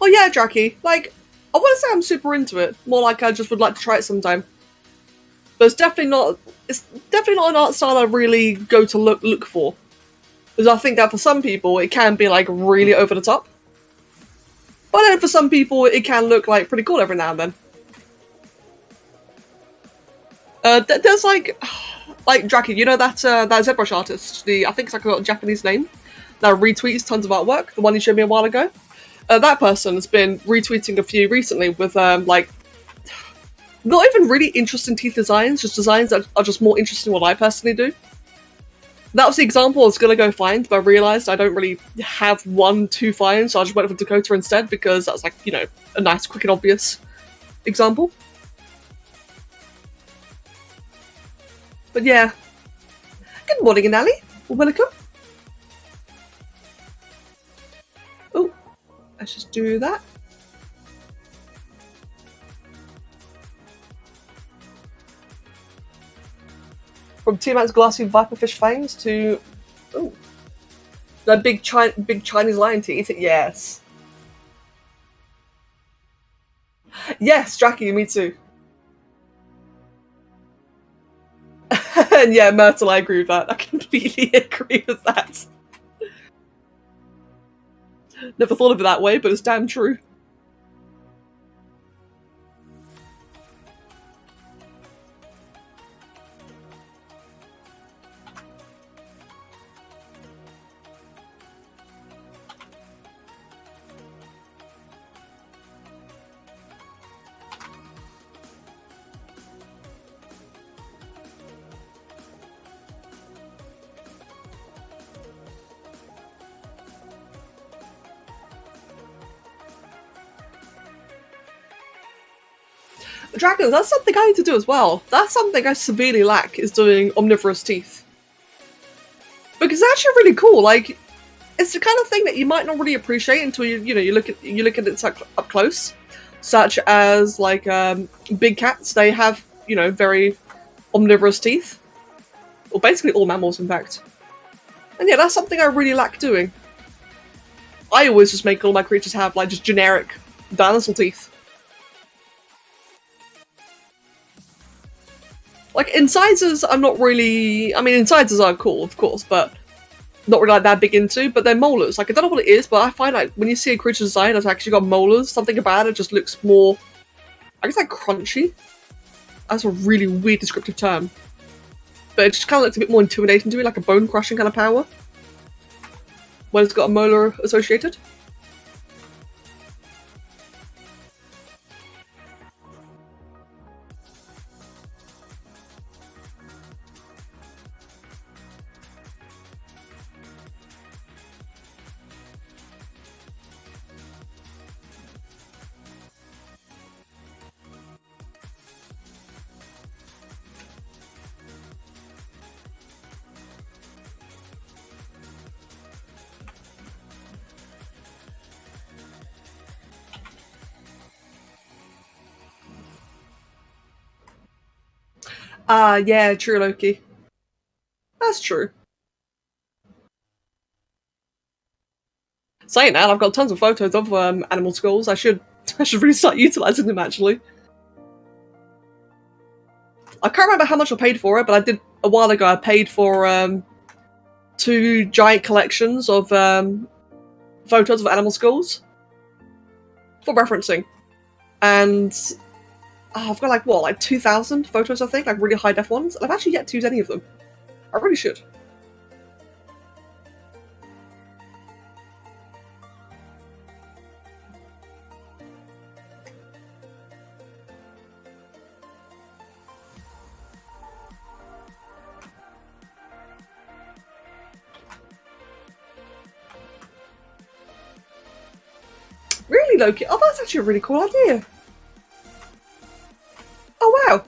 Oh yeah, Jackie. Like, I wouldn't say I'm super into it. More like I just would like to try it sometime. But it's definitely not. It's definitely not an art style I really go to look for. Because I think that for some people it can be like really over the top. But then for some people it can look like pretty cool every now and then. There's like Jackie. You know that that ZBrush artist? I think it's like a Japanese name. That retweets tons of artwork. The one you showed me a while ago. That person has been retweeting a few recently with like not even really interesting teeth designs, just designs that are just more interesting than what I personally do. That was the example I was going to go find, but I realised I don't really have one to find, so I just went for Dakota instead because that was like, you know, a nice, quick and obvious example. But yeah. Good morning, Anali. Welcome. Oh. Let's just do that. From T-Man's glassy viperfish fangs to the big Chinese lion teeth. Yes. Yes, Jackie, me too. And yeah, Myrtle, I agree with that. I completely agree with that. Never thought of it that way, but it's damn true. Dragons, that's something I need to do as well. That's something I severely lack, is doing omnivorous teeth. Because it's actually really cool. Like, it's the kind of thing that you might not really appreciate until you look at it up close. Such as like big cats, they have very omnivorous teeth, or basically all mammals, in fact. And yeah, that's something I really lack doing. I always just make all my creatures have like just generic dinosaur teeth. Like incisors, I'm not really. I mean, incisors are cool, of course, but not really like that big into. But they're molars. Like I don't know what it is, but I find like when you see a creature design that's actually got molars, something about it just looks more. I guess like crunchy. That's a really weird descriptive term, but it just kind of looks a bit more intimidating to me, like a bone crushing kind of power. When it's got a molar associated. Yeah, true, Loki. That's true. Saying that, I've got tons of photos of animal skulls. I should really start utilising them, actually. I can't remember how much I paid for it, but I did a while ago. I paid for 2 giant collections of photos of animal skulls for referencing. And I've got like, what, like 2,000 photos, I think? Like really high def ones. And I've actually yet to use any of them. I really should. Really, Loki? Oh, that's actually a really cool idea. Oh, wow.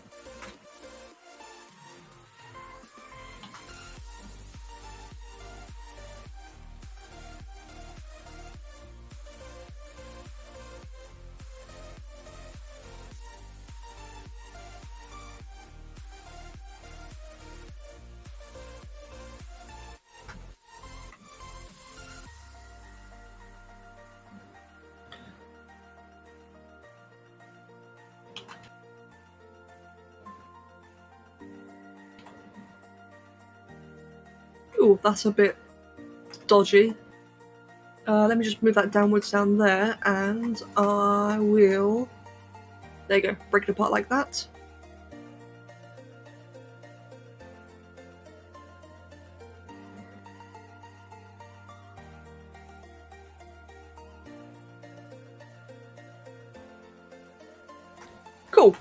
Ooh, that's a bit dodgy. Let me just move that downwards down there, and I will... There you go, break it apart like that. Cool.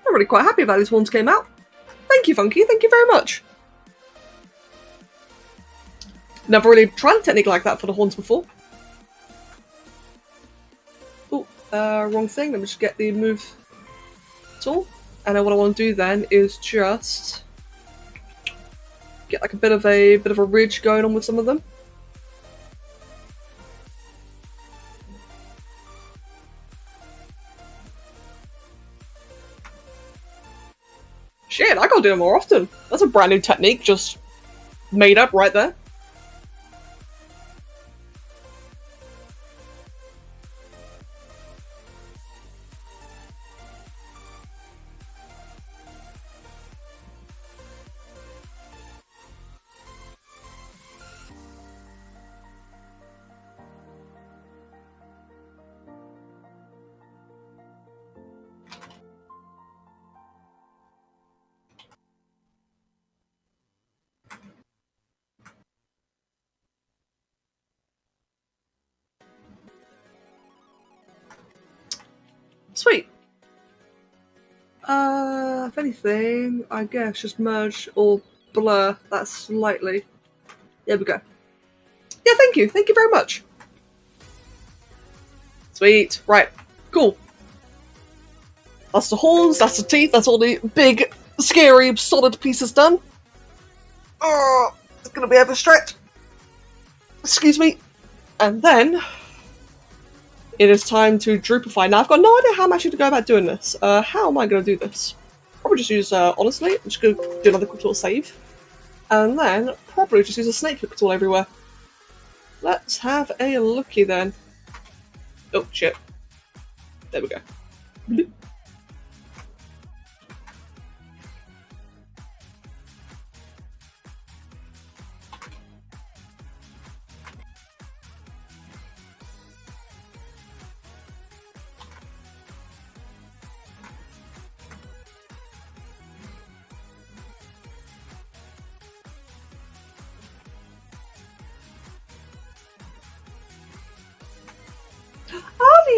I'm really quite happy about these horns came out. Thank you, Funky, thank you very much. Never really tried a technique like that for the horns before. Oh, wrong thing. Let me just get the move tool. And then what I want to do then is just get like a bit of a ridge going on with some of them. Shit, I gotta do it more often. That's a brand new technique just made up right there. Sweet. If anything, I guess just merge or blur that slightly. There we go. Yeah, thank you. Thank you very much. Sweet. Right. Cool. That's the horns, that's the teeth, that's all the big, scary, solid pieces done. Oh, it's gonna be over stretch. Excuse me. And then it is time to droopify. Now, I've got no idea how I'm actually going to go about doing this. How am I going to do this? Probably just use, honestly, I'm just going to do another quick little save. And then probably just use a snake hook tool everywhere. Let's have a looky then. Oh shit. There we go. Bloop.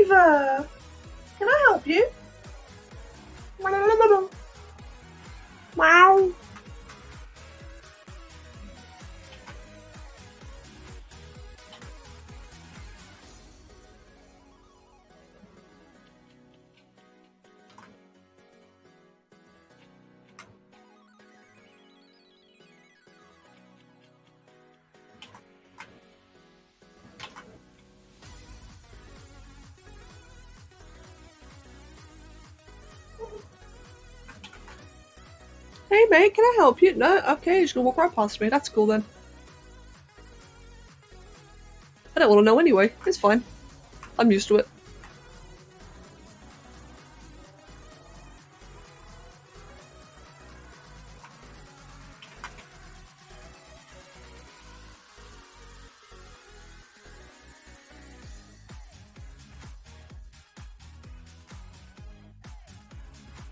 Oliver! Can I help you? Wow. Hey mate, can I help you? No? Okay, you're just gonna walk right past me. That's cool then. I don't want to know anyway. It's fine. I'm used to it.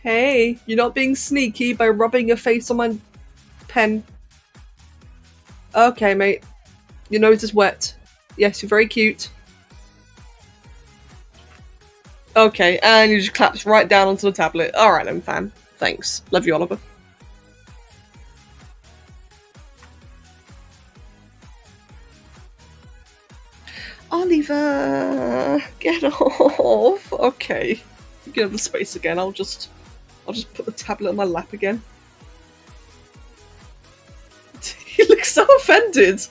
Hey, you're not being sneaky by rubbing your face on my pen. Okay, mate. Your nose is wet. Yes, you're very cute. Okay, and you just claps right down onto the tablet. Alright then, fam. Thanks. Love you, Oliver. Oliver! Get off! Okay. Get the space again. I'll just put the tablet on my lap again. He looks so offended.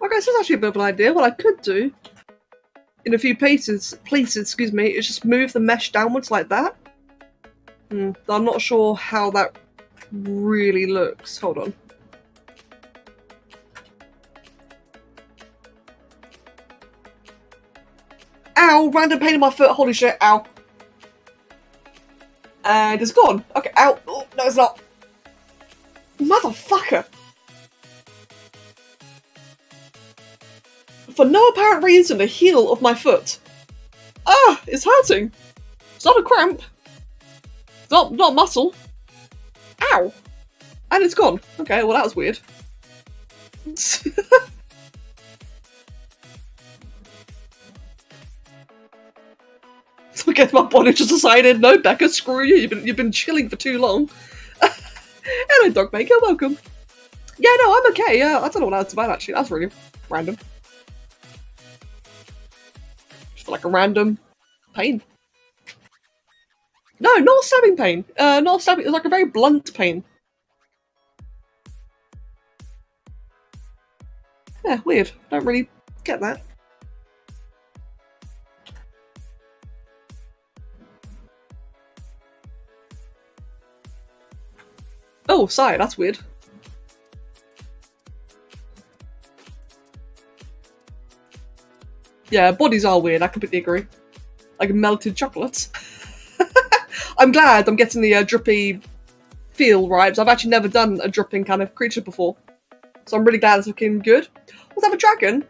Okay, so that's actually a bit of an idea. What I could do, in a few places, excuse me, is just move the mesh downwards like that. I'm not sure how that really looks. Hold on. Ow! Random pain in my foot. Holy shit! Ow! And it's gone. Okay. Ow! Oh, no, it's not. Motherfucker! For no apparent reason, the heel of my foot. Ah! It's hurting. It's not a cramp. It's not muscle. Ow! And it's gone. Okay, well that was weird. I guess my body just decided, no, Becca, screw you. You've been chilling for too long. Hello, Dogmaker. Welcome. Yeah, no, I'm okay. Yeah, I don't know what that's about actually. That's really random. Just like a random pain. No, not stabbing pain. Not stabbing. It's like a very blunt pain. Yeah, weird. Don't really get that. Oh, sigh, that's weird. Yeah, bodies are weird, I completely agree. Like melted chocolate. I'm glad I'm getting the drippy feel right, because I've actually never done a dripping kind of creature before. So I'm really glad it's looking good. Let's have a dragon.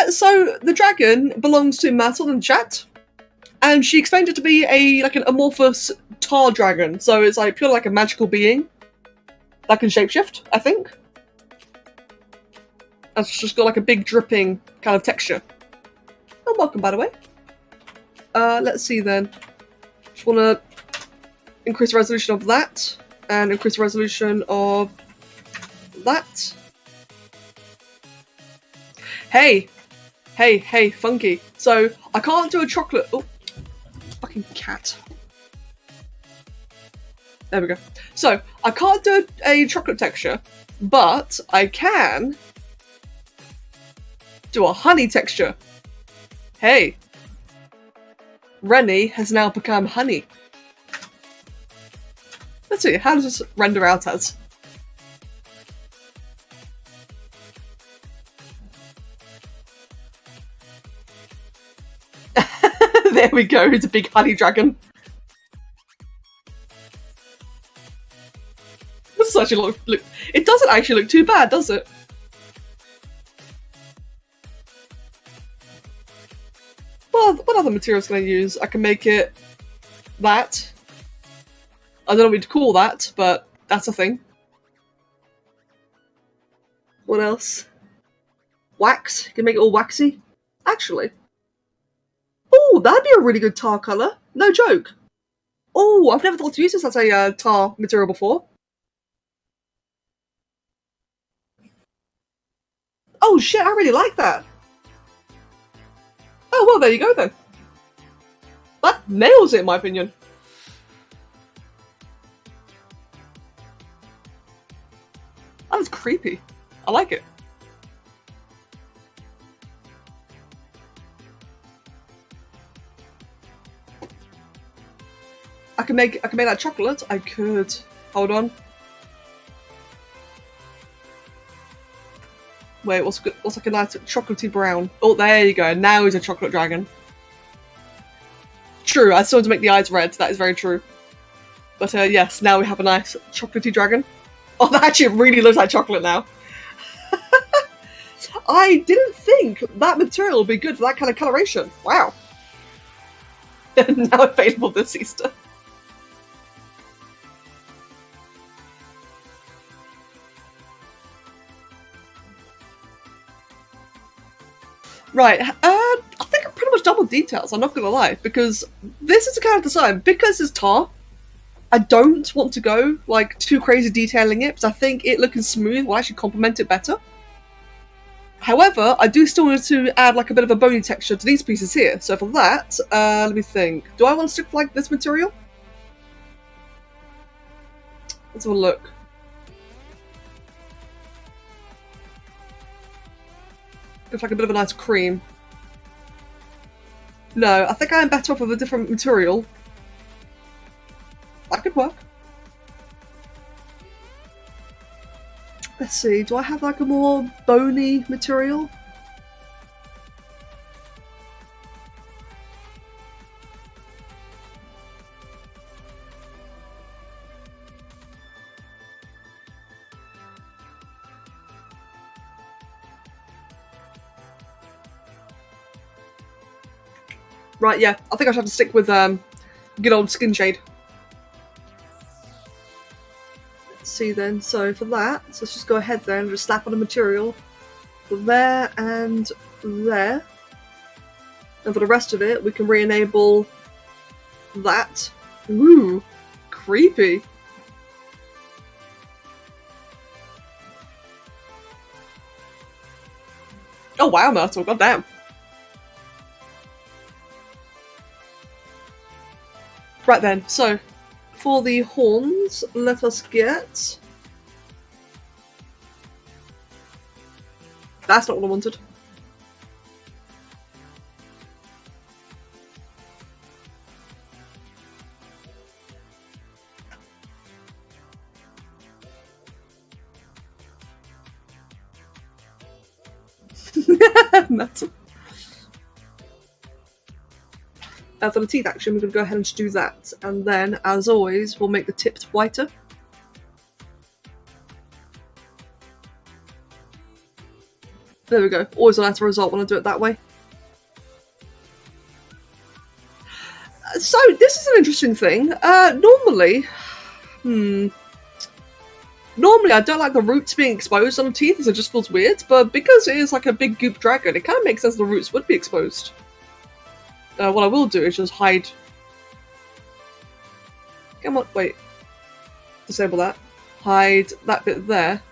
So the dragon belongs to Myrtle in the chat. And she explained it to be an amorphous tar dragon, so it's like purely like a magical being that can shapeshift, I think. And it's just got like a big dripping kind of texture. Oh, welcome, by the way. Let's see then. Just want to increase the resolution of that, and increase the resolution of that. Hey, Funky. So I can't do a chocolate. Oh, fucking cat. There we go. So I can't do a chocolate texture, but I can do a honey texture. Hey, Renni has now become honey. Let's see, how does this render out as? There we go, it's a big honey dragon. This actually look, it doesn't actually look too bad, does it? Well, what other materials can I use? I can make it that. I don't know what we'd call that, but that's a thing. What else? Wax? You can make it all waxy? Actually. Oh, that'd be a really good tar colour. No joke. Oh, I've never thought to use this as a tar material before. Oh shit, I really like that. Oh, well, there you go then. That nails it, in my opinion. That was creepy. I like it. I can make that chocolate. I could. Hold on. Wait, what's like a nice chocolatey brown? Oh, there you go. Now he's a chocolate dragon. True, I still want to make the eyes red. That is very true. But yes, now we have a nice chocolatey dragon. Oh, that actually really looks like chocolate now. I didn't think that material would be good for that kind of coloration. Wow. Now available this Easter. Right, I think I'm pretty much done with details, I'm not gonna lie, because this is the kind of design, because it's tar, I don't want to go like too crazy detailing it, because I think it looking smooth will actually complement it better. However, I do still want to add like a bit of a bony texture to these pieces here, so for that, let me think. Do I want to stick with like this material? Let's have a look. Looks like a bit of a nice cream. No, I think I'm better off with a different material. That could work. Let's see, do I have like a more bony material? Right, yeah, I think I should have to stick with good old skin shade. Let's see then, so for that, so let's just go ahead then and just slap on a material for there and there. And for the rest of it, we can re-enable that. Ooh, creepy. Oh wow, Myrtle, goddamn. Right then, so for the horns, let us get... That's not what I wanted. Metal. For the teeth action, we're going to go ahead and do that. And then, as always, we'll make the tips whiter. There we go. Always a nicer result when I do it that way. So this is an interesting thing. Normally I don't like the roots being exposed on the teeth, as it just feels weird, but because it is like a big goop dragon, it kind of makes sense the roots would be exposed. What I will do is just hide... Come on, wait. Disable that. Hide that bit there.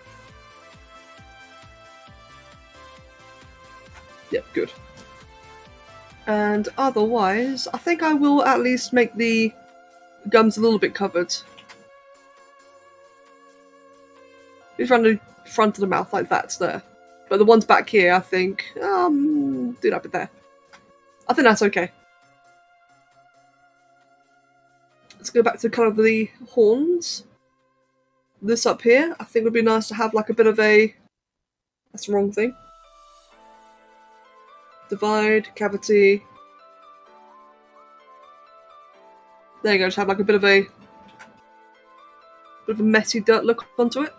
Yep, good. And otherwise, I think I will at least make the gums a little bit covered. Just around the front of the mouth like that's there. But the ones back here, I think, do that bit there. I think that's okay. Let's go back to kind of the horns. This up here, I think would be nice to have like a bit of a... That's the wrong thing. Divide, cavity. There you go, just have like a bit of a messy dirt look onto it.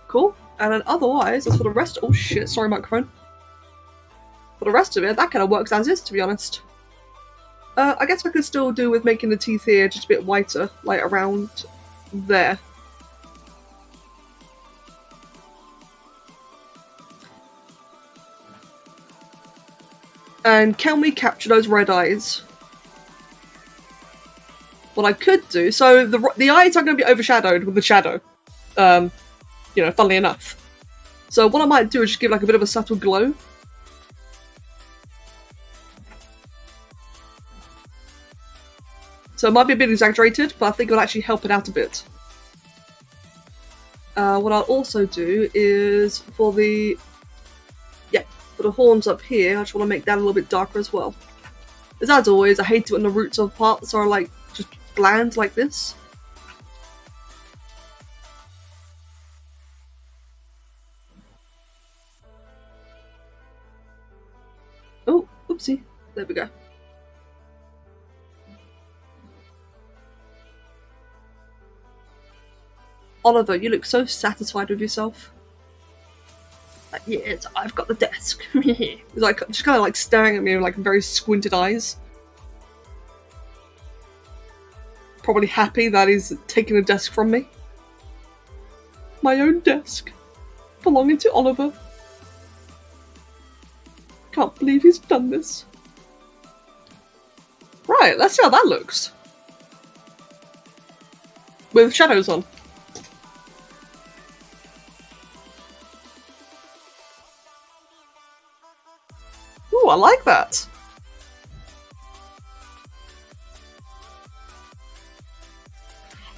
Cool. And then otherwise, as for the rest... Oh shit, sorry microphone. For the rest of it, that kind of works as is, to be honest. I guess I could still do with making the teeth here just a bit whiter, like around there. And can we capture those red eyes? What I could do... So the eyes are going to be overshadowed with the shadow. You know, funnily enough. So what I might do is just give like a bit of a subtle glow. So it might be a bit exaggerated, but I think it'll actually help it out a bit. What I'll also do is for the horns up here, I just want to make that a little bit darker as well. As always, I hate it when the roots of parts are like just bland like this. Oh, oopsie. There we go. Oliver, you look so satisfied with yourself. Like, yes, I've got the desk. He's like just kind of like staring at me with like very squinted eyes. Probably happy that he's taking the desk from me. My own desk, belonging to Oliver. Can't believe he's done this. Right, let's see how that looks. With shadows on. Ooh, I like that.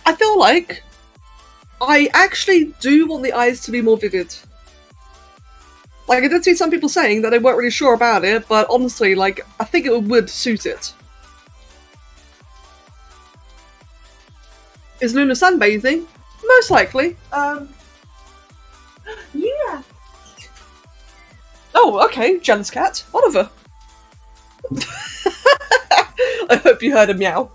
I feel like I actually do want the eyes to be more vivid. Like, I did see some people saying that they weren't really sure about it, but honestly, like, I think it would suit it. Is Luna sunbathing? Most likely. Yeah. Oh, okay, jealous cat. Oliver. I hope you heard a meow.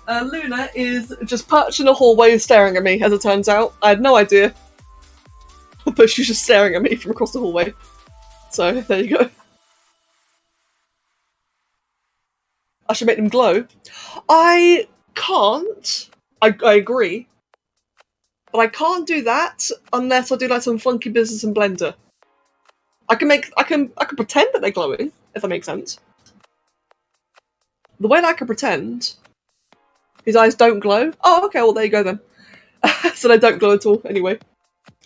Luna is just perched in a hallway staring at me, as it turns out. I had no idea. But she's just staring at me from across the hallway. So, there you go. I should make them glow. I can't. I agree. But I can't do that unless I do like some funky business in Blender. I can pretend that they're glowing, if that makes sense. The way that I can pretend his eyes don't glow. Oh, okay, well there you go then. So they don't glow at all, anyway.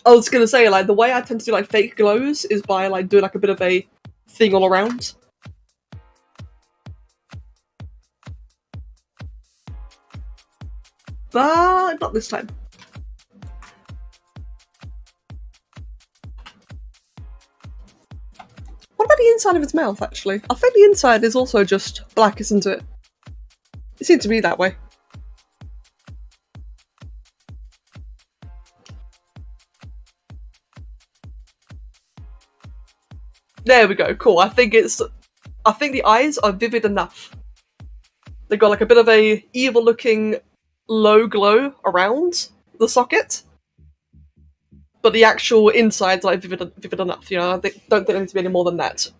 I was gonna say, like, the way I tend to do like fake glows is by like doing like a bit of a thing all around. But not this time. What about the inside of its mouth, actually? I think the inside is also just black, isn't it? It seems to be that way. There we go, cool. I think the eyes are vivid enough. They've got like a bit of a evil looking low glow around the socket. but the actual insides are like vivid enough. You know, I don't think there needs to be any more than that.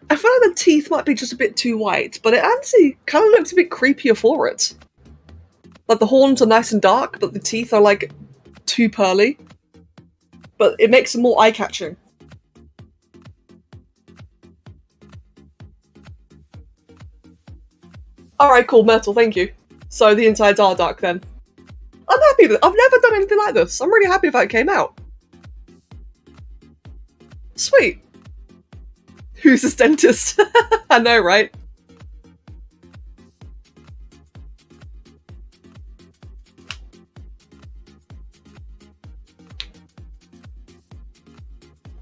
I feel like the teeth might be just a bit too white, but it actually kind of looks a bit creepier for it. Like the horns are nice and dark, but the teeth are like too pearly. But it makes them more eye-catching. Alright, cool, Myrtle, thank you. So the insides are dark then. I'm happy that I've never done anything like this. I'm really happy if it came out. Sweet. Who's this dentist? I know, right?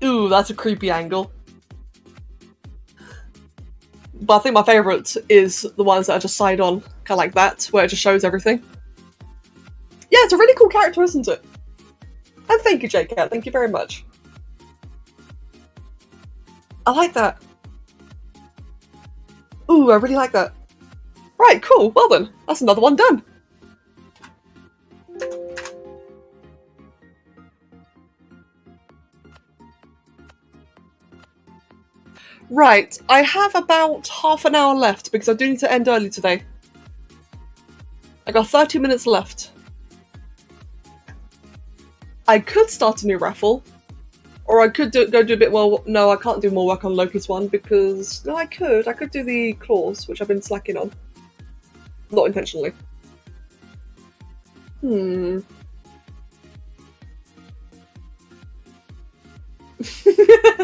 Ooh, that's a creepy angle. But I think my favourite is the ones that are just side on, kind of like that, where it just shows everything. Yeah, it's a really cool character, isn't it? And thank you, JCat. Thank you very much. I like that. Ooh, I really like that. Right, cool. Well then, that's another one done. Right, I have about half an hour left because I do need to end early today. I got 30 minutes left. I could start a new raffle, or I could go do a bit more. No, I can't do more work on Loki's one because no, I could do the claws, which I've been slacking on, not intentionally.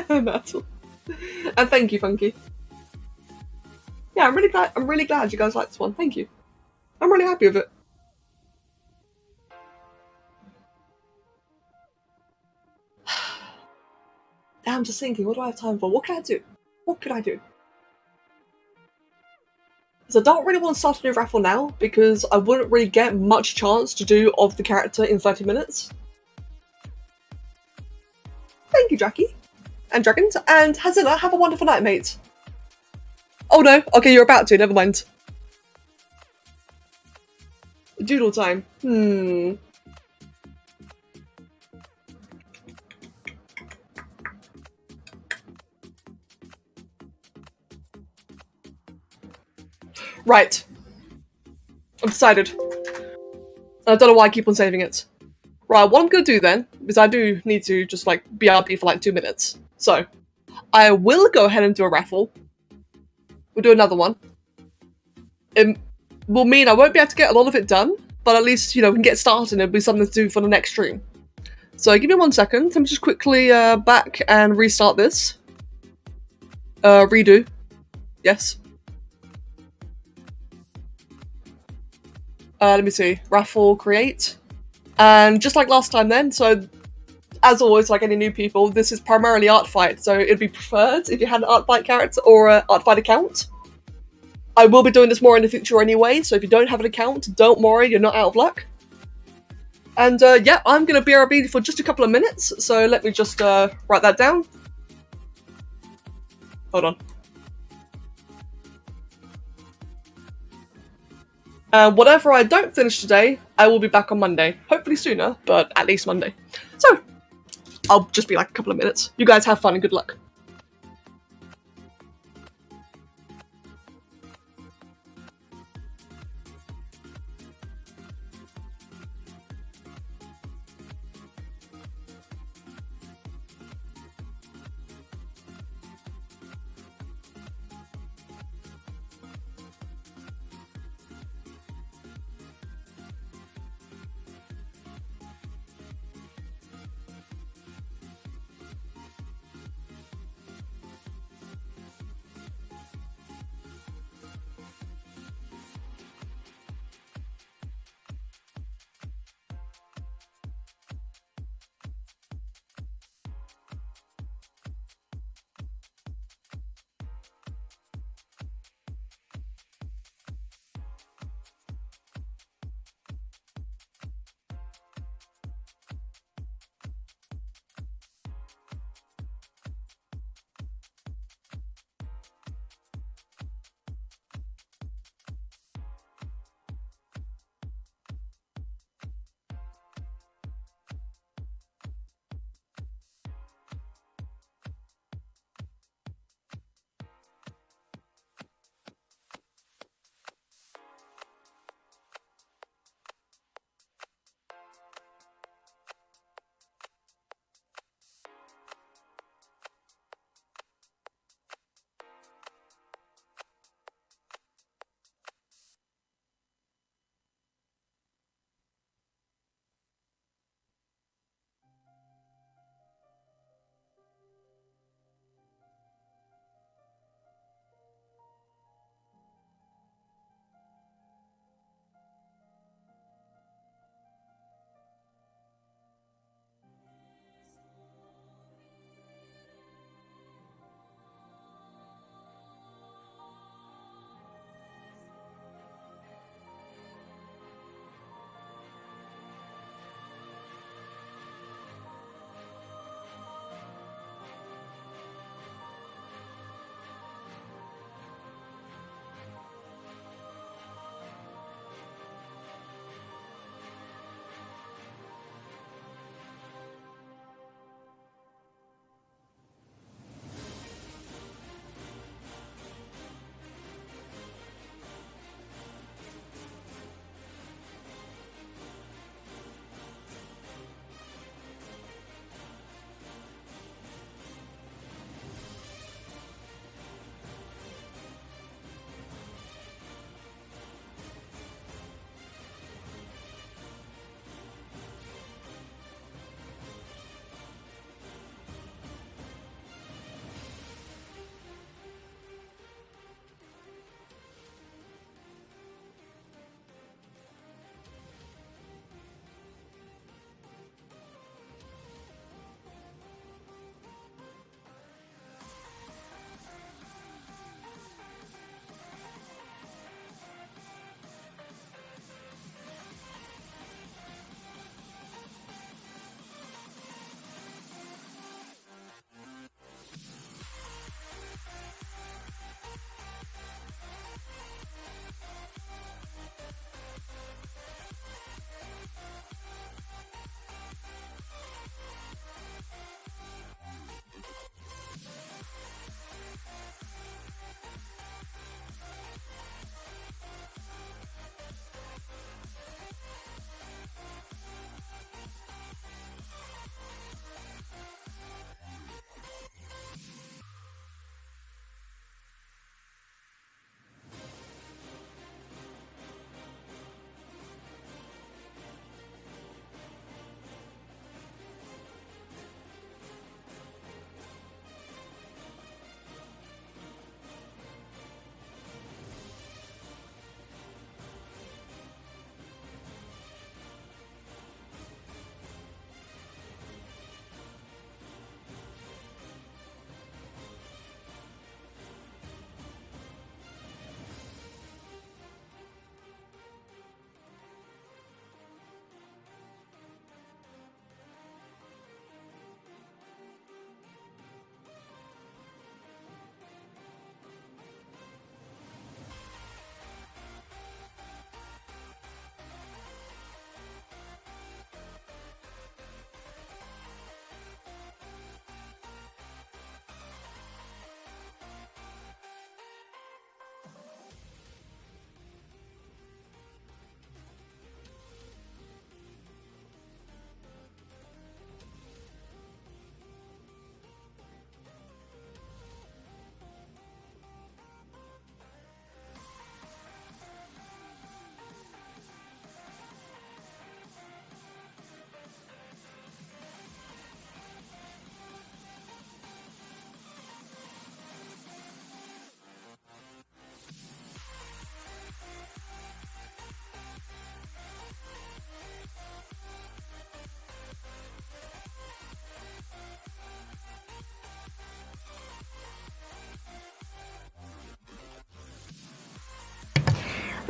Metal. And thank you, Funky. Yeah, I'm really glad you guys liked this one. Thank you. I'm really happy with it. I'm just thinking, what do I have time for? What can I do? What could I do? So I don't really want to start a new raffle now because I wouldn't really get much chance to do of the character in 30 minutes. Thank you, Jackie. And Dragons. And Hazilla, have a wonderful night, mate. Oh no, okay, you're about to, never mind. Doodle time. Right. I've decided. I don't know why I keep on saving it. Right, what I'm gonna do then, because I do need to just like BRB for like 2 minutes. So, I will go ahead and do a raffle. We'll do another one. It will mean I won't be able to get a lot of it done, but at least, you know, we can get started and it'll be something to do for the next stream. So give me 1 second. Let me just quickly back and restart this. Redo. Yes. Let me see. Raffle, create. And just like last time then, so as always, like any new people, this is primarily ArtFight, so it'd be preferred if you had an ArtFight character or an ArtFight account. I will be doing this more in the future anyway, so if you don't have an account, don't worry, you're not out of luck. And yeah, I'm going to BRB for just a couple of minutes, so let me just write that down. Hold on. Whatever I don't finish today, I will be back on Monday. Hopefully sooner, but at least Monday. So, I'll just be like a couple of minutes. You guys have fun and good luck.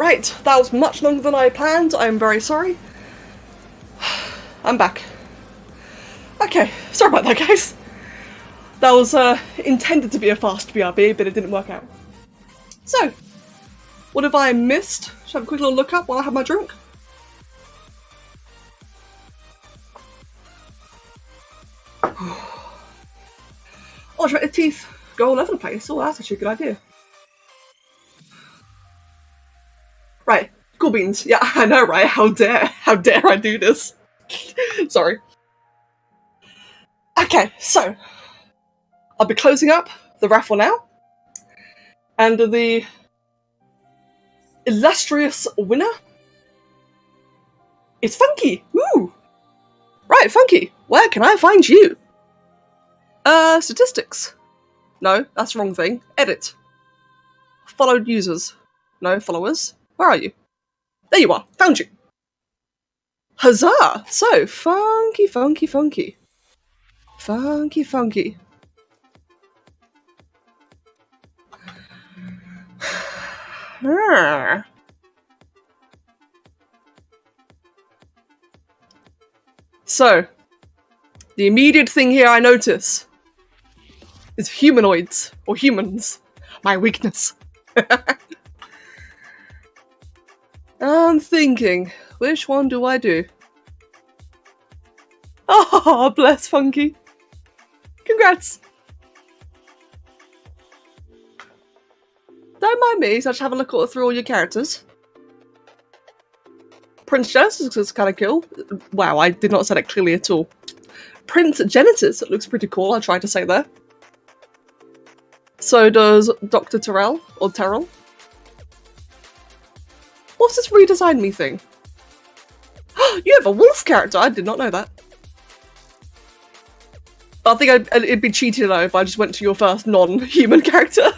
Right, that was much longer than I planned. I'm very sorry. I'm back. Okay, sorry about that, guys. That was intended to be a fast BRB, but it didn't work out. So, what have I missed? Should I have a quick little look up while I have my drink? Oh, should I let the teeth go all over the place? Oh, that's actually a good idea. Right, cool beans. Yeah, I know, right? How dare I do this? Sorry. Okay, so I'll be closing up the raffle now, and the illustrious winner is Funky. Woo! Right, Funky. Where can I find you? Statistics. No, that's the wrong thing. Edit. Followed users. No, followers. Where are you? There you are. Found you. Huzzah! So, funky. Funky. So, the immediate thing here I notice is humanoids, or humans. My weakness. I'm thinking, which one do I do? Oh, bless Funky. Congrats. Don't mind me, so I just have a look through all your characters. Prince Genesis is kind of cool. Wow, I did not say that clearly at all. Prince Genesis looks pretty cool, I tried to say there. So does Dr. Terrell, or Terrell. What's this redesign me thing? You have a wolf character, I did not know that. I think it'd be cheating though if I just went to your first non-human character.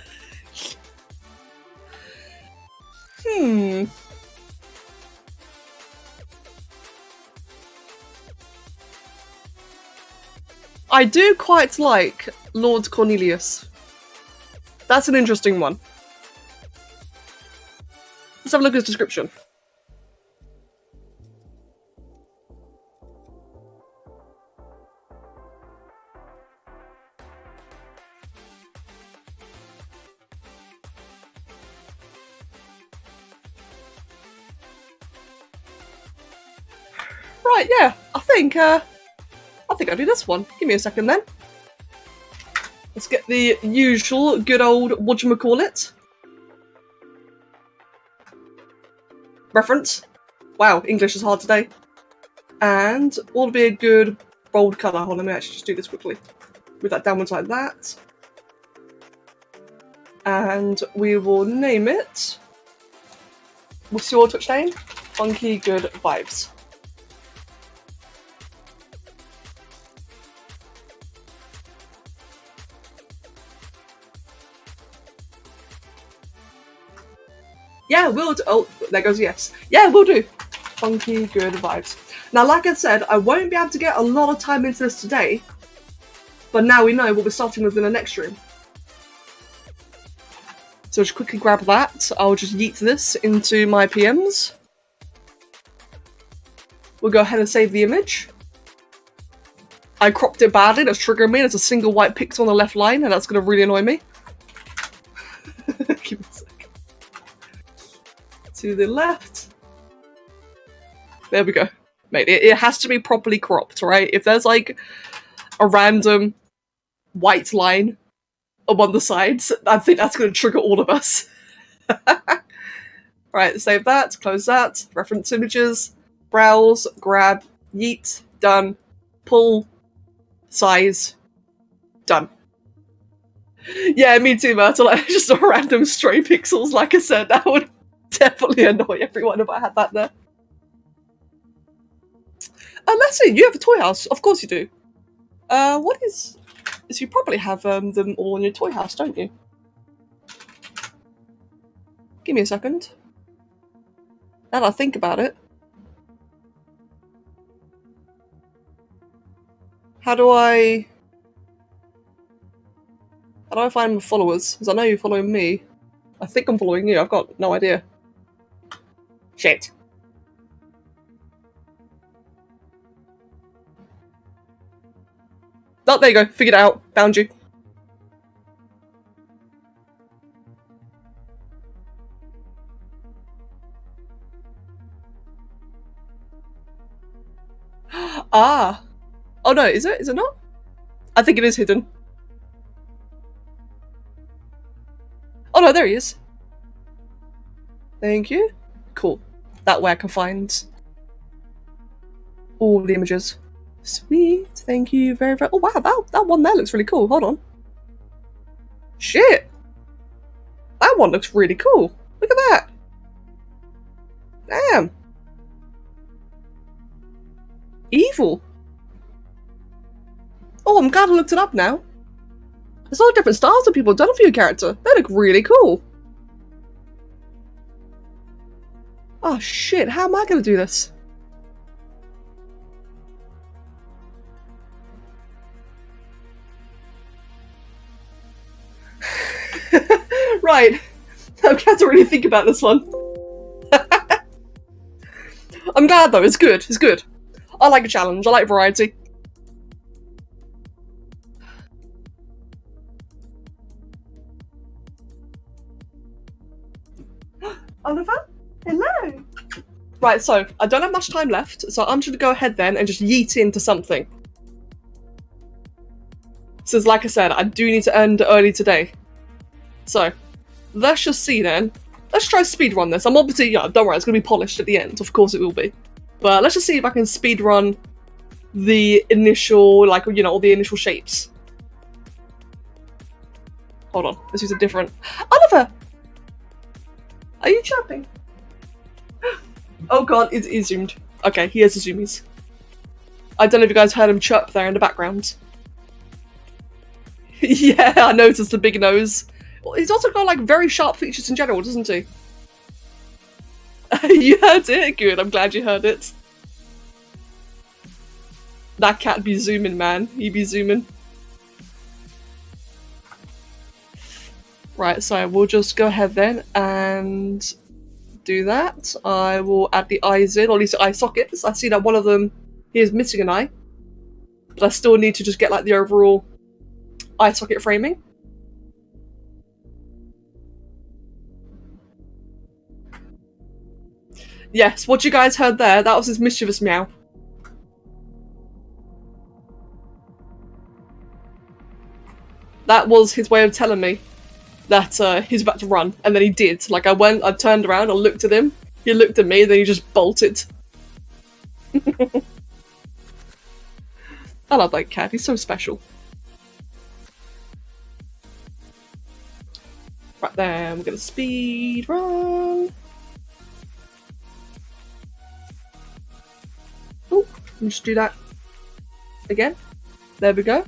I do quite like Lord Cornelius. That's an interesting one. Let's have a look at his description. Right, yeah, I think I'll do this one. Give me a second then. Let's get the usual good old whatchamacallit reference. Wow, English is hard today. And what would be a good bold colour? Hold on, let me actually just do this quickly. Move that downwards like that. And we will name it... What's your Twitch name? Funky Good Vibes. Yeah, we'll do. Oh, there goes yes. Yeah, we'll do. Funky Good Vibes. Now, like I said, I won't be able to get a lot of time into this today, but now we know what we're starting with in the next stream. So just quickly grab that. I'll just yeet this into my PMs. We'll go ahead and save the image. I cropped it badly, that's triggering me. There's a single white pixel on the left line, and that's going to really annoy me. Give me a sec. To the left. There we go. Mate, it has to be properly cropped, right? If there's like a random white line on one of the sides, I think that's going to trigger all of us. Right, save that, close that, reference images, browse, grab, yeet, done, pull, size, done. Yeah, me too, Myrtle. Like, just a random stray pixels, like I said, that would definitely annoy everyone if I had that there. Let's see, you have a toy house. Of course you do. What is... So you probably have them all in your toy house, don't you? Give me a second. Now that I think about it. How do I find my followers? Because I know you're following me. I think I'm following you, I've got no idea. Shit. Oh, there you go. Figured it out. Found you. Ah. Oh no, is it? Is it not? I think it is hidden. Oh no, there he is. Thank you. Cool. That way I can find all the images. Sweet. Thank you very, very... Oh wow, that one there looks really cool. Hold on. Shit. That one looks really cool. Look at that. Damn. Evil. Oh, I'm glad I looked it up now. There's all different styles of people done for your character. They look really cool. Oh shit, how am I gonna do this? Right. I'm glad to really think about this one. I'm glad though, it's good, it's good. I like a challenge, I like variety. Oliver? Hello! Right, so, I don't have much time left, so I'm just gonna go ahead then and just yeet into something. So, like I said, I do need to end early today. So, let's just see then. Let's try speedrun this. I'm obviously, yeah, don't worry, it's gonna be polished at the end, of course it will be. But let's just see if I can speedrun the initial, like, you know, all the initial shapes. Hold on, let's use a different... Oliver! Are you chirping? Oh god, it's zoomed. Okay, he has the zoomies. I don't know if you guys heard him chirp there in the background. Yeah, I noticed the big nose. Well, he's also got like very sharp features in general, doesn't he? You heard it? Good, I'm glad you heard it. That cat be zooming, man. He be zooming. Right, so we'll just go ahead then and do that. I will add the eyes in, or at least the eye sockets. I see that one of them is missing an eye. But I still need to just get like the overall eye socket framing. Yes, what you guys heard there, that was his mischievous meow. That was his way of telling me that he's about to run, and then he did. Like, I turned around and looked at him, he looked at me, then he just bolted. I love that cat, he's so special. Right then, we're gonna speed run. Oh, let me just do that again. There we go.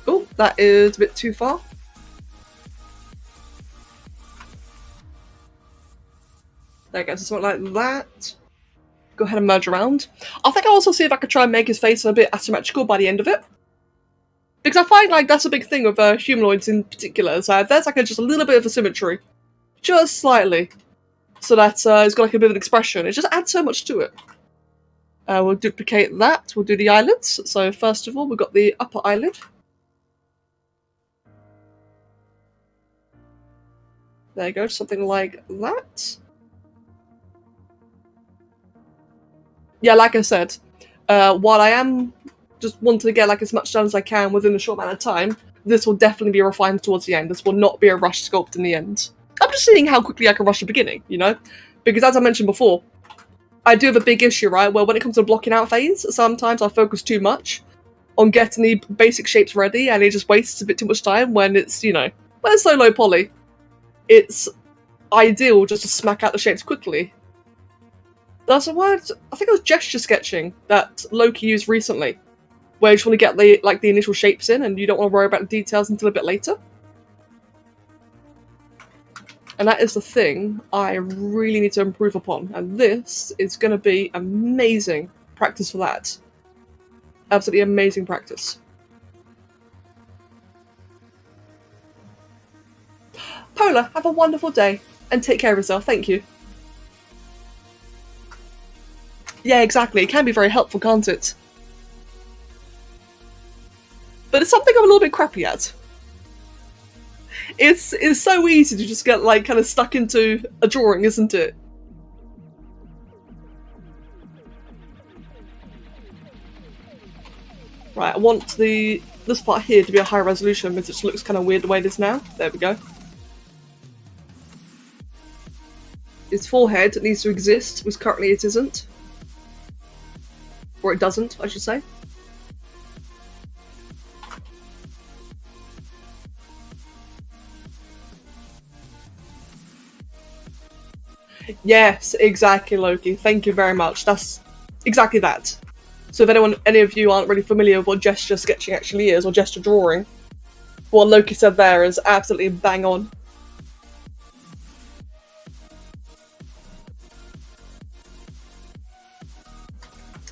Oh, that is a bit too far. There we go, so something like that. Go ahead and merge around. I think I'll also see if I could try and make his face a bit asymmetrical by the end of it. Because I find like that's a big thing with humanoids in particular. So if there's like just a little bit of asymmetry, just slightly, so that it's got like a bit of an expression, it just adds so much to it. We'll duplicate that. We'll do the eyelids. So first of all, we've got the upper eyelid. There you go, something like that. Yeah, like I said, while I am just wanting to get like as much done as I can within a short amount of time, this will definitely be refined towards the end. This will not be a rush sculpt in the end. I'm just seeing how quickly I can rush the beginning, you know? Because as I mentioned before, I do have a big issue, right? Where when it comes to the blocking out phase, sometimes I focus too much on getting the basic shapes ready, and it just wastes a bit too much time when it's, you know, when it's so low poly. It's ideal just to smack out the shapes quickly. There's a word, I think it was gesture sketching, that Loki used recently, where you just want to get the initial shapes in and you don't want to worry about the details until a bit later. And that is the thing I really need to improve upon, and this is going to be amazing practice for that. Absolutely amazing practice. Polar, have a wonderful day, and take care of yourself, thank you. Yeah, exactly, it can be very helpful, can't it? But it's something I'm a little bit crappy at. It's so easy to just get, like, kind of stuck into a drawing, isn't it? Right, I want this part here to be a high resolution because it just looks kind of weird the way it is now. There we go. His forehead needs to exist, which currently it isn't. Or it doesn't, I should say. Yes, exactly, Loki. Thank you very much. That's exactly that. So if any of you aren't really familiar with what gesture sketching actually is, or gesture drawing, what Loki said there is absolutely bang on.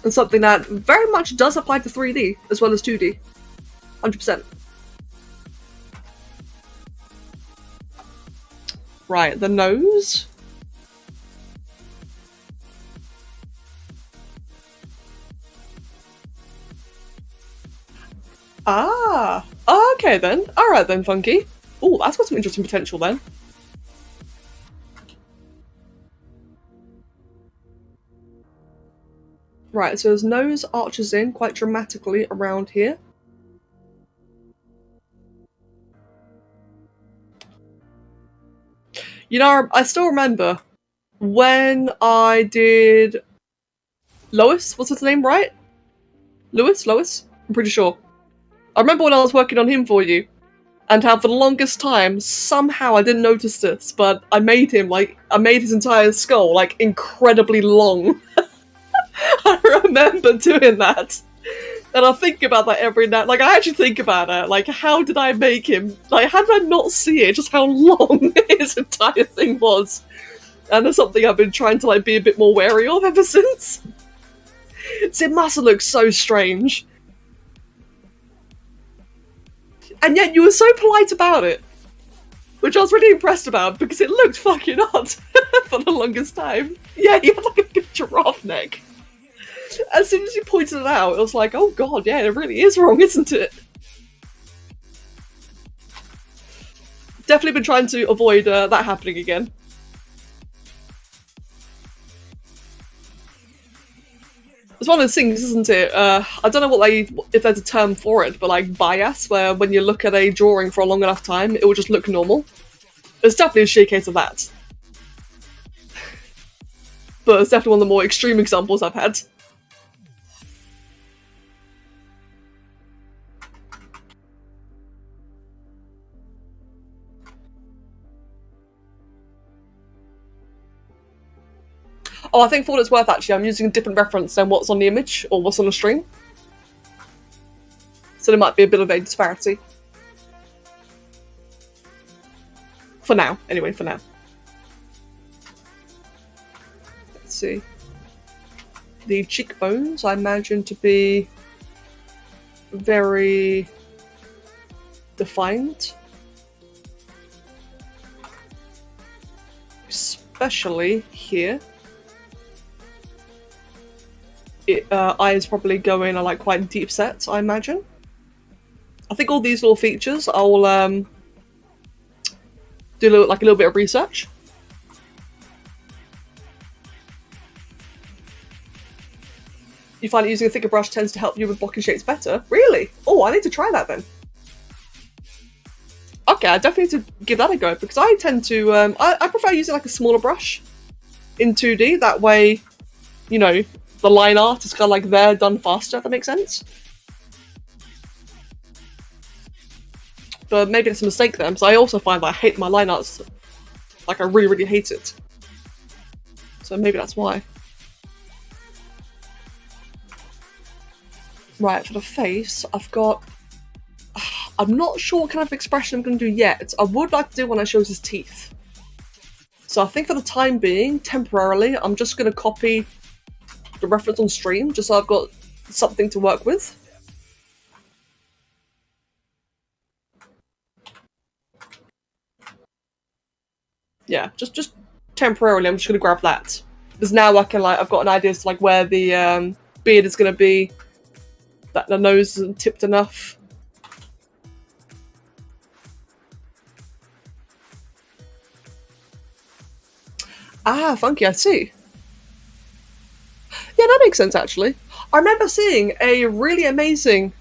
And something that very much does apply to 3D as well as 2D. 100%. Right, the nose. Ah, okay then. Alright then, Funky. Oh, that's got some interesting potential then. Right, so his nose arches in quite dramatically around here. You know, I still remember when I did Lois, what's his name, right? Lois? I'm pretty sure. I remember when I was working on him for you, and how for the longest time, somehow I didn't notice this, but I made his entire skull, like, incredibly long. I remember doing that. And I think about that every night. Like, I actually think about it. Like, how did I make him? Like, how did I not see it? Just how long his entire thing was. And it's something I've been trying to, like, be a bit more wary of ever since. It must have looked so strange. And yet you were so polite about it. Which I was really impressed about, because it looked fucking odd for the longest time. Yeah, he had, like, a good giraffe neck. As soon as you pointed it out, it was like, oh god, yeah, it really is wrong, isn't it? Definitely been trying to avoid that happening again. It's one of those things, isn't it? I don't know if there's a term for it, but like bias, where when you look at a drawing for a long enough time, it will just look normal. There's definitely a sheer case of that. But it's definitely one of the more extreme examples I've had. Oh, I think for what it's worth, actually, I'm using a different reference than what's on the image, or what's on the stream. So there might be a bit of a disparity. For now, anyway, for now. Let's see. The cheekbones, I imagine to be very defined. Especially here. Eyes probably go in are like quite deep sets, I imagine. I think all these little features I'll do a little bit of research. You find that using a thicker brush tends to help you with blocking shapes better? Really? Oh, I need to try that then. Okay, I definitely need to give that a go, because I tend to I prefer using like a smaller brush in 2D. That way, you know, the line art is kind of like there, done faster, if that makes sense. But maybe it's a mistake then, because I also find that I hate my line arts. Like, I really, really hate it. So maybe that's why. Right, for the face, I've got... I'm not sure what kind of expression I'm going to do yet. I would like to do when I shows his teeth. So I think for the time being, temporarily, I'm just going to copy the reference on stream, just so I've got something to work with. Yeah, just temporarily, I'm just going to grab that. Because now I can, like, I've got an idea as to, like, where the beard is going to be, that the nose isn't tipped enough. Ah, funky, I see. Yeah, that makes sense, actually. I remember seeing a really amazing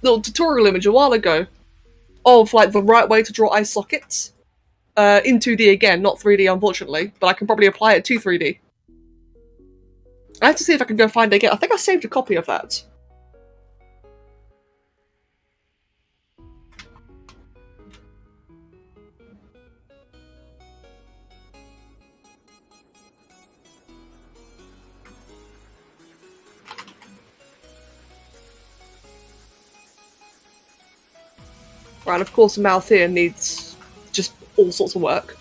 little tutorial image a while ago of, like, the right way to draw eye sockets. In 2D again, not 3D, unfortunately, but I can probably apply it to 3D. I have to see if I can go find it again. I think I saved a copy of that. Right, and of course the mouth here needs just all sorts of work.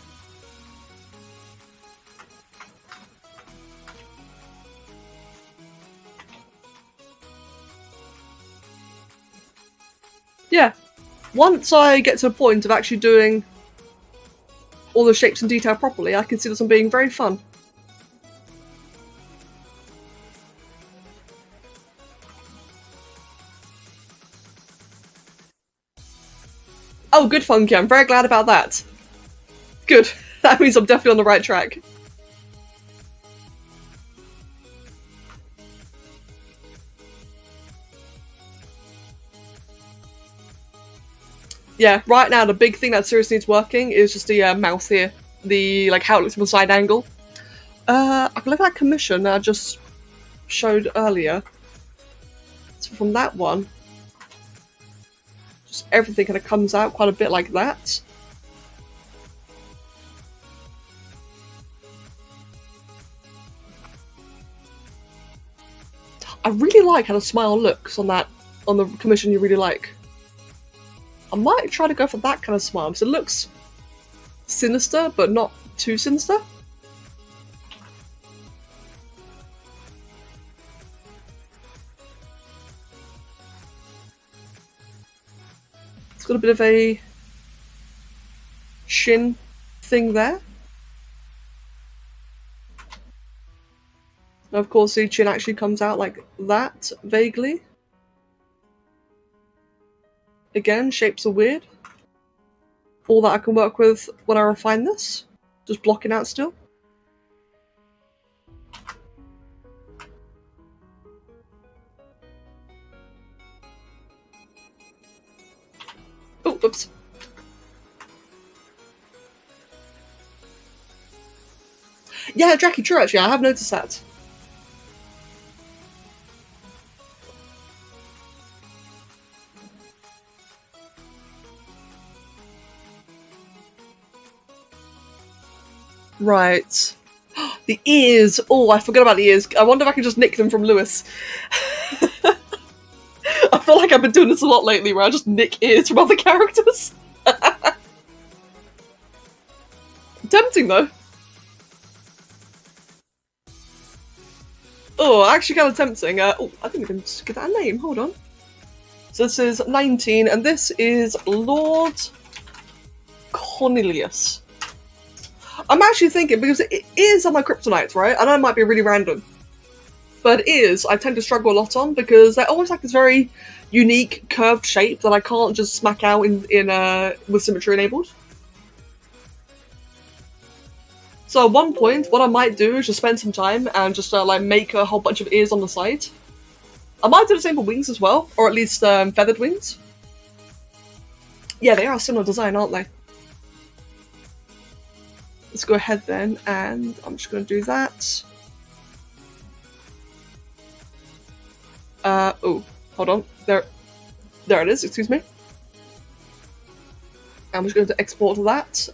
Yeah, once I get to a point of actually doing all the shapes in detail properly, I can see this one being very fun. Oh, good, Funky. I'm very glad about that. Good. That means I'm definitely on the right track. Yeah, right now the big thing that seriously needs working is just the mouth here. The, like, how it looks from a side angle. I can look at that commission that I just showed earlier. So from that one, just everything kind of comes out quite a bit like that. I really like how the smile looks on that, on the commission you really like. I might try to go for that kind of smile, because it looks sinister, but not too sinister. It's got a bit of a shin thing there. And of course the chin actually comes out like that, vaguely. Again, shapes are weird. All that I can work with when I refine this. Just blocking out still. Oh, oops. Yeah, Jackie, true actually, I have noticed that. Right. The ears! Oh, I forgot about the ears. I wonder if I can just nick them from Lewis. I feel like I've been doing this a lot lately where I just nick ears from other characters. Tempting though. Oh, actually kind of tempting. Oh, I think we can just give that a name. Hold on. So this is 19, and this is Lord Cornelius. I'm actually thinking, because it is on my kryptonites, right? I know it might be really random. But ears, I tend to struggle a lot on, because they're always like this very unique, curved shape that I can't just smack out with symmetry enabled. So at one point, what I might do is just spend some time and just like make a whole bunch of ears on the side. I might do the same for wings as well, or at least feathered wings. Yeah, they are a similar design, aren't they? Let's go ahead then, and I'm just going to do that. Oh, hold on. There it is, excuse me. I'm just going to export that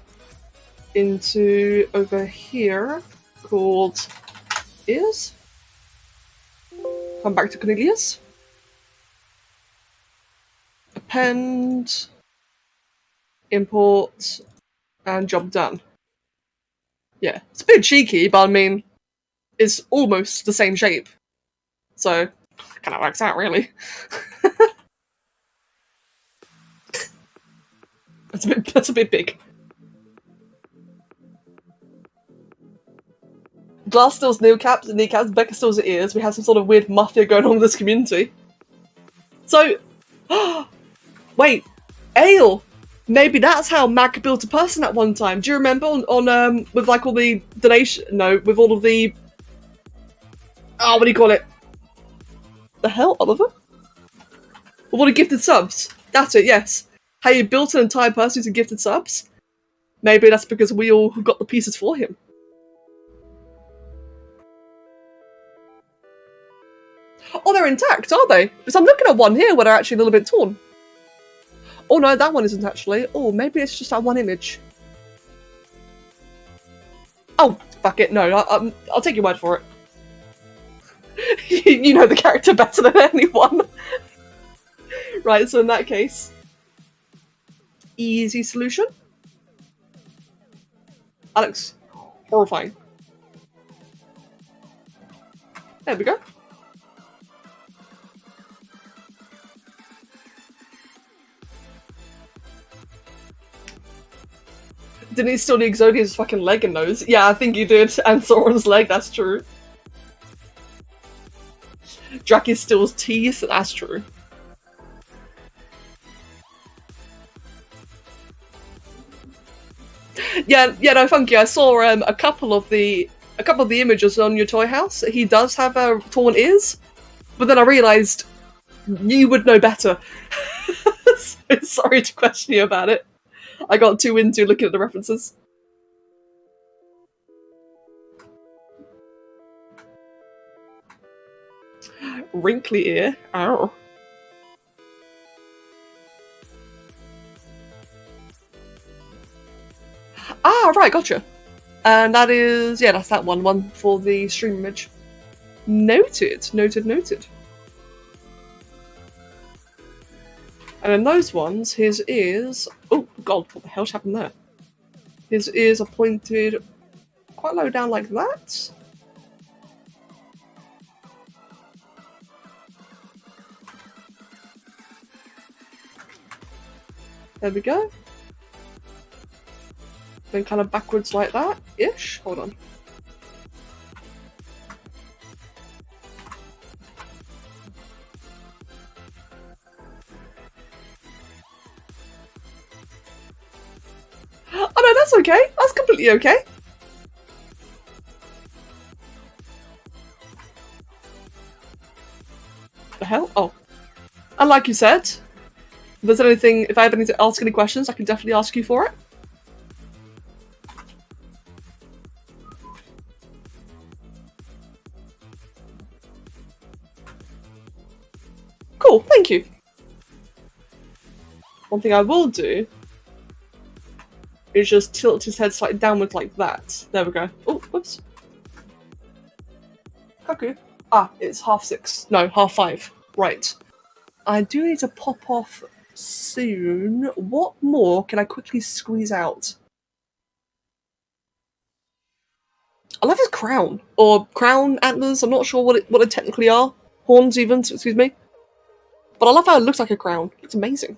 into over here, called ears. Come back to Cornelius. Append, import, and job done. Yeah, it's a bit cheeky, but I mean, it's almost the same shape. So, kind of works out, really. That's a bit big. Glass stills kneecaps, Becca stills her ears. We have some sort of weird mafia going on with this community. So, wait, ale. Maybe that's how Mac built a person at one time. Do you remember on with like all the donation? No, with all of the what do you call it? The hell, Oliver? With all the gifted subs. That's it. Yes. How you built an entire person using gifted subs. Maybe that's because we all got the pieces for him. Oh, they're intact, are they? Because I'm looking at one here where they're actually a little bit torn. Oh no, that one isn't actually. Oh, maybe it's just that one image. Oh, fuck it. No, I'll take your word for it. You know the character better than anyone. Right, so in that case, easy solution. Alex, horrifying. There we go. Didn't he steal the Exodia's fucking leg and nose? Yeah, I think he did. And Sauron's leg, that's true. Draki steals teeth, that's true. Yeah, no, Funky. I saw a couple of the images on your toy house. He does have torn ears, but then I realised you would know better. So sorry to question you about it. I got too into looking at the references. Wrinkly ear. Ow. Ah, right, gotcha. And that is, yeah, that's that one for the stream image. Noted. And in those ones, his ears... Oh, God, what the hell's happened there? His ears are pointed quite low down like that. There we go. Then kind of backwards like that-ish. Hold on. Oh no, that's okay. That's completely okay. The hell? Oh. And like you said, if I have any to ask any questions, I can definitely ask you for it. Cool, thank you. One thing I will do is just tilt his head slightly downwards like that. There we go. Oh, whoops. Cuckoo. Ah, it's 6:30. No, 5:30. Right. I do need to pop off soon. What more can I quickly squeeze out? I love his crown. Or crown antlers. I'm not sure what it technically are. Horns even, excuse me. But I love how it looks like a crown. It's amazing.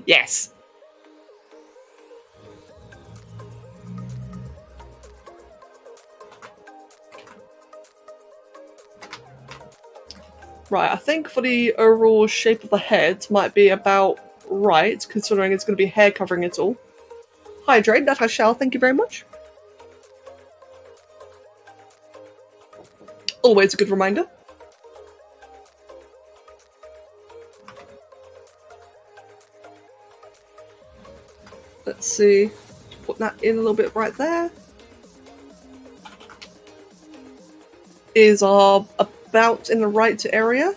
Yes. Right, I think for the overall shape of the head might be about right, considering it's going to be hair covering it all. Hydrate, that I shall, thank you very much. Always a good reminder. Let's see, put that in a little bit right there. Is our about in the right area.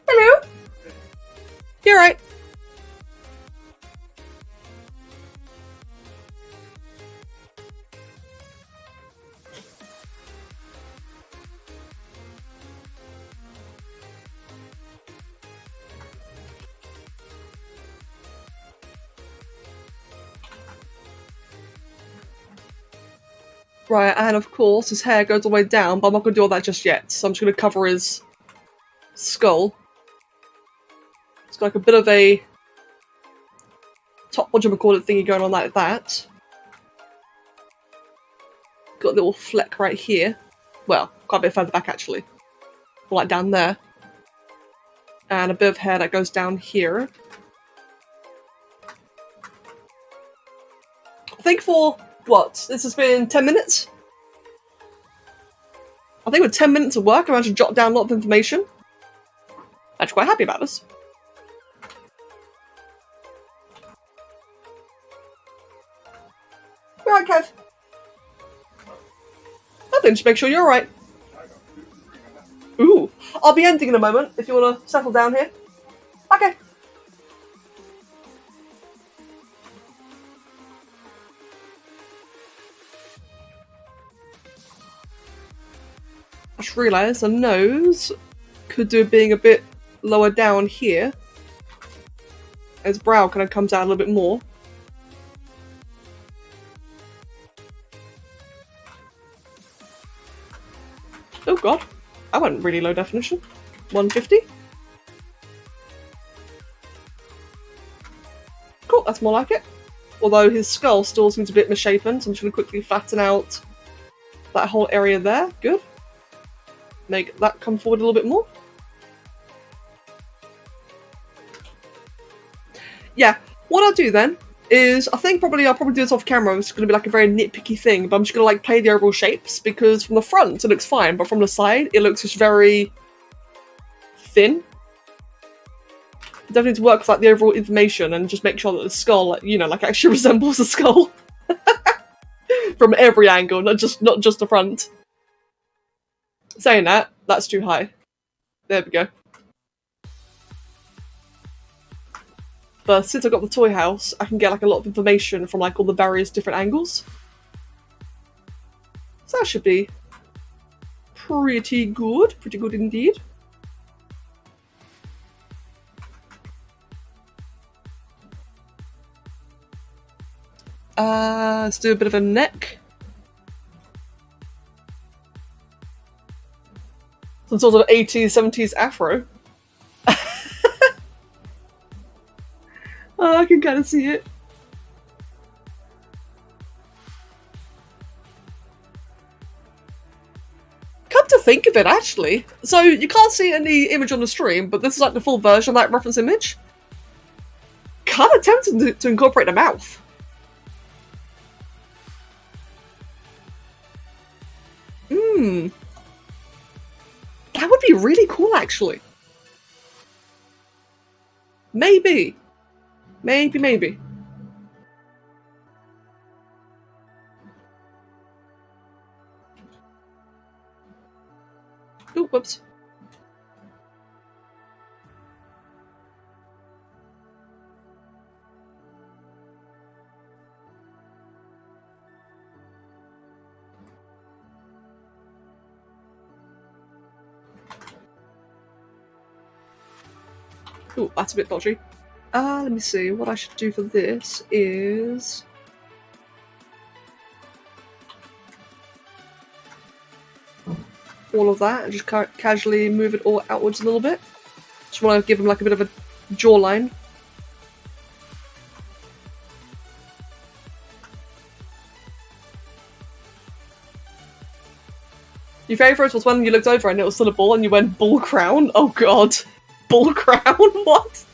Hello. Right, and of course his hair goes all the way down, but I'm not going to do all that just yet. So I'm just going to cover his skull. It's got like a bit of a top, what do you call it, thingy going on like that. Got a little fleck right here. Well, quite a bit further back actually. More like down there. And a bit of hair that goes down here. I think for, what, this has been 10 minutes? I think with 10 minutes of work, I managed to jot down a lot of information. I'm actually quite happy about this. You alright, Kev? Nothing, just make sure you're alright. Ooh, I'll be ending in a moment if you want to settle down here. Okay. I just realised the nose could do being a bit lower down here. His brow kind of comes out a little bit more. Oh god, I went really low definition. 150. Cool, that's more like it. Although his skull still seems a bit misshapen, so I'm just going to quickly flatten out that whole area there. Good. Make that come forward a little bit more. Yeah, what I'll do then is, I'll probably do this off camera. It's going to be like a very nitpicky thing, but I'm just going to like play the overall shapes, because from the front it looks fine, but from the side it looks just very thin. Definitely need to work with like the overall information and just make sure that the skull, like, you know, like actually resembles a skull from every angle, not just the front. Saying that, that's too high. There we go. But since I've got the toy house, I can get like a lot of information from like all the various different angles. So that should be pretty good indeed. Let's do a bit of a neck. Some sort of 80s, 70s afro. Oh, I can kind of see it. Come to think of it, actually. So, you can't see any image on the stream, but this is like the full version of that reference image. Kind of tempted to incorporate a mouth. That would be really cool, actually. Maybe. Maybe. Oh, whoops. Ooh, that's a bit dodgy. Let me see. What I should do for this is... all of that, and just casually move it all outwards a little bit. Just want to give him like a bit of a jawline. Your favourite was when you looked over and it was still a ball and you went, bull crown? Oh god. Bull crown? What?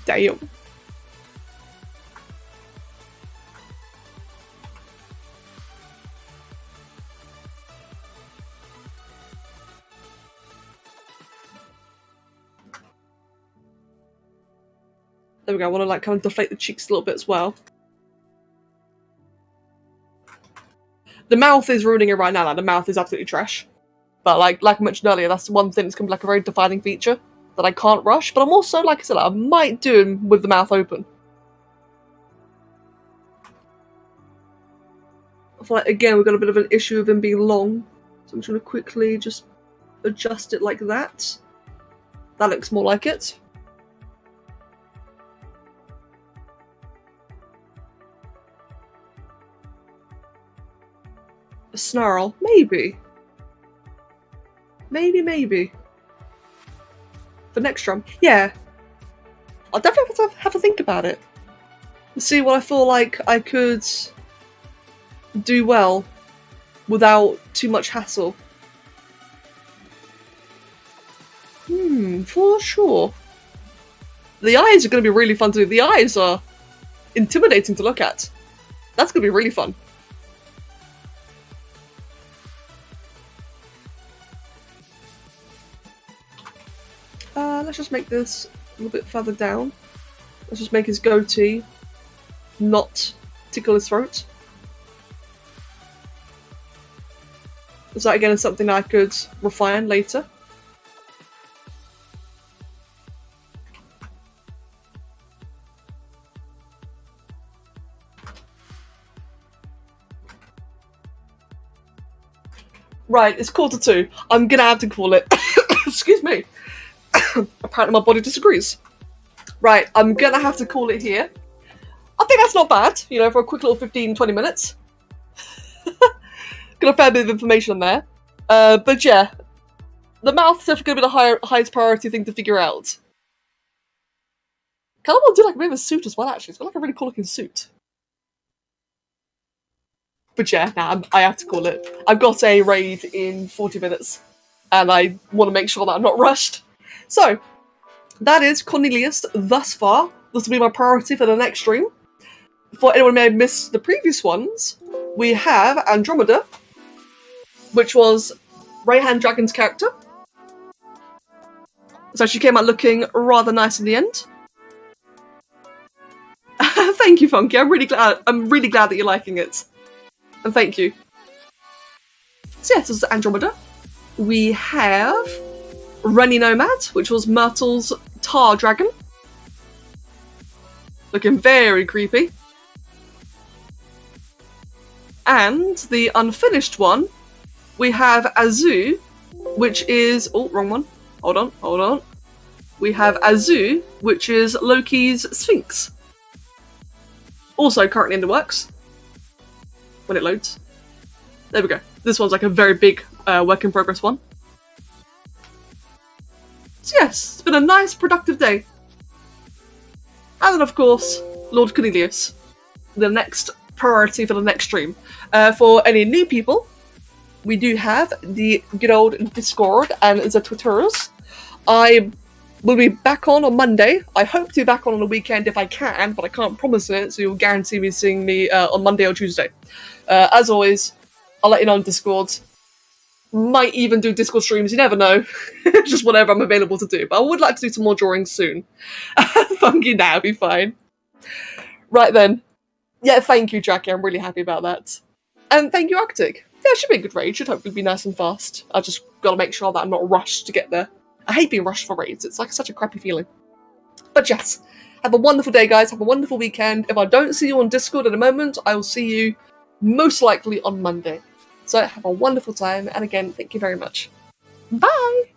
Damn. There we go, I want to like kind of deflate the cheeks a little bit as well. The mouth is ruining it right now, like the mouth is absolutely trash. But like I mentioned earlier, that's the one thing that's going to be like a very defining feature that I can't rush, but I'm also, like I said, I might do him with the mouth open. I feel like, again, we've got a bit of an issue with him being long, so I'm just going to quickly just adjust it like that. That looks more like it. A snarl. Maybe. Maybe. For next drum. Yeah. I'll definitely have to think about it. See what I feel like I could do well without too much hassle. For sure. The eyes are going to be really fun to do. The eyes are intimidating to look at. That's going to be really fun. Let's just make this a little bit further down. Let's just make his goatee not tickle his throat. So that again is something I could refine later. Right, it's 1:45. I'm gonna have to call it. Excuse me. Apparently my body disagrees. Right, I'm gonna have to call it here. I think that's not bad, you know, for a quick little 15-20 minutes. Got a fair bit of information there. But yeah, the mouth is definitely gonna be the highest priority thing to figure out. Kind of want to do like a bit of a suit as well, actually. It's got like a really cool looking suit. But yeah, I have to call it. I've got a raid in 40 minutes, and I want to make sure that I'm not rushed. So, that is Cornelius thus far. This will be my priority for the next stream. For anyone who may have missed the previous ones, we have Andromeda, which was Rayhan Dragon's character. So she came out looking rather nice in the end. Thank you, Funky. I'm really glad that you're liking it. And thank you. So yes, this is Andromeda. We have Renni Nomad, which was Myrtle's tar dragon. Looking very creepy. And the unfinished one, we have Azu, which is... Oh, wrong one. Hold on. We have Azu, which is Loki's Sphinx. Also currently in the works. When it loads. There we go. This one's like a very big work in progress one. So yes, it's been a nice, productive day. And then of course, Lord Cornelius, the next priority for the next stream. For any new people, we do have the good old Discord and the Twitters. I will be back on Monday. I hope to be back on the weekend if I can, but I can't promise it, so you'll guarantee me seeing me on Monday or Tuesday. As always, I'll let you know on Discord. Might even do Discord streams, you never know. Just whatever I'm available to do. But I would like to do some more drawings soon. Funky now, be fine. Right then. Yeah, thank you, Jackie. I'm really happy about that. And thank you, Arctic. Yeah, it should be a good raid. Should hopefully be nice and fast. I just gotta make sure that I'm not rushed to get there. I hate being rushed for raids. It's like such a crappy feeling. But yes, have a wonderful day, guys. Have a wonderful weekend. If I don't see you on Discord in a moment, I will see you most likely on Monday. So have a wonderful time, and again, thank you very much. Bye!